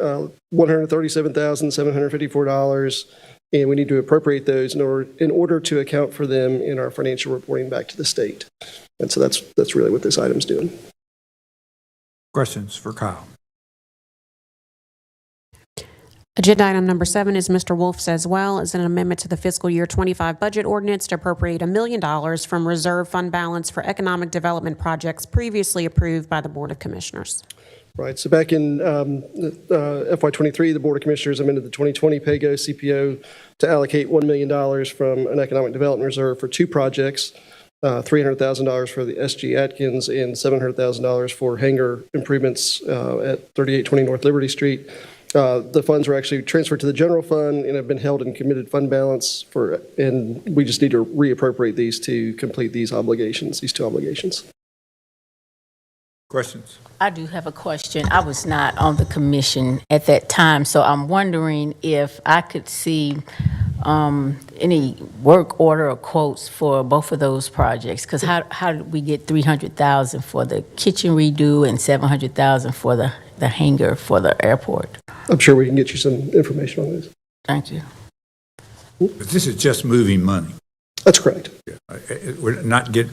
R: $137,754, and we need to appropriate those in order to account for them in our financial reporting back to the state. And so that's really what this item's doing.
A: Questions for Kyle?
H: Agenda item number 7 is Mr. Wolf's as well, is an amendment to the fiscal year 25 budget ordinance to appropriate $1 million from reserve fund balance for economic development projects previously approved by the Board of Commissioners.
R: Right, so back in FY23, the Board of Commissioners amended the 2020 PAYGO CPO to allocate $1 million from an economic development reserve for 2 projects, $300,000 for the SG Atkins and $700,000 for hangar improvements at 3820 North Liberty Street. The funds were actually transferred to the general fund and have been held in committed fund balance and we just need to reappropriate these to complete these obligations, these 2 obligations.
A: Questions?
F: I do have a question. I was not on the commission at that time, so I'm wondering if I could see any work order or quotes for both of those projects. Because how did we get $300,000 for the kitchen redo and $700,000 for the hangar for the airport?
R: I'm sure we can get you some information on this.
F: Thank you.
A: This is just moving money.
R: That's correct.
A: We're not getting.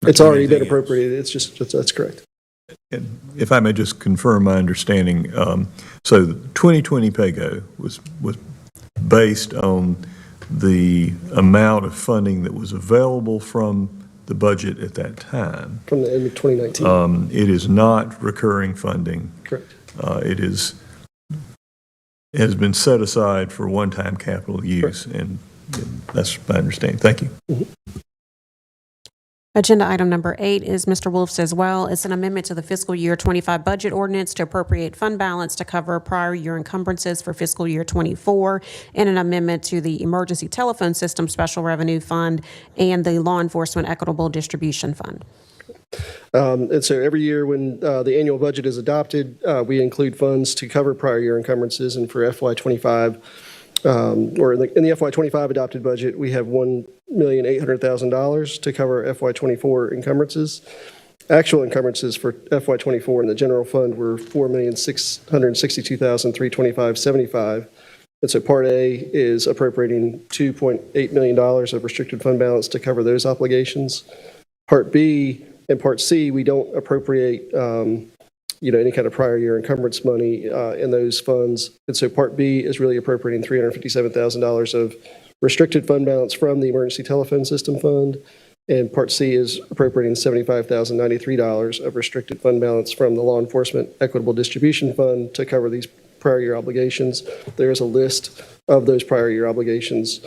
R: It's already been appropriated. That's correct.
J: And if I may just confirm my understanding, so the 2020 PAYGO was based on the amount of funding that was available from the budget at that time.
R: From the end of 2019.
J: It is not recurring funding.
R: Correct.
J: It has been set aside for one-time capital use, and that's my understanding. Thank you.
R: Mm-hmm.
H: Agenda item number 8 is Mr. Wolf's as well. It's an amendment to the fiscal year 25 budget ordinance to appropriate fund balance to cover prior year encumbrances for fiscal year 24, and an amendment to the Emergency Telephone System Special Revenue Fund and the Law Enforcement Equitable Distribution Fund.
R: And so every year when the annual budget is adopted, we include funds to cover prior year encumbrances, and for FY25, or in the FY25 adopted budget, we have $1,800,000 to cover FY24 encumbrances. Actual encumbrances for FY24 in the general fund were $4,662,325.75. And so Part A is appropriating $2.8 million of restricted fund balance to cover those obligations. Part B and Part C, we don't appropriate any kind of prior year encumbrance money in those funds. And so Part B is really appropriating $357,000 of restricted fund balance from the Emergency Telephone System Fund. And Part C is appropriating $75,093 of restricted fund balance from the Law Enforcement Equitable Distribution Fund to cover these prior year obligations. There is a list of those prior year obligations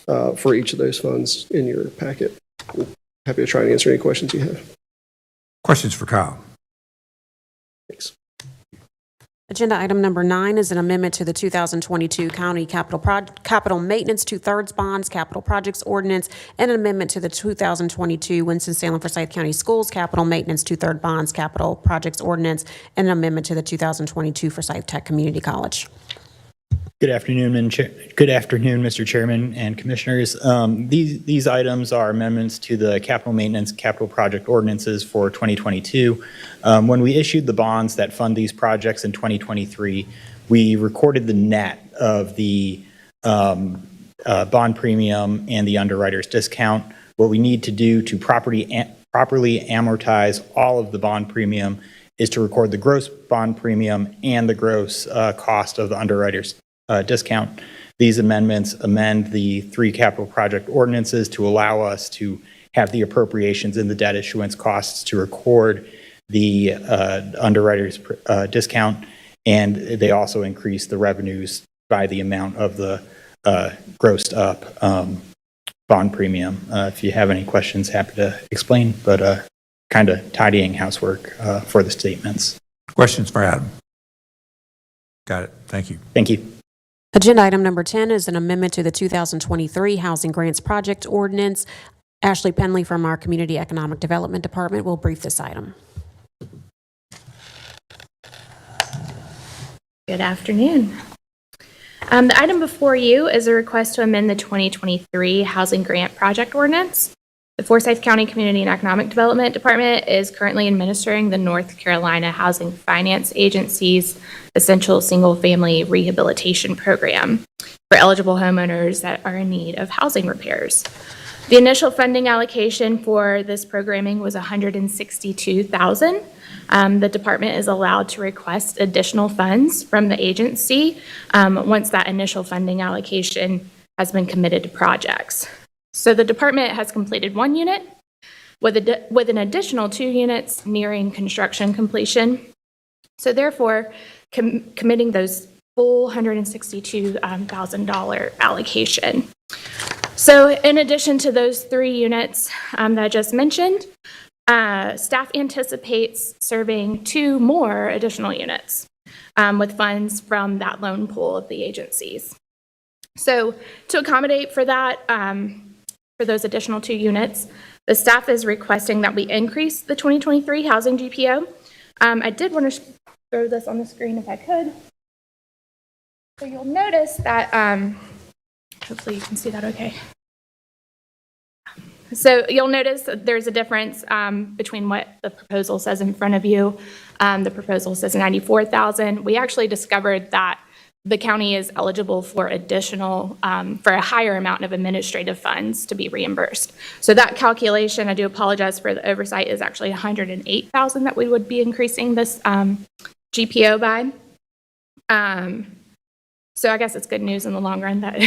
R: for each of those funds in your packet. I'm happy to try and answer any questions you have.
A: Questions for Kyle?
R: Thanks.
H: Agenda item number 9 is an amendment to the 2022 County Capital Maintenance 2/3 Bonds Capital Projects Ordinance, and an amendment to the 2022 Winston-Salem Forsyth County Schools Capital Maintenance 2/3 Bonds Capital Projects Ordinance, and an amendment to the 2022 Forsyth Tech Community College.
S: Good afternoon, Mr. Chairman and Commissioners. These items are amendments to the capital maintenance capital project ordinances for 2022. When we issued the bonds that fund these projects in 2023, we recorded the net of the bond premium and the underwriter's discount. What we need to do to properly properly amortize all of the bond premium is to record the gross bond premium and the gross cost of the underwriter's discount. These amendments amend the 3 capital project ordinances to allow us to have the appropriations in the debt issuance costs to record the underwriter's discount, and they also increase the revenues by the amount of the grossed up bond premium. If you have any questions, happy to explain, but kind of tidying housework for the statements.
A: Questions for Adam? Got it. Thank you.
S: Thank you.
H: Agenda item number 10 is an amendment to the 2023 Housing Grants Project Ordinance. Ashley Penley from our Community Economic Development Department will brief this item.
T: Good afternoon. The item before you is a request to amend the 2023 Housing Grant Project Ordinance. The Forsyth County Community and Economic Development Department is currently administering the North Carolina Housing Finance Agency's Essential Single Family Rehabilitation Program for eligible homeowners that are in need of housing repairs. The initial funding allocation for this programming was $162,000. The department is allowed to request additional funds from the agency once that initial funding allocation has been committed to projects. So the department has completed 1 unit with an additional 2 units nearing construction completion. So therefore, committing those full $162,000 allocation. So in addition to those 3 units that I just mentioned, staff anticipates serving 2 more additional units with funds from that loan pool of the agencies. So to accommodate for that, for those additional 2 units, the staff is requesting that we increase the 2023 housing GPO. I did want to throw this on the screen if I could. So you'll notice that, hopefully you can see that okay. So you'll notice that there's a difference between what the proposal says in front of you. The proposal says $94,000. We actually discovered that the county is eligible for additional, for a higher amount of administrative funds to be reimbursed. So that calculation, I do apologize for the oversight, is actually $108,000 that we would be increasing this GPO by. So I guess it's good news in the long run that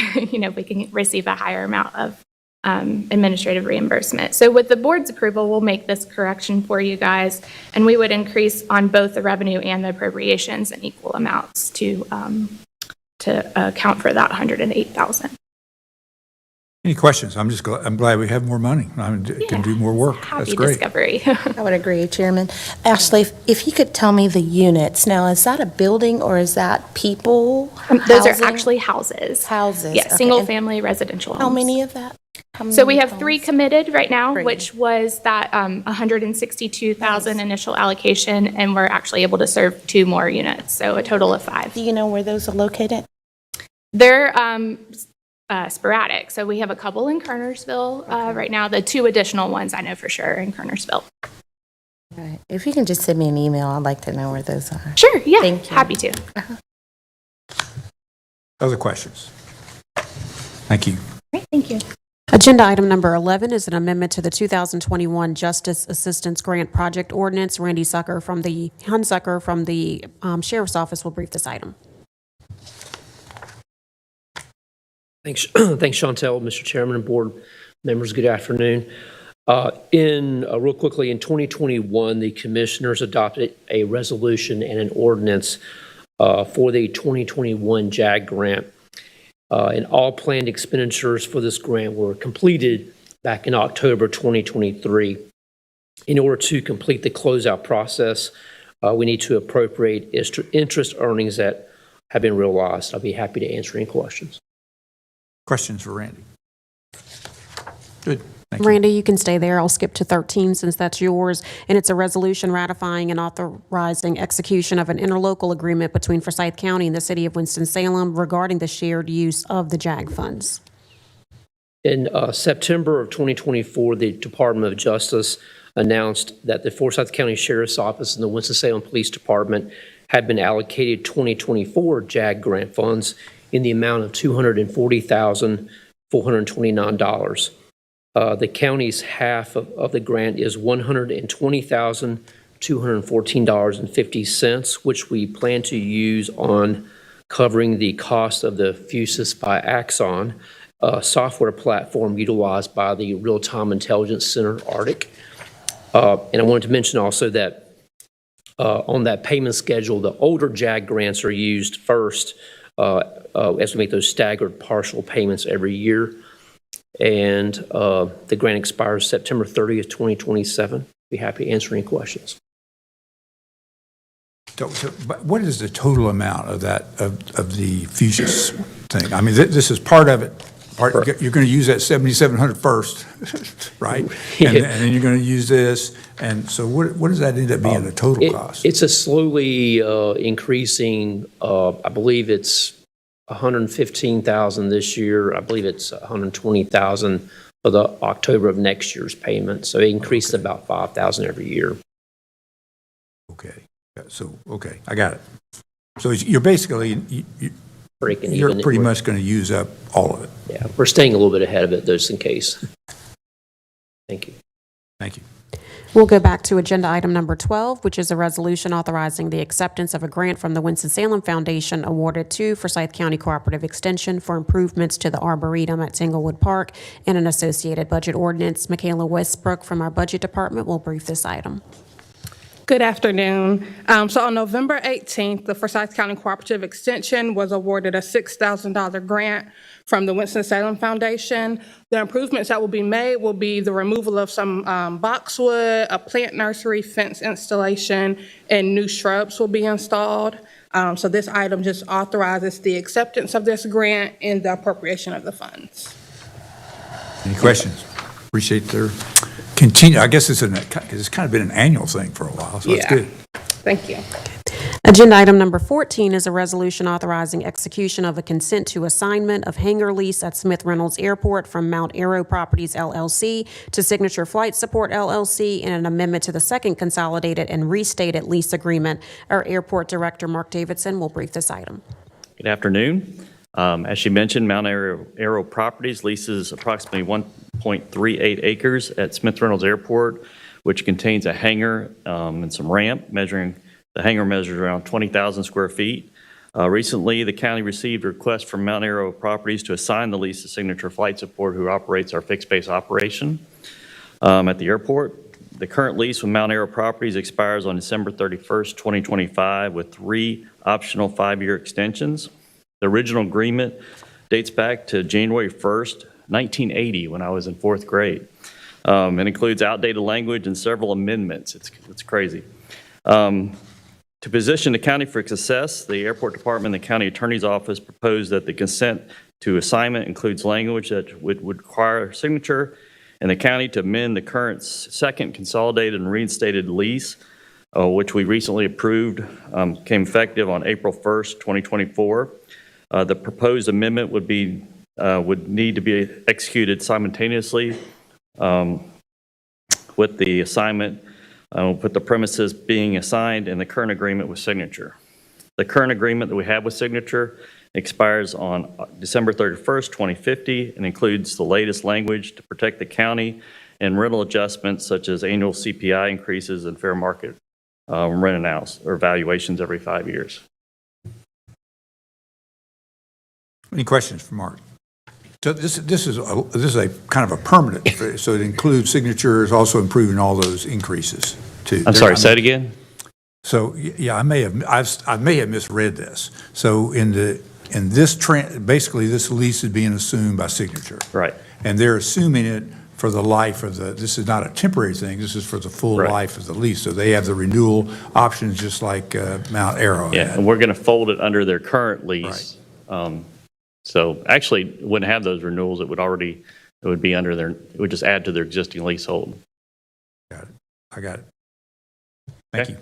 T: we can receive a higher amount of administrative reimbursement. So with the board's approval, we'll make this correction for you guys, and we would increase on both the revenue and the appropriations in equal amounts to account for that $108,000.
A: Any questions? I'm glad we have more money. Can do more work. That's great.
T: Discovery.
E: I would agree, Chairman. Ashley, if you could tell me the units. Now, is that a building or is that people?
T: Those are
E: housing?
T: actually houses.
E: Houses.
T: Yes,
E: okay.
T: single-family residential homes.
E: How many of that?
T: So we have 3 committed right now, which was that $162,000 initial allocation, and we're actually able to serve 2 more units, so a total of 5.
E: Do you know where those are located?
T: They're sporadic. So we have a couple in Kernersville right now. The 2 additional ones I know for sure are in Kernersville.
E: All right. If you can just send me an email, I'd like to know where those are.
T: Sure, yeah.
E: Thank you.
T: Happy to.
A: Other questions? Thank you.
T: Great, thank you.
H: Agenda item number 11 is an amendment to the 2021 Justice Assistance Grant Project Ordinance. Randy Hunsucker from the Sheriff's Office will brief this item.
U: Thanks, Chantel, Mr. Chairman and board members. Good afternoon. Real quickly, in 2021, the commissioners adopted a resolution and an ordinance for the 2021 JAG grant. And all planned expenditures for this grant were completed back in October 2023. In order to complete the closeout process, we need to appropriate interest earnings that have been realized. I'll be happy to answer any questions.
A: Questions for Randy? Good. Thank you.
H: Randy, you can stay there. I'll skip to 13 since that's yours. And it's a resolution ratifying and authorizing execution of an interlocal agreement between Forsyth County and the City of Winston-Salem regarding the shared use of the JAG funds.
U: In September of 2024, the Department of Justice announced that the Forsyth County Sheriff's Office and the Winston-Salem Police Department had been allocated 2024 JAG grant funds in the amount of $240,429. The county's half of the grant is $120,214.50, which we plan to use on covering the cost of the Fusus by Axon, a software platform utilized by the Real-Time Intelligence Center, Arctic. And I wanted to mention also that on that payment schedule, the older JAG grants are used first as we make those staggered partial payments every year. And the grant expires September 30th, 2027. Be happy to answer any questions.
A: So, but what is the total amount of that, of the Fusus thing? I mean, this is part of it. You're going to use that 7,700 first, right? And then you're going to use this. And so what does that end up being, the total cost?
U: It's a slowly increasing, I believe it's $115,000 this year. I believe it's $120,000 for the October of next year's payment. So it increased about $5,000 every year.
A: Okay. So, okay, I got it. So you're basically, you're pretty much going to use up all of it.
U: Yeah, we're staying a little bit ahead of it, just in case. Thank you.
A: Thank you.
H: We'll go back to agenda item number 12, which is a resolution authorizing the acceptance of a grant from the Winston-Salem Foundation awarded to Forsyth County Cooperative Extension for improvements to the Arboretum at Tanglewood Park and an associated budget ordinance. Michaela Westbrook from our budget department will brief this item.
B: Good afternoon. So on November 18th, the Forsyth County Cooperative Extension was awarded a $6,000 grant from the Winston-Salem Foundation. The improvements that will be made will be the removal of some boxwood, a plant nursery, fence installation, and new shrubs will be installed. So this item just authorizes the acceptance of this grant and the appropriation of the funds.
A: Any questions? Appreciate their continue. I guess it's kind of been an annual thing for a while, so that's good.
B: Thank you.
H: Agenda item number 14 is a resolution authorizing execution of a consent to assignment of hangar lease at Smith Reynolds Airport from Mount Aero Properties LLC to Signature Flight Support LLC and an amendment to the second consolidated and restated lease agreement. Our airport director, Mark Davidson, will brief this item.
V: Good afternoon. As she mentioned, Mount Aero Properties leases approximately 1.38 acres at Smith Reynolds Airport, which contains a hangar and some ramp. The hangar measures around 20,000 square feet. Recently, the county received a request from Mount Aero Properties to assign the lease to Signature Flight Support, who operates our fixed base operation at the airport. The current lease with Mount Aero Properties expires on December 31st, 2025, with 3 optional 5-year extensions. The original agreement dates back to January 1st, 1980, when I was in 4th grade. It includes outdated language and several amendments. It's crazy. To position the county for success, the airport department and the county attorney's office proposed that the consent to assignment includes language that would require signature and the county to amend the current second consolidated and reinstated lease, which we recently approved, came effective on April 1st, 2024. The proposed amendment would need to be executed simultaneously with the assignment, with the premises being assigned and the current agreement with Signature. The current agreement that we have with Signature expires on December 31st, 2050, and includes the latest language to protect the county and rental adjustments such as annual CPI increases and fair market rent analysis or valuations every 5 years.
A: Any questions for Mark? So this is a kind of a permanent, so it includes signatures, also improving all those increases too.
V: I'm sorry, say it again.
A: So yeah, I may have misread this. So in this trend, basically this lease is being assumed by Signature,
V: right? And
A: they're assuming it for the life of the. This is not a temporary thing. This is for the full life of the lease. So they have the renewal options just like Mount Aero.
V: Yeah, and we're going to fold it under their current lease. Right. So actually, it wouldn't have those renewals. It would be under their. It would just add to their existing leasehold.
A: Got it. I got it. Thank you.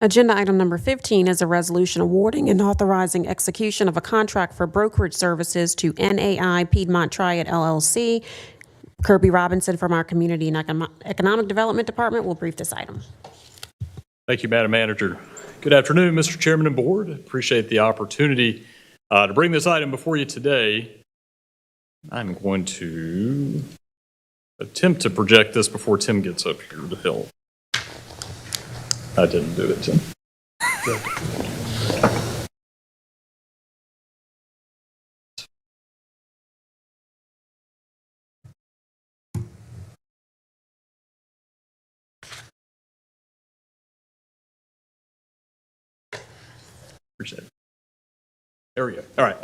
H: Agenda item number 15 is a resolution awarding and authorizing execution of a contract for brokerage services to NAI Piedmont Triad LLC. Kirby Robinson from our Community and Economic Development Department will brief this item.
W: Thank you, Madam Manager. Good afternoon, Mr. Chairman and Board. Appreciate the opportunity to bring this item before you today. I'm going to attempt to project this before Tim gets up here to help. I didn't do it, Tim. Appreciate it. There we go. All right.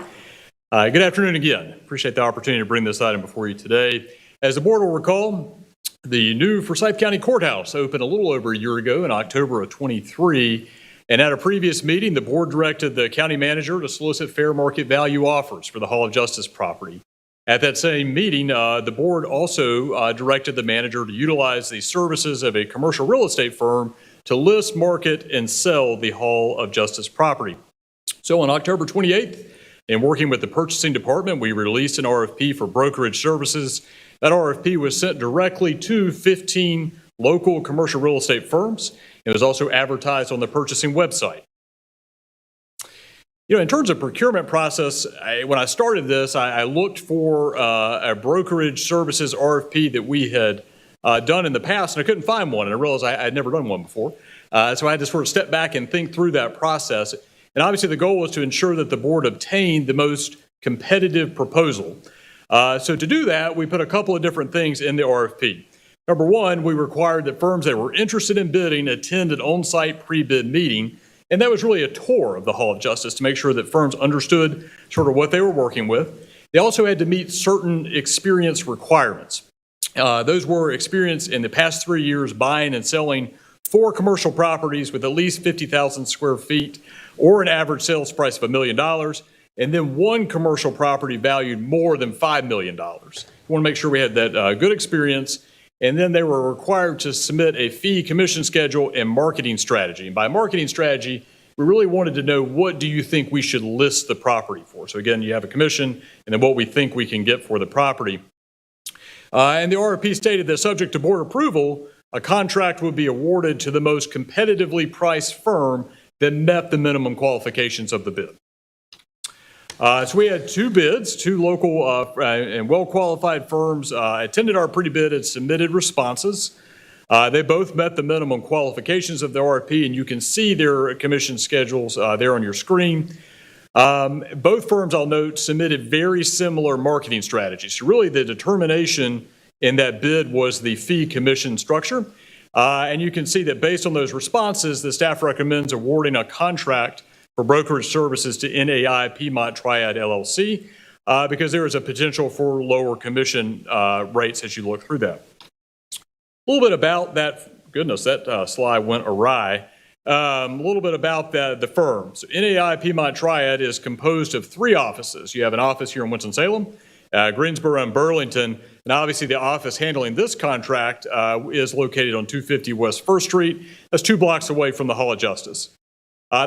W: Good afternoon again. Appreciate the opportunity to bring this item before you today. As the board will recall, the new Forsyth County Courthouse opened a little over a year ago in October of 23. And at a previous meeting, the board directed the county manager to solicit fair market value offers for the Hall of Justice property. At that same meeting, the board also directed the manager to utilize the services of a commercial real estate firm to list, market, and sell the Hall of Justice property. So on October 28th, in working with the purchasing department, we released an RFP for brokerage services. That RFP was sent directly to 15 local commercial real estate firms. It was also advertised on the purchasing website. You know, in terms of procurement process, when I started this, I looked for a brokerage services RFP that we had done in the past, and I couldn't find one, and I realized I had never done one before. So I had to sort of step back and think through that process. And obviously the goal was to ensure that the board obtained the most competitive proposal. So to do that, we put a couple of different things in the RFP. Number one, we required that firms that were interested in bidding attend an on-site pre-bid meeting. And that was really a tour of the Hall of Justice to make sure that firms understood sort of what they were working with. They also had to meet certain experience requirements. Those were experience in the past 3 years buying and selling 4 commercial properties with at least 50,000 square feet or an average sales price of $1 million, and then 1 commercial property valued more than $5 million. We want to make sure we had that good experience. And then they were required to submit a fee, commission schedule, and marketing strategy. And by marketing strategy, we really wanted to know, what do you think we should list the property for? So again, you have a commission, and then what we think we can get for the property. And the RFP stated that subject to board approval, a contract would be awarded to the most competitively priced firm that met the minimum qualifications of the bid. So we had 2 bids, 2 local and well-qualified firms attended our pre-bid and submitted responses. They both met the minimum qualifications of the RFP, and you can see their commission schedules there on your screen. Both firms, I'll note, submitted very similar marketing strategies. So really the determination in that bid was the fee commission structure. And you can see that based on those responses, the staff recommends awarding a contract for brokerage services to NAI Piedmont Triad LLC because there is a potential for lower commission rates as you look through that. A little bit about that. Goodness, that slide went awry. A little bit about the firm. So NAI Piedmont Triad is composed of 3 offices. You have an office here in Winston-Salem, Greensboro, and Burlington. And obviously the office handling this contract is located on 250 West 1st Street. That's 2 blocks away from the Hall of Justice.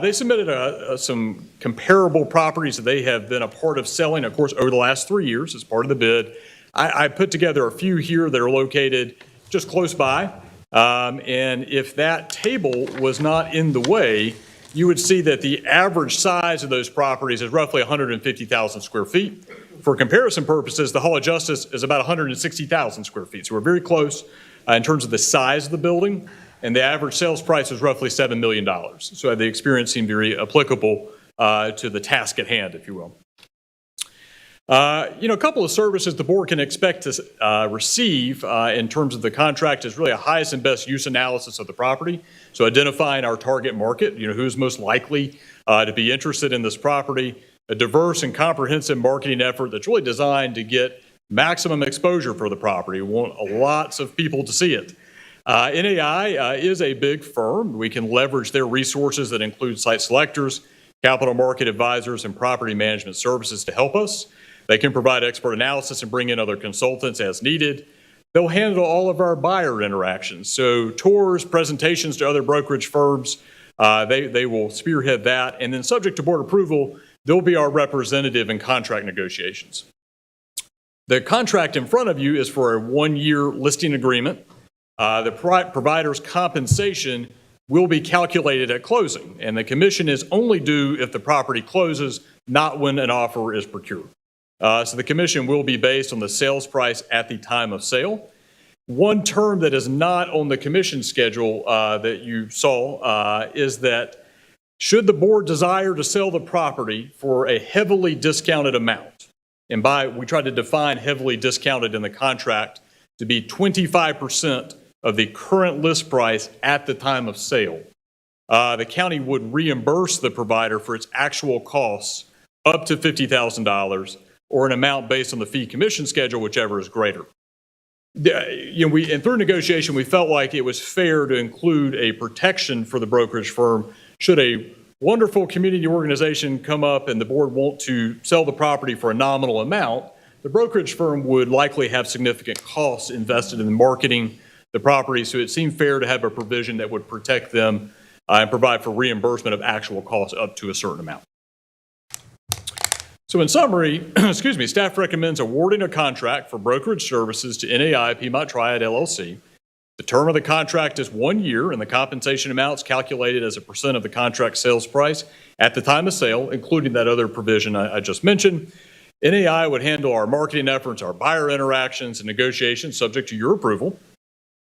W: They submitted some comparable properties that they have been a part of selling, of course, over the last 3 years as part of the bid. I put together a few here that are located just close by. And if that table was not in the way, you would see that the average size of those properties is roughly 150,000 square feet. For comparison purposes, the Hall of Justice is about 160,000 square feet. So we're very close in terms of the size of the building. And the average sales price was roughly $7 million. So the experience seemed very applicable to the task at hand, if you will. You know, a couple of services the board can expect to receive in terms of the contract is really a highest and best use analysis of the property. So identifying our target market, you know, who's most likely to be interested in this property, a diverse and comprehensive marketing effort that's really designed to get maximum exposure for the property. We want lots of people to see it. NAI is a big firm. We can leverage their resources that include site selectors, capital market advisors, and property management services to help us. They can provide expert analysis and bring in other consultants as needed. They'll handle all of our buyer interactions. So tours, presentations to other brokerage firms, they will spearhead that. And then subject to board approval, they'll be our representative in contract negotiations. The contract in front of you is for a 1-year listing agreement. The provider's compensation will be calculated at closing, and the commission is only due if the property closes, not when an offer is procured. So the commission will be based on the sales price at the time of sale. One term that is not on the commission schedule that you saw is that should the board desire to sell the property for a heavily discounted amount, and we tried to define heavily discounted in the contract to be 25% of the current list price at the time of sale, the county would reimburse the provider for its actual costs up to $50,000 or an amount based on the fee commission schedule, whichever is greater. And through negotiation, we felt like it was fair to include a protection for the brokerage firm should a wonderful community organization come up and the board want to sell the property for a nominal amount. The brokerage firm would likely have significant costs invested in marketing the property, so it seemed fair to have a provision that would protect them and provide for reimbursement of actual costs up to a certain amount. So in summary, staff recommends awarding a contract for brokerage services to NAI Piedmont Triad LLC. The term of the contract is 1 year, and the compensation amount is calculated as a percent of the contract sales price at the time of sale, including that other provision I just mentioned. NAI would handle our marketing efforts, our buyer interactions, and negotiations subject to your approval.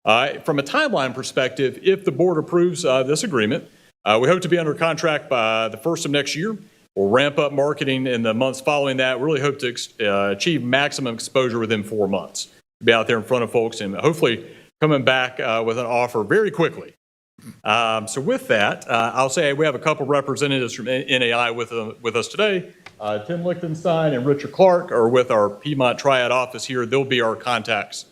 W: From a timeline perspective, if the board approves this agreement, we hope to be under contract by the first of next year. We'll ramp up marketing in the months following that. We really hope to achieve maximum exposure within 4 months. Be out there in front of folks and hopefully coming back with an offer very quickly. So with that, I'll say we have a couple representatives from NAI with us today. Tim Lichtenstein and Richard Clark are with our Piedmont Triad office here. They'll be our contacts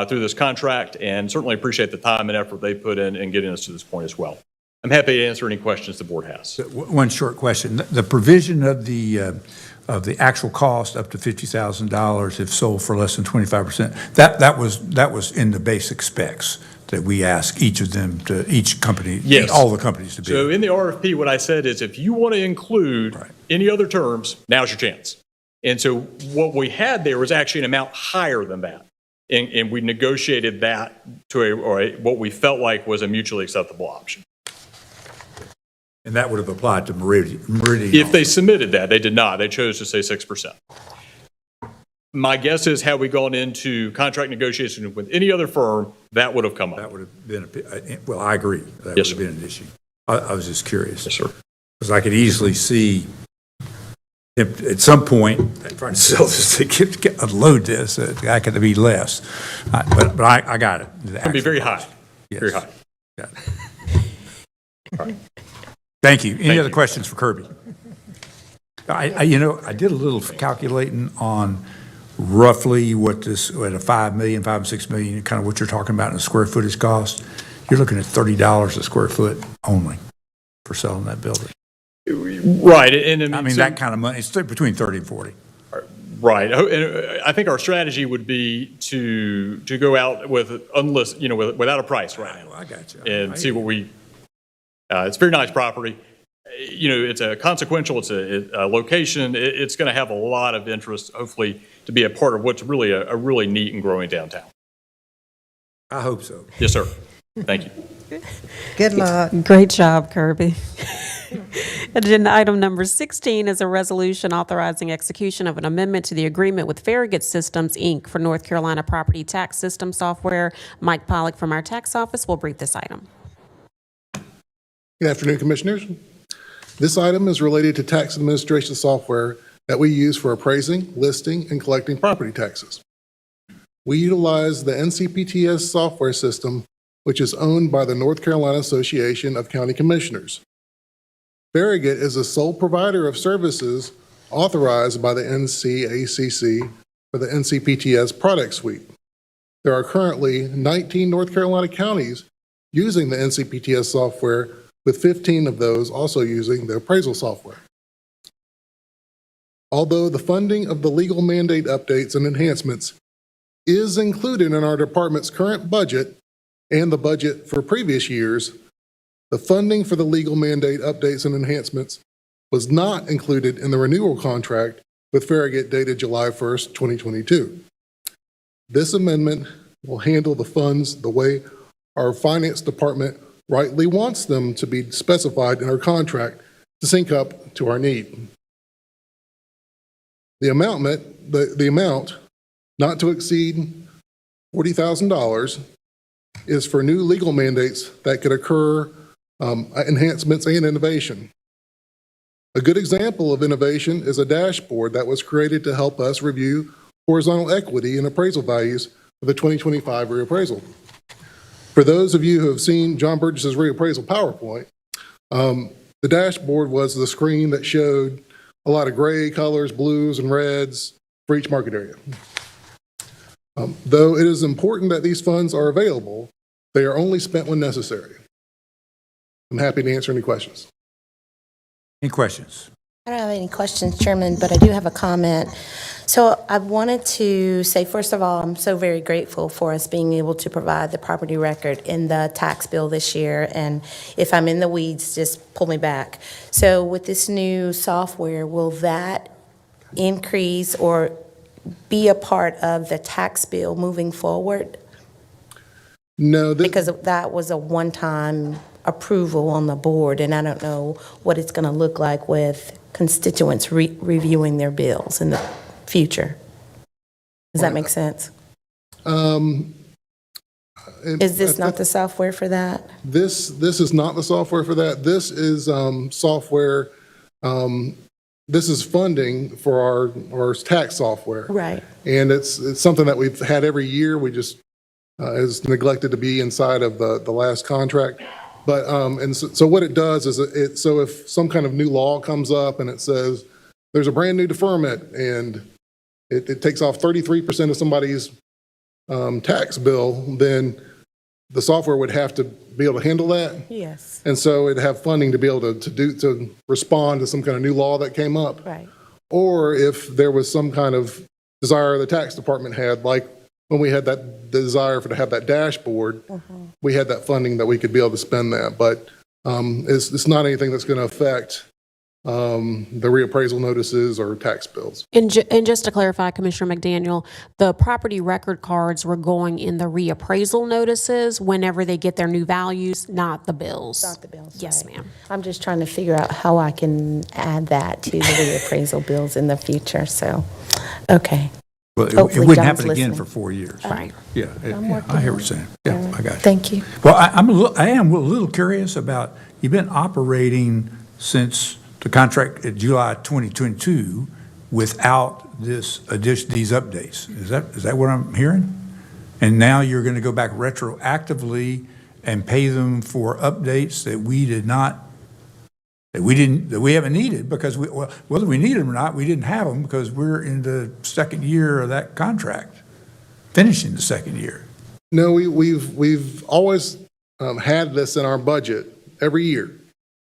W: through this contract, and certainly appreciate the time and effort they put in getting us to this point as well. I'm happy to answer any questions the board has.
A: One short question. The provision of the actual cost up to $50,000 if sold for less than 25%, that was in the basic specs that we ask each company,
W: yes,
A: all the companies to be.
W: So in the RFP, what I said is if you want to include any other terms, now's your chance. And so what we had there was actually an amount higher than that. And we negotiated that to what we felt like was a mutually acceptable option.
A: And that would have applied to Meridian.
W: If they submitted that, they did not. They chose to say 6%. My guess is, had we gone into contract negotiations with any other firm, that would have come up.
A: That would have been, well, I agree. That
W: Yes,
A: would have been an issue. I was just curious.
W: Yes, sir.
A: Because I could easily see at some point trying to sell this, to unload this, I could be less. But I got it.
W: It would be very high.
A: Yes.
W: Very high.
A: Got it. All right. Thank you. Any other questions for Kirby? I did a little calculating on roughly what a 5 and 6 million, kind of what you're talking about in the square footage cost. You're looking at $30 a square foot only for selling that building.
W: Right. And
A: I mean, that kind of money, it's between 30 and 40.
W: Right. And I think our strategy would be to go out with without a price right now.
A: I got you.
W: And see what we, it's a very nice property. It's a consequential, it's a location. It's going to have a lot of interest, hopefully, to be a part of what's really a really neat and growing downtown.
A: I hope so.
W: Yes, sir. Thank you.
Q: Good luck.
H: Great job, Kirby. Agenda item number 16 is a resolution authorizing execution of an amendment to the agreement with Farragut Systems, Inc. for North Carolina Property Tax System software. Mike Pollock from our tax office will brief this item.
D: Good afternoon, Commissioners. This item is related to tax administration software that we use for appraising, listing, and collecting property taxes. We utilize the NCPTS software system, which is owned by the North Carolina Association of County Commissioners. Farragut is the sole provider of services authorized by the NCACC for the NCPTS product suite. There are currently 19 North Carolina counties using the NCPTS software, with 15 of those also using the appraisal software. Although the funding of the legal mandate updates and enhancements is included in our department's current budget and the budget for previous years, the funding for the legal mandate updates and enhancements was not included in the renewal contract with Farragut dated July 1st, 2022. This amendment will handle the funds the way our finance department rightly wants them to be specified in our contract to sync up to our need. The amount not to exceed $40,000 is for new legal mandates that could occur, enhancements and innovation. A good example of innovation is a dashboard that was created to help us review horizontal equity and appraisal values for the 2025 reappraisal. For those of you who have seen John Burgess's reappraisal PowerPoint, the dashboard was the screen that showed a lot of gray colors, blues, and reds for each market area. Though it is important that these funds are available, they are only spent when necessary. I'm happy to answer any questions.
A: Any questions?
E: I don't have any questions, Chairman, but I do have a comment. So I wanted to say, first of all, I'm so very grateful for us being able to provide the property record in the tax bill this year. And if I'm in the weeds, just pull me back. So with this new software, will that increase or be a part of the tax bill moving forward?
D: No.
E: Because that was a one-time approval on the board, and I don't know what it's going to look like with constituents reviewing their bills in the future. Does that make sense? Is this not the software for that?
D: This is not the software for that. This is software, this is funding for our tax software.
E: Right.
D: And it's something that we've had every year. We just is neglected to be inside of the last contract. But, and so what it does is so if some kind of new law comes up and it says there's a brand new deferment and it takes off 33% of somebody's tax bill, then the software would have to be able to handle that.
E: Yes.
D: And so it'd have funding to be able to respond to some kind of new law that came up.
E: Right.
D: Or if there was some kind of desire the tax department had, like when we had that desire to have that dashboard, we had that funding that we could be able to spend that. But it's not anything that's going to affect the reappraisal notices or tax bills.
H: And just to clarify, Commissioner McDaniel, the property record cards were going in the reappraisal notices whenever they get their new values, not the bills.
E: Not the bills.
H: Yes,
E: right.
H: ma'am.
E: I'm just trying to figure out how I can add that to the reappraisal bills in the future. So, okay.
A: Well, it
E: Hopefully
A: wouldn't
E: John's
A: happen again
E: listening.
A: for 4 years.
E: Right.
A: Yeah,
E: I'm working
A: I hear
E: on
A: what you're
E: it.
A: saying. Yeah, I got it.
E: Thank you.
A: Well, I am a little curious about, you've been operating since the contract in July 2022 without these updates. Is that what I'm hearing? And now you're going to go back retroactively and pay them for updates that we haven't needed because whether we need them or not, we didn't have them because we're in the second year of that contract, finishing the second year.
D: No, we've always had this in our budget every year.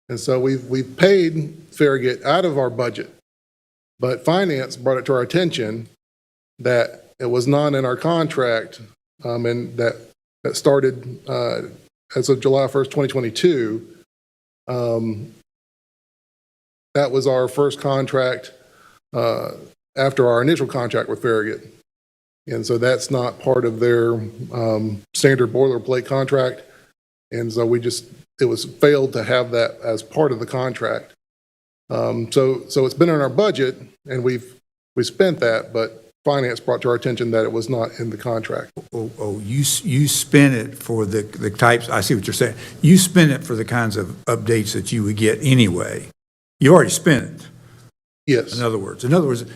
D: And so we've paid Farragut out of our budget. But finance brought it to our attention that it was not in our contract, and that started as of July 1st, 2022. That was our first contract after our initial contract with Farragut. And so that's not part of their standard boilerplate contract. And so it was failed to have that as part of the contract. So it's been in our budget and we spent that, but finance brought to our attention that it was not in the contract.
A: Oh, you spent it for the types, I see what you're saying. You spent it for the kinds of updates that you would get anyway. You already spent it.
D: Yes.
A: In other words,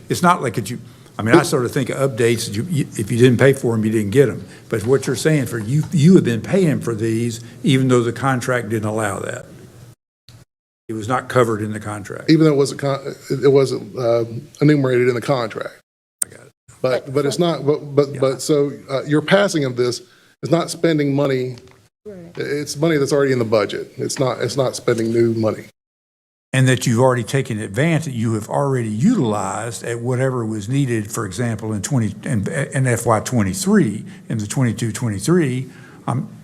A: it's not like I sort of think of updates, if you didn't pay for them, you didn't get them. But what you're saying, for you have been paying for these, even though the contract didn't allow that. It was not covered in the contract.
D: Even though it wasn't enumerated in the contract.
A: I got it.
D: But it's not, but so your passing of this is not spending money. It's money that's already in the budget. It's not spending new money.
A: And that you've already taken advantage, you have already utilized at whatever was needed, for example, in FY23, in the 22-23,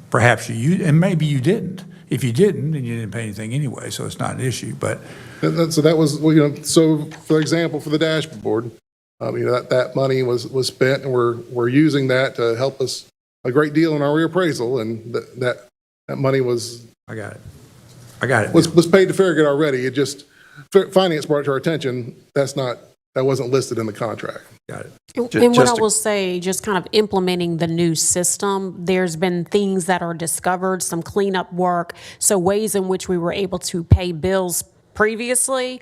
A: perhaps and maybe you didn't. If you didn't, then you didn't pay anything anyway, so it's not an issue, but.
D: So that was, so for example, for the dashboard, that money was spent and we're using that to help us a great deal in our reappraisal, and that money was.
A: I got it. Was
D: paid to Farragut already. It just, finance brought it to our attention. That's not that wasn't listed in the contract.
A: Got it.
H: And what I will say, just kind of implementing the new system, there's been things that are discovered, some cleanup work, so ways in which we were able to pay bills previously.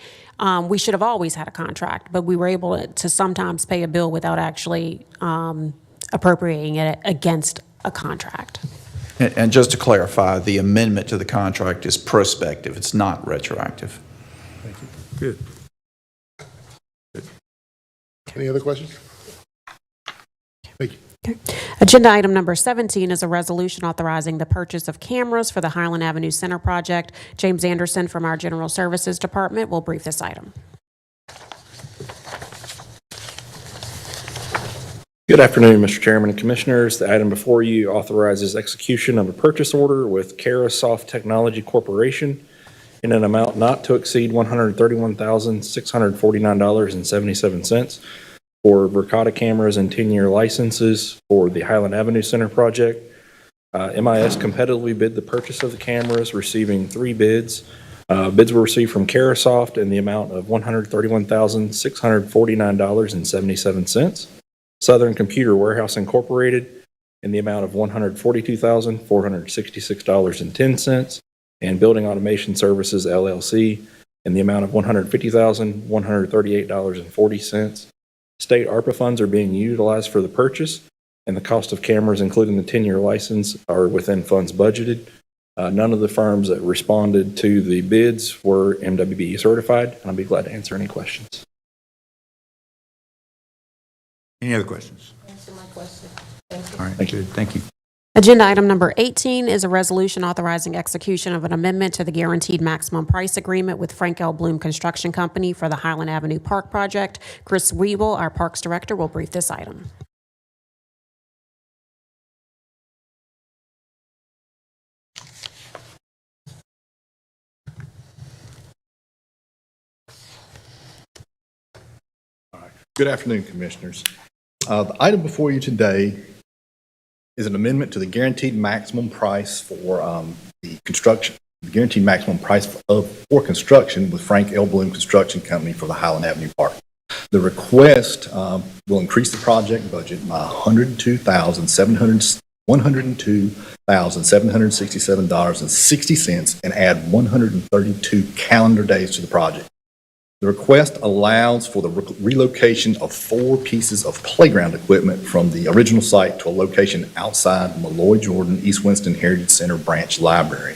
H: We should have always had a contract, but we were able to sometimes pay a bill without actually appropriating it against a contract.
G: And just to clarify, the amendment to the contract is prospective. It's not retroactive.
A: Thank you. Good.
D: Any other questions? Thank you.
H: Agenda item number 17 is a resolution authorizing the purchase of cameras for the Highland Avenue Center project. James Anderson from our General Services Department will brief this item.
O: Good afternoon, Mr. Chairman and Commissioners. The item before you authorizes execution of a purchase order with Carasoft Technology Corporation in an amount not to exceed $131,649.77 for Verkada cameras and 10-year licenses for the Highland Avenue Center project. MIS competitively bid the purchase of the cameras, receiving 3 bids. Bids were received from Carasoft in the amount of $131,649.77. Southern Computer Warehouse Incorporated in the amount of $142,466.10, and Building Automation Services LLC in the amount of $150,138.40. State ARPA funds are being utilized for the purchase, and the cost of cameras, including the 10-year license, are within funds budgeted. None of the firms that responded to the bids were MWBE certified, and I'll be glad to answer any questions.
A: Any other questions?
E: Answer my question.
A: All right, good. Thank you.
H: Agenda item number 18 is a resolution authorizing execution of an amendment to the guaranteed maximum price agreement with Frank L. Bloom Construction Company for the Highland Avenue Park project. Chris Weeble, our Parks Director, will brief this item.
I: Good afternoon, Commissioners. The item before you today is an amendment to the guaranteed maximum price for the construction, the guaranteed maximum price for construction with Frank L. Bloom Construction Company for the Highland Avenue Park. The request will increase the project budget by $102,767.60 and add 132 calendar days to the project. The request allows for the relocation of 4 pieces of playground equipment from the original site to a location outside Malloy Jordan East Winston Heritage Center Branch Library.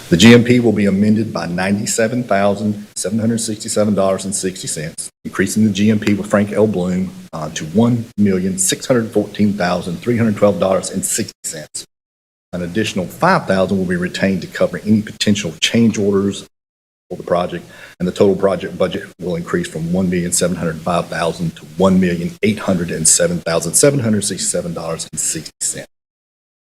I: The GMP will be amended by $97,767.60, increasing the GMP with Frank L. Bloom to $1,614,312.60. An additional $5,000 will be retained to cover any potential change orders for the project, and the total project budget will increase from $1,705,000 to $1,807,767.60.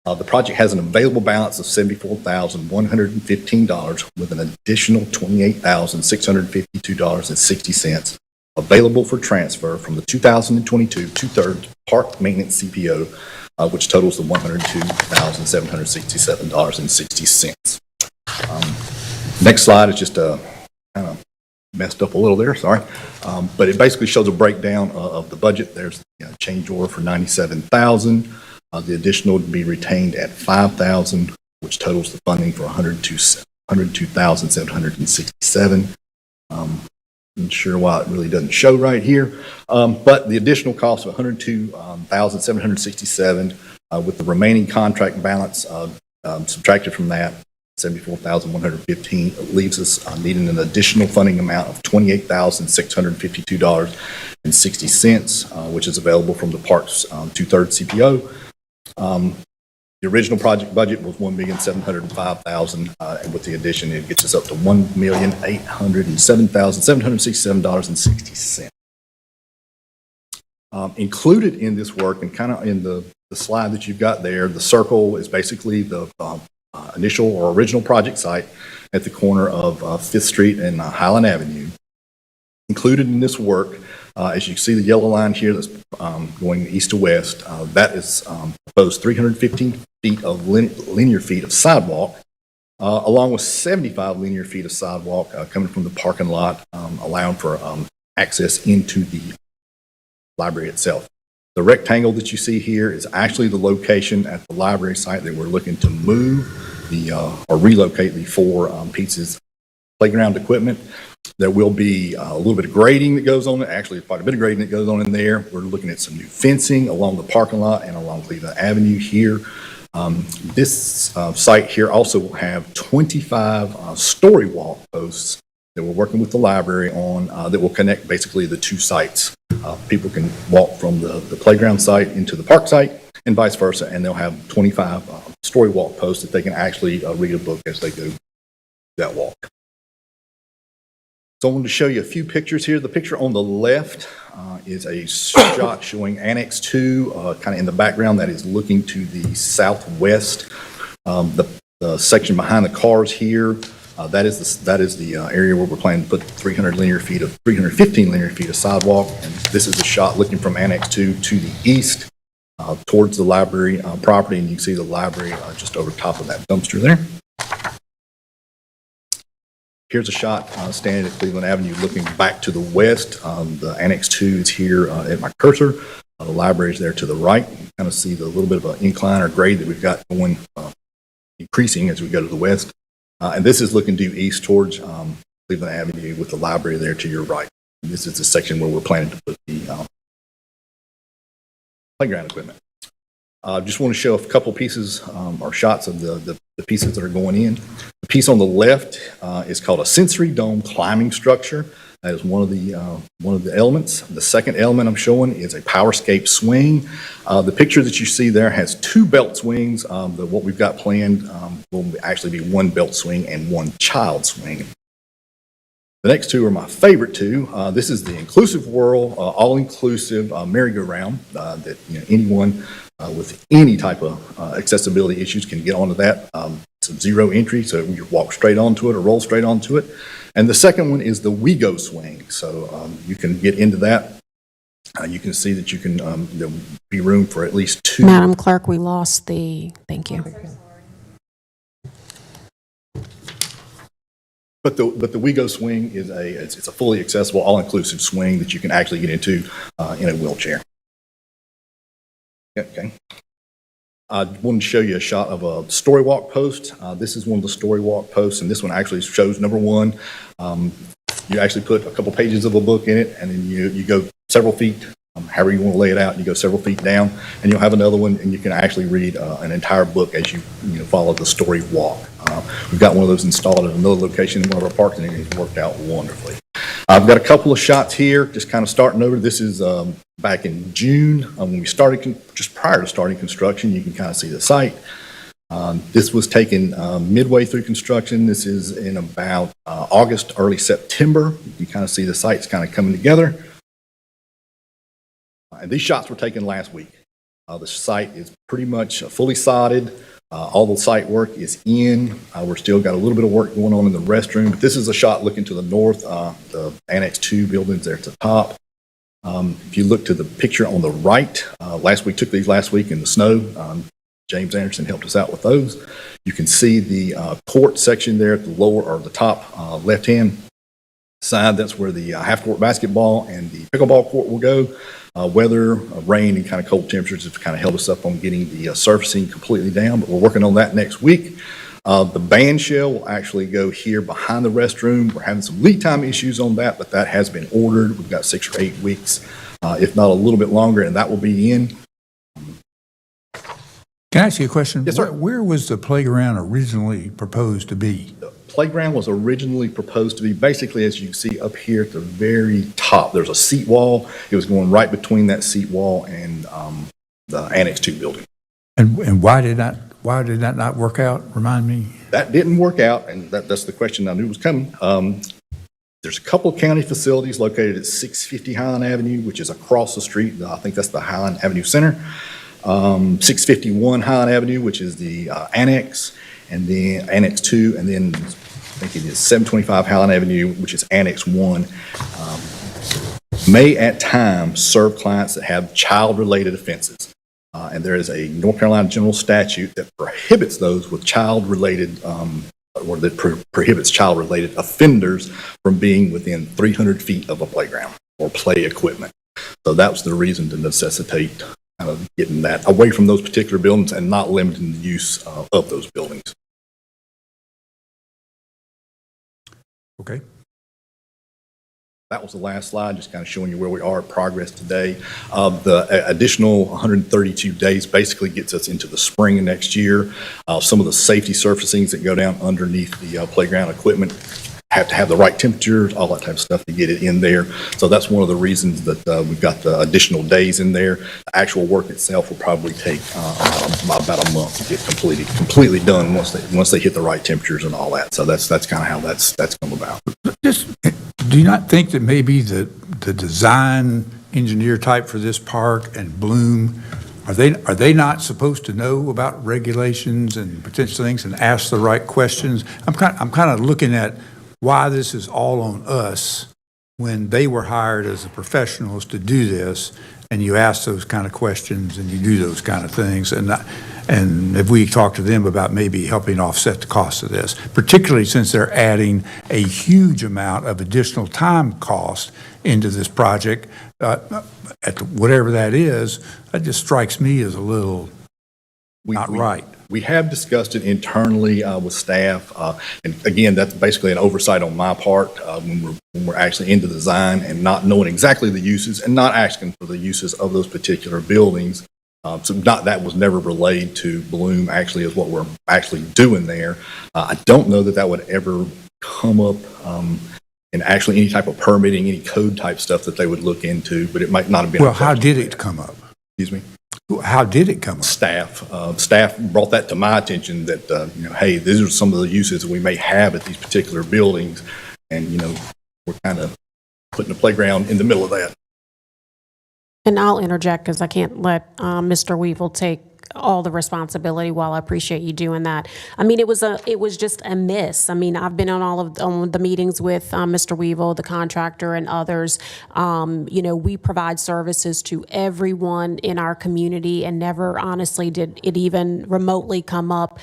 I: The project has an available balance of $74,115 with an additional $28,652.60 available for transfer from the 2022 2/3 Park Maintenance CPO, which totals the $102,767.60. Next slide is just kind of messed up a little there, sorry. But it basically shows a breakdown of the budget. There's a change order for $97,000. The additional would be retained at $5,000, which totals the funding for $102,767. Not sure why it really doesn't show right here. But the additional cost of $102,767 with the remaining contract balance subtracted from that, $74,115, leaves us needing an additional funding amount of $28,652.60, which is available from the Parks 2/3 CPO. The original project budget was $1,705,000, and with the addition, it gets us up to $1,807,767.60. Included in this work, and kind of in the slide that you've got there, the circle is basically the initial or original project site at the corner of 5th Street and Highland Avenue. Included in this work, as you can see the yellow line here that's going east to west, that is proposed 315 feet of linear feet of sidewalk, along with 75 linear feet of sidewalk coming from the parking lot, allowing for access into the library itself. The rectangle that you see here is actually the location at the library site that we're looking to move or relocate the 4 pieces of playground equipment. There will be a little bit of grading that goes on, actually quite a bit of grading that goes on in there. We're looking at some new fencing along the parking lot and along Cleveland Avenue here. This site here also will have 25 story walk posts that we're working with the library on that will connect basically the 2 sites. People can walk from the playground site into the park site and vice versa, and they'll have 25 story walk posts that they can actually read a book as they go that walk. So I wanted to show you a few pictures here. The picture on the left is a shot showing Annex 2, kind of in the background that is looking to the southwest. The section behind the cars here, that is the area where we're planning to put 315 linear feet of sidewalk. And this is a shot looking from Annex 2 to the east towards the library property, and you can see the library just over top of that dumpster there. Here's a shot standing at Cleveland Avenue looking back to the west. The Annex 2 is here at my cursor. The library is there to the right. You kind of see the little bit of an incline or grade that we've got going, increasing as we go to the west. And this is looking due east towards Cleveland Avenue with the library there to your right. And this is the section where we're planning to put the playground equipment. Just want to show a couple pieces or shots of the pieces that are going in. The piece on the left is called a sensory dome climbing structure. That is one of the elements. The second element I'm showing is a PowerScape swing. The picture that you see there has 2 belt swings. What we've got planned will actually be 1 belt swing and 1 child swing. The next 2 are my favorite 2. This is the Inclusive Whirl, all-inclusive merry-go-round that anyone with any type of accessibility issues can get onto that. It's a 0 entry, so you walk straight onto it or roll straight onto it. And the second one is the WeGo swing. So you can get into that. You can see that you can, there'll be room for at least 2.
H: Madam Clerk, we lost thank you.
I: But the WeGo swing is it's a fully accessible, all-inclusive swing that you can actually get into in a wheelchair. Okay. I wanted to show you a shot of a story walk post. This is one of the story walk posts, and this one actually shows number 1. You actually put a couple pages of a book in it, and then you go several feet, however you want to lay it out. You go several feet down, and you'll have another one, and you can actually read an entire book as you follow the story walk. We've got one of those installed at another location in one of our parks, and it's worked out wonderfully. I've got a couple of shots here, just kind of starting over. This is back in June when we started, just prior to starting construction. You can kind of see the site. This was taken midway through construction. This is in about August, early September. You can kind of see the site's kind of coming together. And these shots were taken last week. The site is pretty much fully sodded. All the site work is in. We're still got a little bit of work going on in the restroom, but this is a shot looking to the north, the Annex 2 buildings there at the top. If you look to the picture on the right, took these last week in the snow. James Anderson helped us out with those. You can see the court section there at the lower or the top left-hand side. That's where the half-court basketball and the pickleball court will go. Weather, rain, and kind of cold temperatures have kind of held us up on getting the surfacing completely down, but we're working on that next week. The band shell will actually go here behind the restroom. We're having some lead time issues on that, but that has been ordered. We've got 6 or 8 weeks, if not a little bit longer, and that will be in.
A: Can I ask you a question?
I: Yes, sir.
A: Where was the playground originally proposed to be?
I: The playground was originally proposed to be basically, as you can see up here at the very top, there's a seat wall. It was going right between that seat wall and the Annex 2 building.
A: And why did that not work out? Remind me.
I: That didn't work out, and that's the question I knew was coming. There's a couple of county facilities located at 650 Highland Avenue, which is across the street. I think that's the Highland Avenue Center. 651 Highland Avenue, which is the Annex, and then Annex 2, and then I think it is 725 Highland Avenue, which is Annex 1, may at times serve clients that have child-related offenses. And there is a North Carolina general statute that prohibits those with child-related, or that prohibits child-related offenders from being within 300 feet of a playground. or play equipment. So that was the reason to necessitate getting that away from those particular buildings and not limiting the use of those buildings.
A: Okay.
I: That was the last slide, just kind of showing you where we are at progress today. The additional 132 days basically gets us into the spring of next year. Some of the safety surfacings that go down underneath the playground equipment have to have the right temperatures, all that type of stuff to get it in there. So that's one of the reasons that we've got the additional days in there. The actual work itself will probably take about a month to get completely done once they hit the right temperatures and all that. So that's kind of how that's come about.
A: Do you not think that maybe the design engineer type for this park and Bloom, are they not supposed to know about regulations and potential things and ask the right questions? I'm kind of looking at why this is all on us when they were hired as the professionals to do this, and you ask those kind of questions and you do those kind of things. And if we talk to them about maybe helping offset the cost of this, particularly since they're adding a huge amount of additional time cost into this project, at whatever that is, that just strikes me as a little not right.
I: We have discussed it internally with staff, and again, that's basically an oversight on my part when we're actually into design and not knowing exactly the uses and not asking for the uses of those particular buildings. So that was never relayed to Bloom actually is what we're actually doing there. I don't know that would ever come up in actually any type of permitting, any code type stuff that they would look into, but it might not have been.
A: Well, how did it come up?
I: Excuse me?
A: How did it come up?
I: Staff brought that to my attention that, hey, these are some of the uses that we may have at these particular buildings. And, we're kind of putting a playground in the middle of that.
H: And I'll interject because I can't let Mr. Weevil take all the responsibility. While I appreciate you doing that, I mean, it was just a miss. I mean, I've been on the meetings with Mr. Weevil, the contractor, and others. We provide services to everyone in our community, and never honestly did it even remotely come up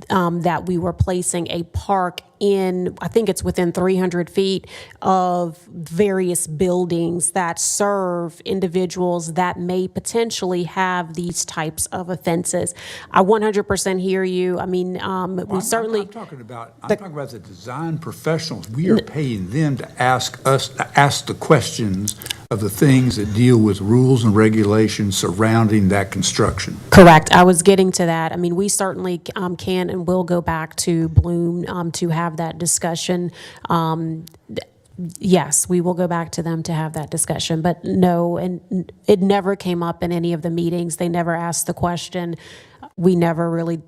H: that we were placing a park in, I think it's within 300 feet of various buildings that serve individuals that may potentially have these types of offenses. I 100% hear you. I mean, we certainly...
A: I'm talking about the design professionals. We are paying them to ask the questions of the things that deal with rules and regulations surrounding that construction.
H: Correct. I was getting to that. I mean, we certainly can and will go back to Bloom to have that discussion. Yes, we will go back to them to have that discussion, but no, and it never came up in any of the meetings. They never asked the question. We never really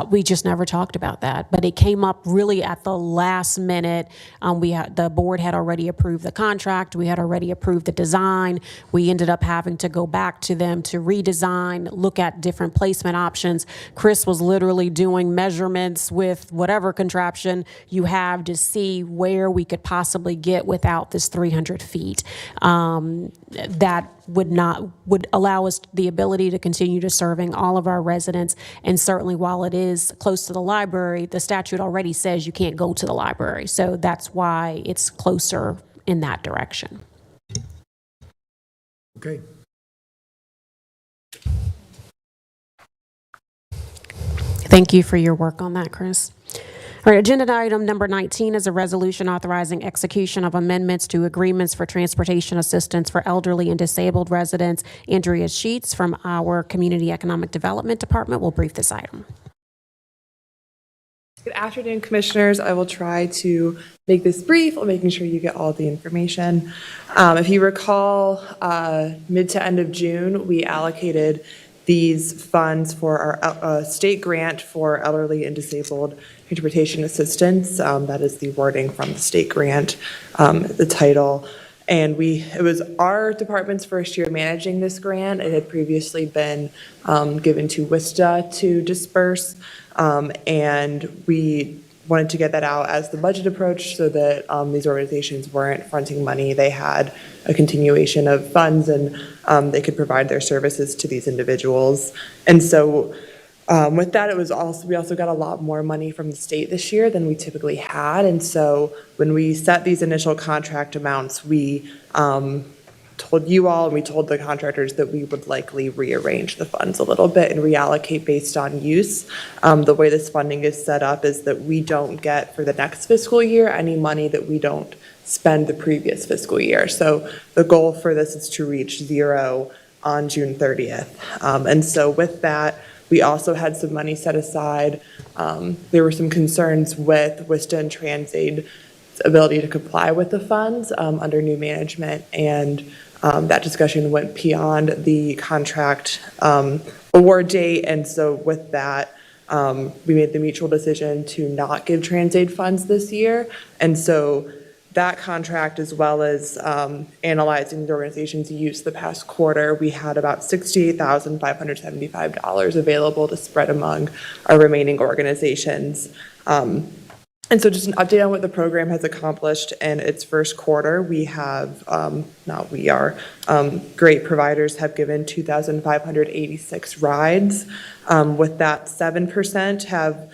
H: we just never talked about that, but it came up really at the last minute. The board had already approved the contract. We had already approved the design. We ended up having to go back to them to redesign, look at different placement options. Chris was literally doing measurements with whatever contraption you have to see where we could possibly get without this 300 feet. That would allow us the ability to continue to serving all of our residents. And certainly while it is close to the library, the statute already says you can't go to the library. So that's why it's closer in that direction.
A: Okay.
H: Thank you for your work on that, Chris. All right, agenda item number 19 is a resolution authorizing execution of amendments to agreements for transportation assistance for elderly and disabled residents. Andrea Sheets from our Community Economic Development Department will brief this item.
L: Good afternoon, Commissioners. I will try to make this brief while making sure you get all the information. If you recall, mid to end of June, we allocated these funds for our state grant for elderly and disabled transportation assistance. That is the wording from the state grant, the title. And it was our department's first year managing this grant. It had previously been given to WISTA to disperse. And we wanted to get that out as the budget approached so that these organizations weren't fronting money. They had a continuation of funds and they could provide their services to these individuals. And so With that, we also got a lot more money from the state this year than we typically had. And so when we set these initial contract amounts, we told you all and we told the contractors that we would likely rearrange the funds a little bit and reallocate based on use. The way this funding is set up is that we don't get for the next fiscal year any money that we don't spend the previous fiscal year. So the goal for this is to reach zero on June 30th. And so with that, we also had some money set aside. There were some concerns with WISTA and TransAid's ability to comply with the funds under new management, and that discussion went beyond the contract award date. And so with that, we made the mutual decision to not give TransAid funds this year. And so that contract, as well as analyzing the organization's use the past quarter, we had about $68,575 available to spread among our remaining organizations. And so just an update on what the program has accomplished in its first quarter. We have, great providers have given 2,586 rides. With that, 7% have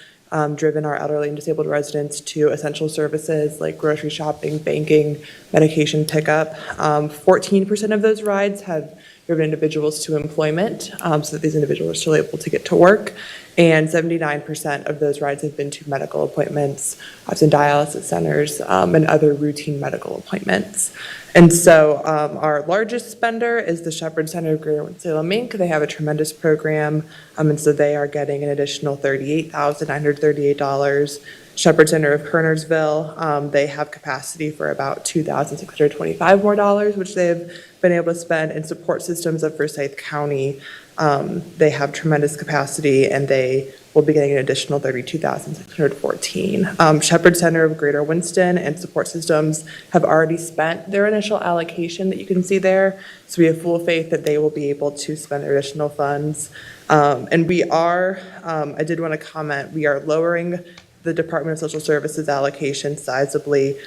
L: driven our elderly and disabled residents to essential services like grocery shopping, banking, medication pickup. 14% of those rides have driven individuals to employment, so that these individuals are still able to get to work. And 79% of those rides have been to medical appointments, often dialysis centers, and other routine medical appointments. And so our largest spender is the Shepherd Center of Greater Winston-Salem, Inc. They have a tremendous program, and so they are getting an additional $38,938. Shepherd Center of Kernersville, they have capacity for about $2,625 more, which they've been able to spend. In Support Systems of Forsyth County, they have tremendous capacity, and they will be getting an additional $32,614. Shepherd Center of Greater Winston and Support Systems have already spent their initial allocation that you can see there, so we have full faith that they will be able to spend their additional funds. And we are, I did want to comment, we are lowering the Department of Social Services allocation sizably.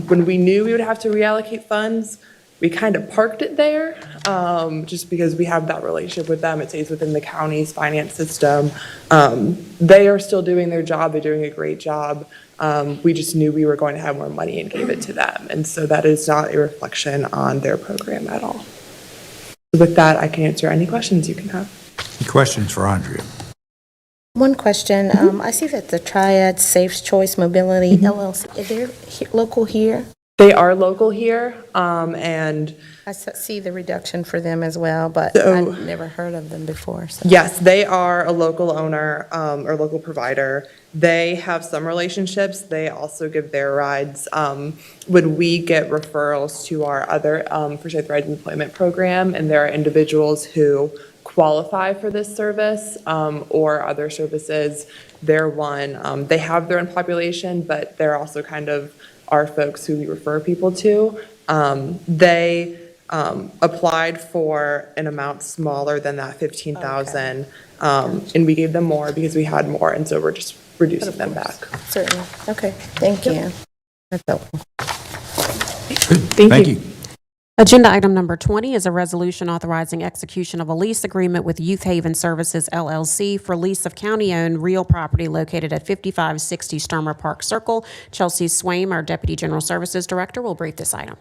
L: When we knew we would have to reallocate funds, we kind of parked it there, just because we have that relationship with them. It stays within the county's finance system. They are still doing their job. They're doing a great job. We just knew we were going to have more money and gave it to them. And so that is not a reflection on their program at all. With that, I can answer any questions you can have.
A: Any questions for Andrea?
E: One question. I see that the Triad Safe Choice Mobility LLC, are they local here?
L: They are local here, and
E: I see the reduction for them as well, but I've never heard of them before. So.
L: Yes, they are a local owner or local provider. They have some relationships. They also give their rides. When we get referrals to our other Forsyth Rides Employment Program, and there are individuals who qualify for this service or other services, they're one. They have their own population, but they're also kind of our folks who we refer people to. They applied for an amount smaller than that 15,000, and we gave them more because we had more, and so we're just reducing them back.
E: Certainly. Okay. Thank you. That's helpful.
L: Thank you.
H: Agenda item number 20 is a resolution authorizing execution of a lease agreement with Youth Haven Services LLC for lease of county-owned real property located at 5560 Sturmer Park Circle. Chelsea Swaim, our Deputy General Services Director, will brief this item.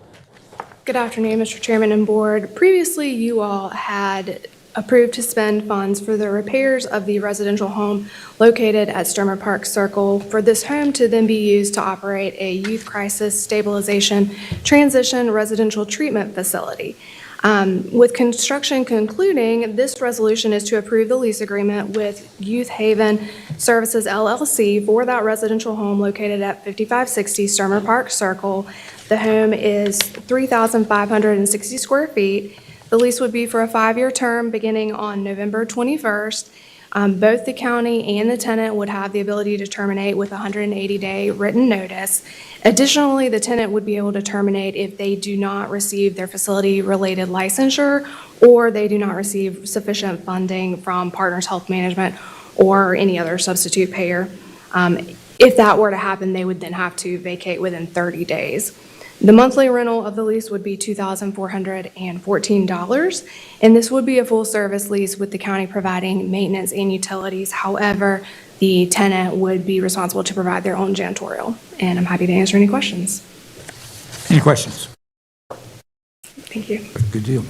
C: Good afternoon, Mr. Chairman and Board. Previously, you all had approved to spend funds for the repairs of the residential home located at Sturmer Park Circle, for this home to then be used to operate a youth crisis stabilization transition residential treatment facility. With construction concluding, this resolution is to approve the lease agreement with Youth Haven Services LLC for that residential home located at 5560 Sturmer Park Circle. The home is 3,560 square feet. The lease would be for a 5-year term beginning on November 21st. Both the county and the tenant would have the ability to terminate with a 180-day written notice. Additionally, the tenant would be able to terminate if they do not receive their facility-related licensure, or they do not receive sufficient funding from Partners Health Management or any other substitute payer. If that were to happen, they would then have to vacate within 30 days. The monthly rental of the lease would be $2,414, and this would be a full-service lease with the county providing maintenance and utilities. However, the tenant would be responsible to provide their own janitorial, and I'm happy to answer any questions.
A: Any questions?
C: Thank you.
A: Good deal.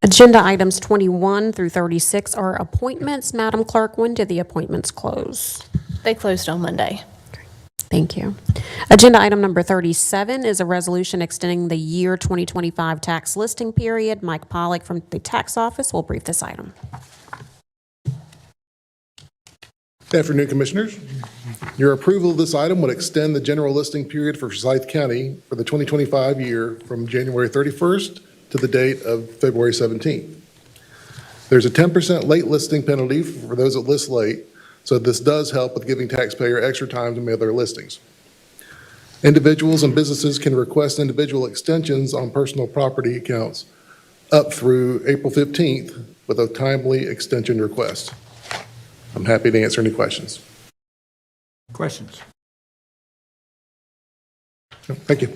H: Agenda items 21 through 36 are appointments. Madam Clerk, when did the appointments close?
K: They closed on Monday.
H: Thank you. Agenda item number 37 is a resolution extending the year 2025 tax listing period. Mike Pollock from the tax office will brief this item.
D: Good afternoon, Commissioners. Your approval of this item would extend the general listing period for Forsyth County for the 2025 year from January 31st to the date of February 17th. There's a 10% late listing penalty for those that list late, so this does help with giving taxpayer extra time to mail their listings. Individuals and businesses can request individual extensions on personal property accounts up through April 15th with a timely extension request. I'm happy to answer any questions.
A: Questions?
D: No, thank you.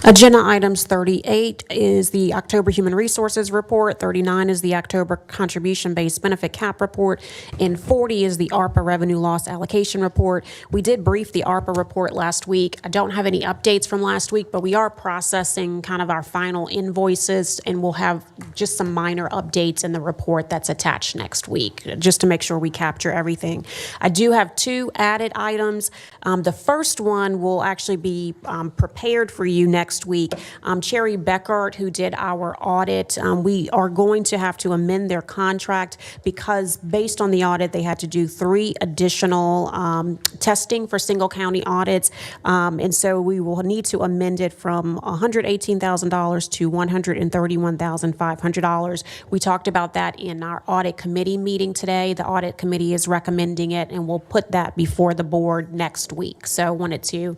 H: Agenda items 38 is the October Human Resources Report, 39 is the October Contribution-Based Benefit Cap Report, and 40 is the ARPA Revenue Loss Allocation Report. We did brief the ARPA report last week. I don't have any updates from last week, but we are processing kind of our final invoices, and we'll have just some minor updates in the report that's attached next week, just to make sure we capture everything. I do have two added items. The first one will actually be prepared for you next week. Cherry Beckert, who did our audit, we are going to have to amend their contract because based on the audit, they had to do 3 additional testing for single county audits. And so we will need to amend it from $118,000 to $131,500. We talked about that in our audit committee meeting today. The audit committee is recommending it, and we'll put that before the board next week. So I wanted to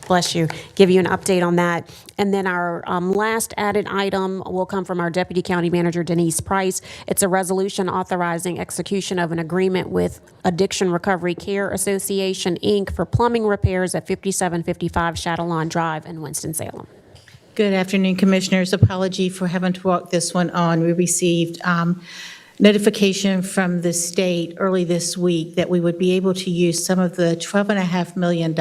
H: bless you, give you an update on that. And then our last added item will come from our Deputy County Manager, Denise Price. It's a resolution authorizing execution of an agreement with Addiction Recovery Care Association, Inc. for plumbing repairs at 5755 Chatelawn Drive in Winston-Salem.
M: Good afternoon, Commissioners. Apology for having to walk this one on. We received notification from the state early this week that we would be able to use some of the $12.5 million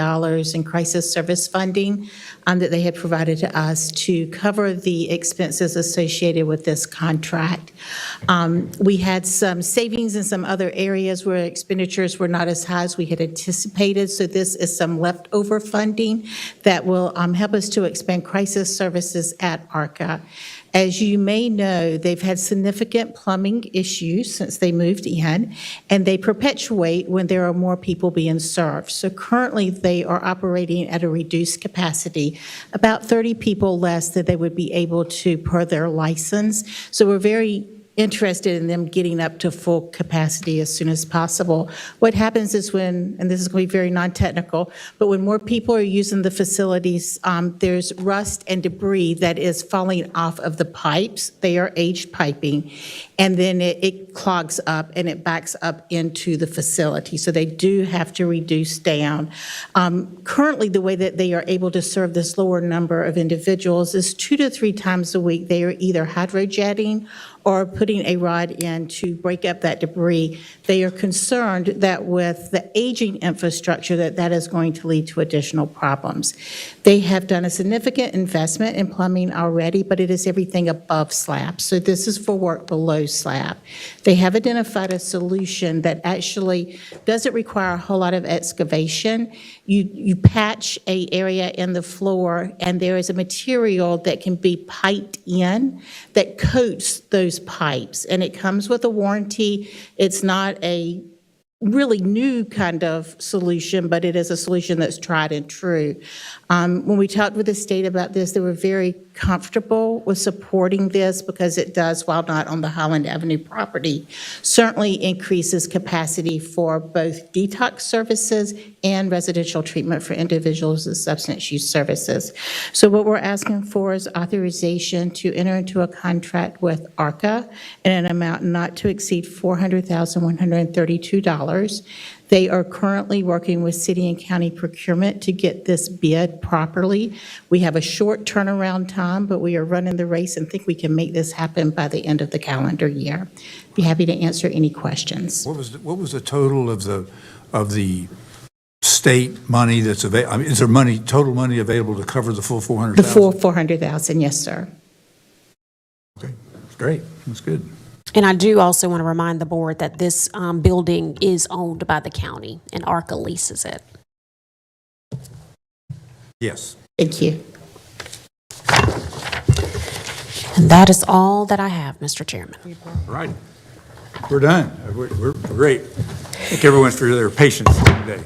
M: in crisis service funding that they had provided to us to cover the expenses associated with this contract. We had some savings in some other areas where expenditures were not as high as we had anticipated, so this is some leftover funding that will help us to expand crisis services at ARCA. As you may know, they've had significant plumbing issues since they moved in, and they perpetuate when there are more people being served. So currently, they are operating at a reduced capacity, about 30 people less than they would be able to per their license. So we're very interested in them getting up to full capacity as soon as possible. What happens is when, and this is going to be very non-technical, but when more people are using the facilities, there's rust and debris that is falling off of the pipes. They are aged piping, and then it clogs up and it backs up into the facility. So they do have to reduce down. Currently, the way that they are able to serve this lower number of individuals is 2 to 3 times a week. They are either hydrojetting or putting a rod in to break up that debris. They are concerned that with the aging infrastructure that is going to lead to additional problems. They have done a significant investment in plumbing already, but it is everything above slab. So this is for work below slab. They have identified a solution that actually doesn't require a whole lot of excavation. You patch an area in the floor, and there is a material that can be piped in that coats those pipes, and it comes with a warranty. It's not a really new kind of solution, but it is a solution that's tried and true. When we talked with the state about this, they were very comfortable with supporting this because it does, while not on the Highland Avenue property, certainly increases capacity for both detox services and residential treatment for individuals with substance use services. So what we're asking for is authorization to enter into a contract with ARCA in an amount not to exceed $400,132 They are currently working with city and county procurement to get this bid properly. We have a short turnaround time, but we are running the race and think we can make this happen by the end of the calendar year. Be happy to answer any questions.
A: What was the total of the state money that's available? I mean, is there total money available to cover the full 400,000?
M: The full 400,000, yes, sir.
A: Okay, that's great. That's good.
H: And I do also want to remind the board that this building is owned by the county, and ARCA leases it.
A: Yes.
M: Thank you.
H: And that is all that I have, Mr. Chairman.
A: All right. We're done. We're great. Thank everyone for their patience today.